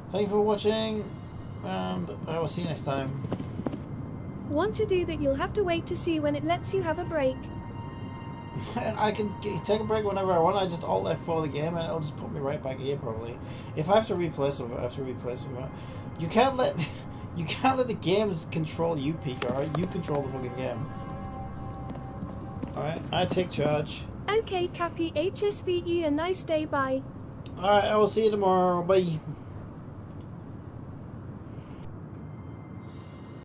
Thank you for watching, and I will see you next time.
Want to do that, you'll have to wait to see when it lets you have a break.
I can take a break whenever I want. I just alt F4 the game and it'll just put me right back here probably. If I have to replay something, I have to replay something. You can't let the games control you, Pika, alright? You control the fucking game. Alright, I take charge.
Okay, Cappy, HSVE, a nice day, bye.
Alright, I will see you tomorrow. Bye.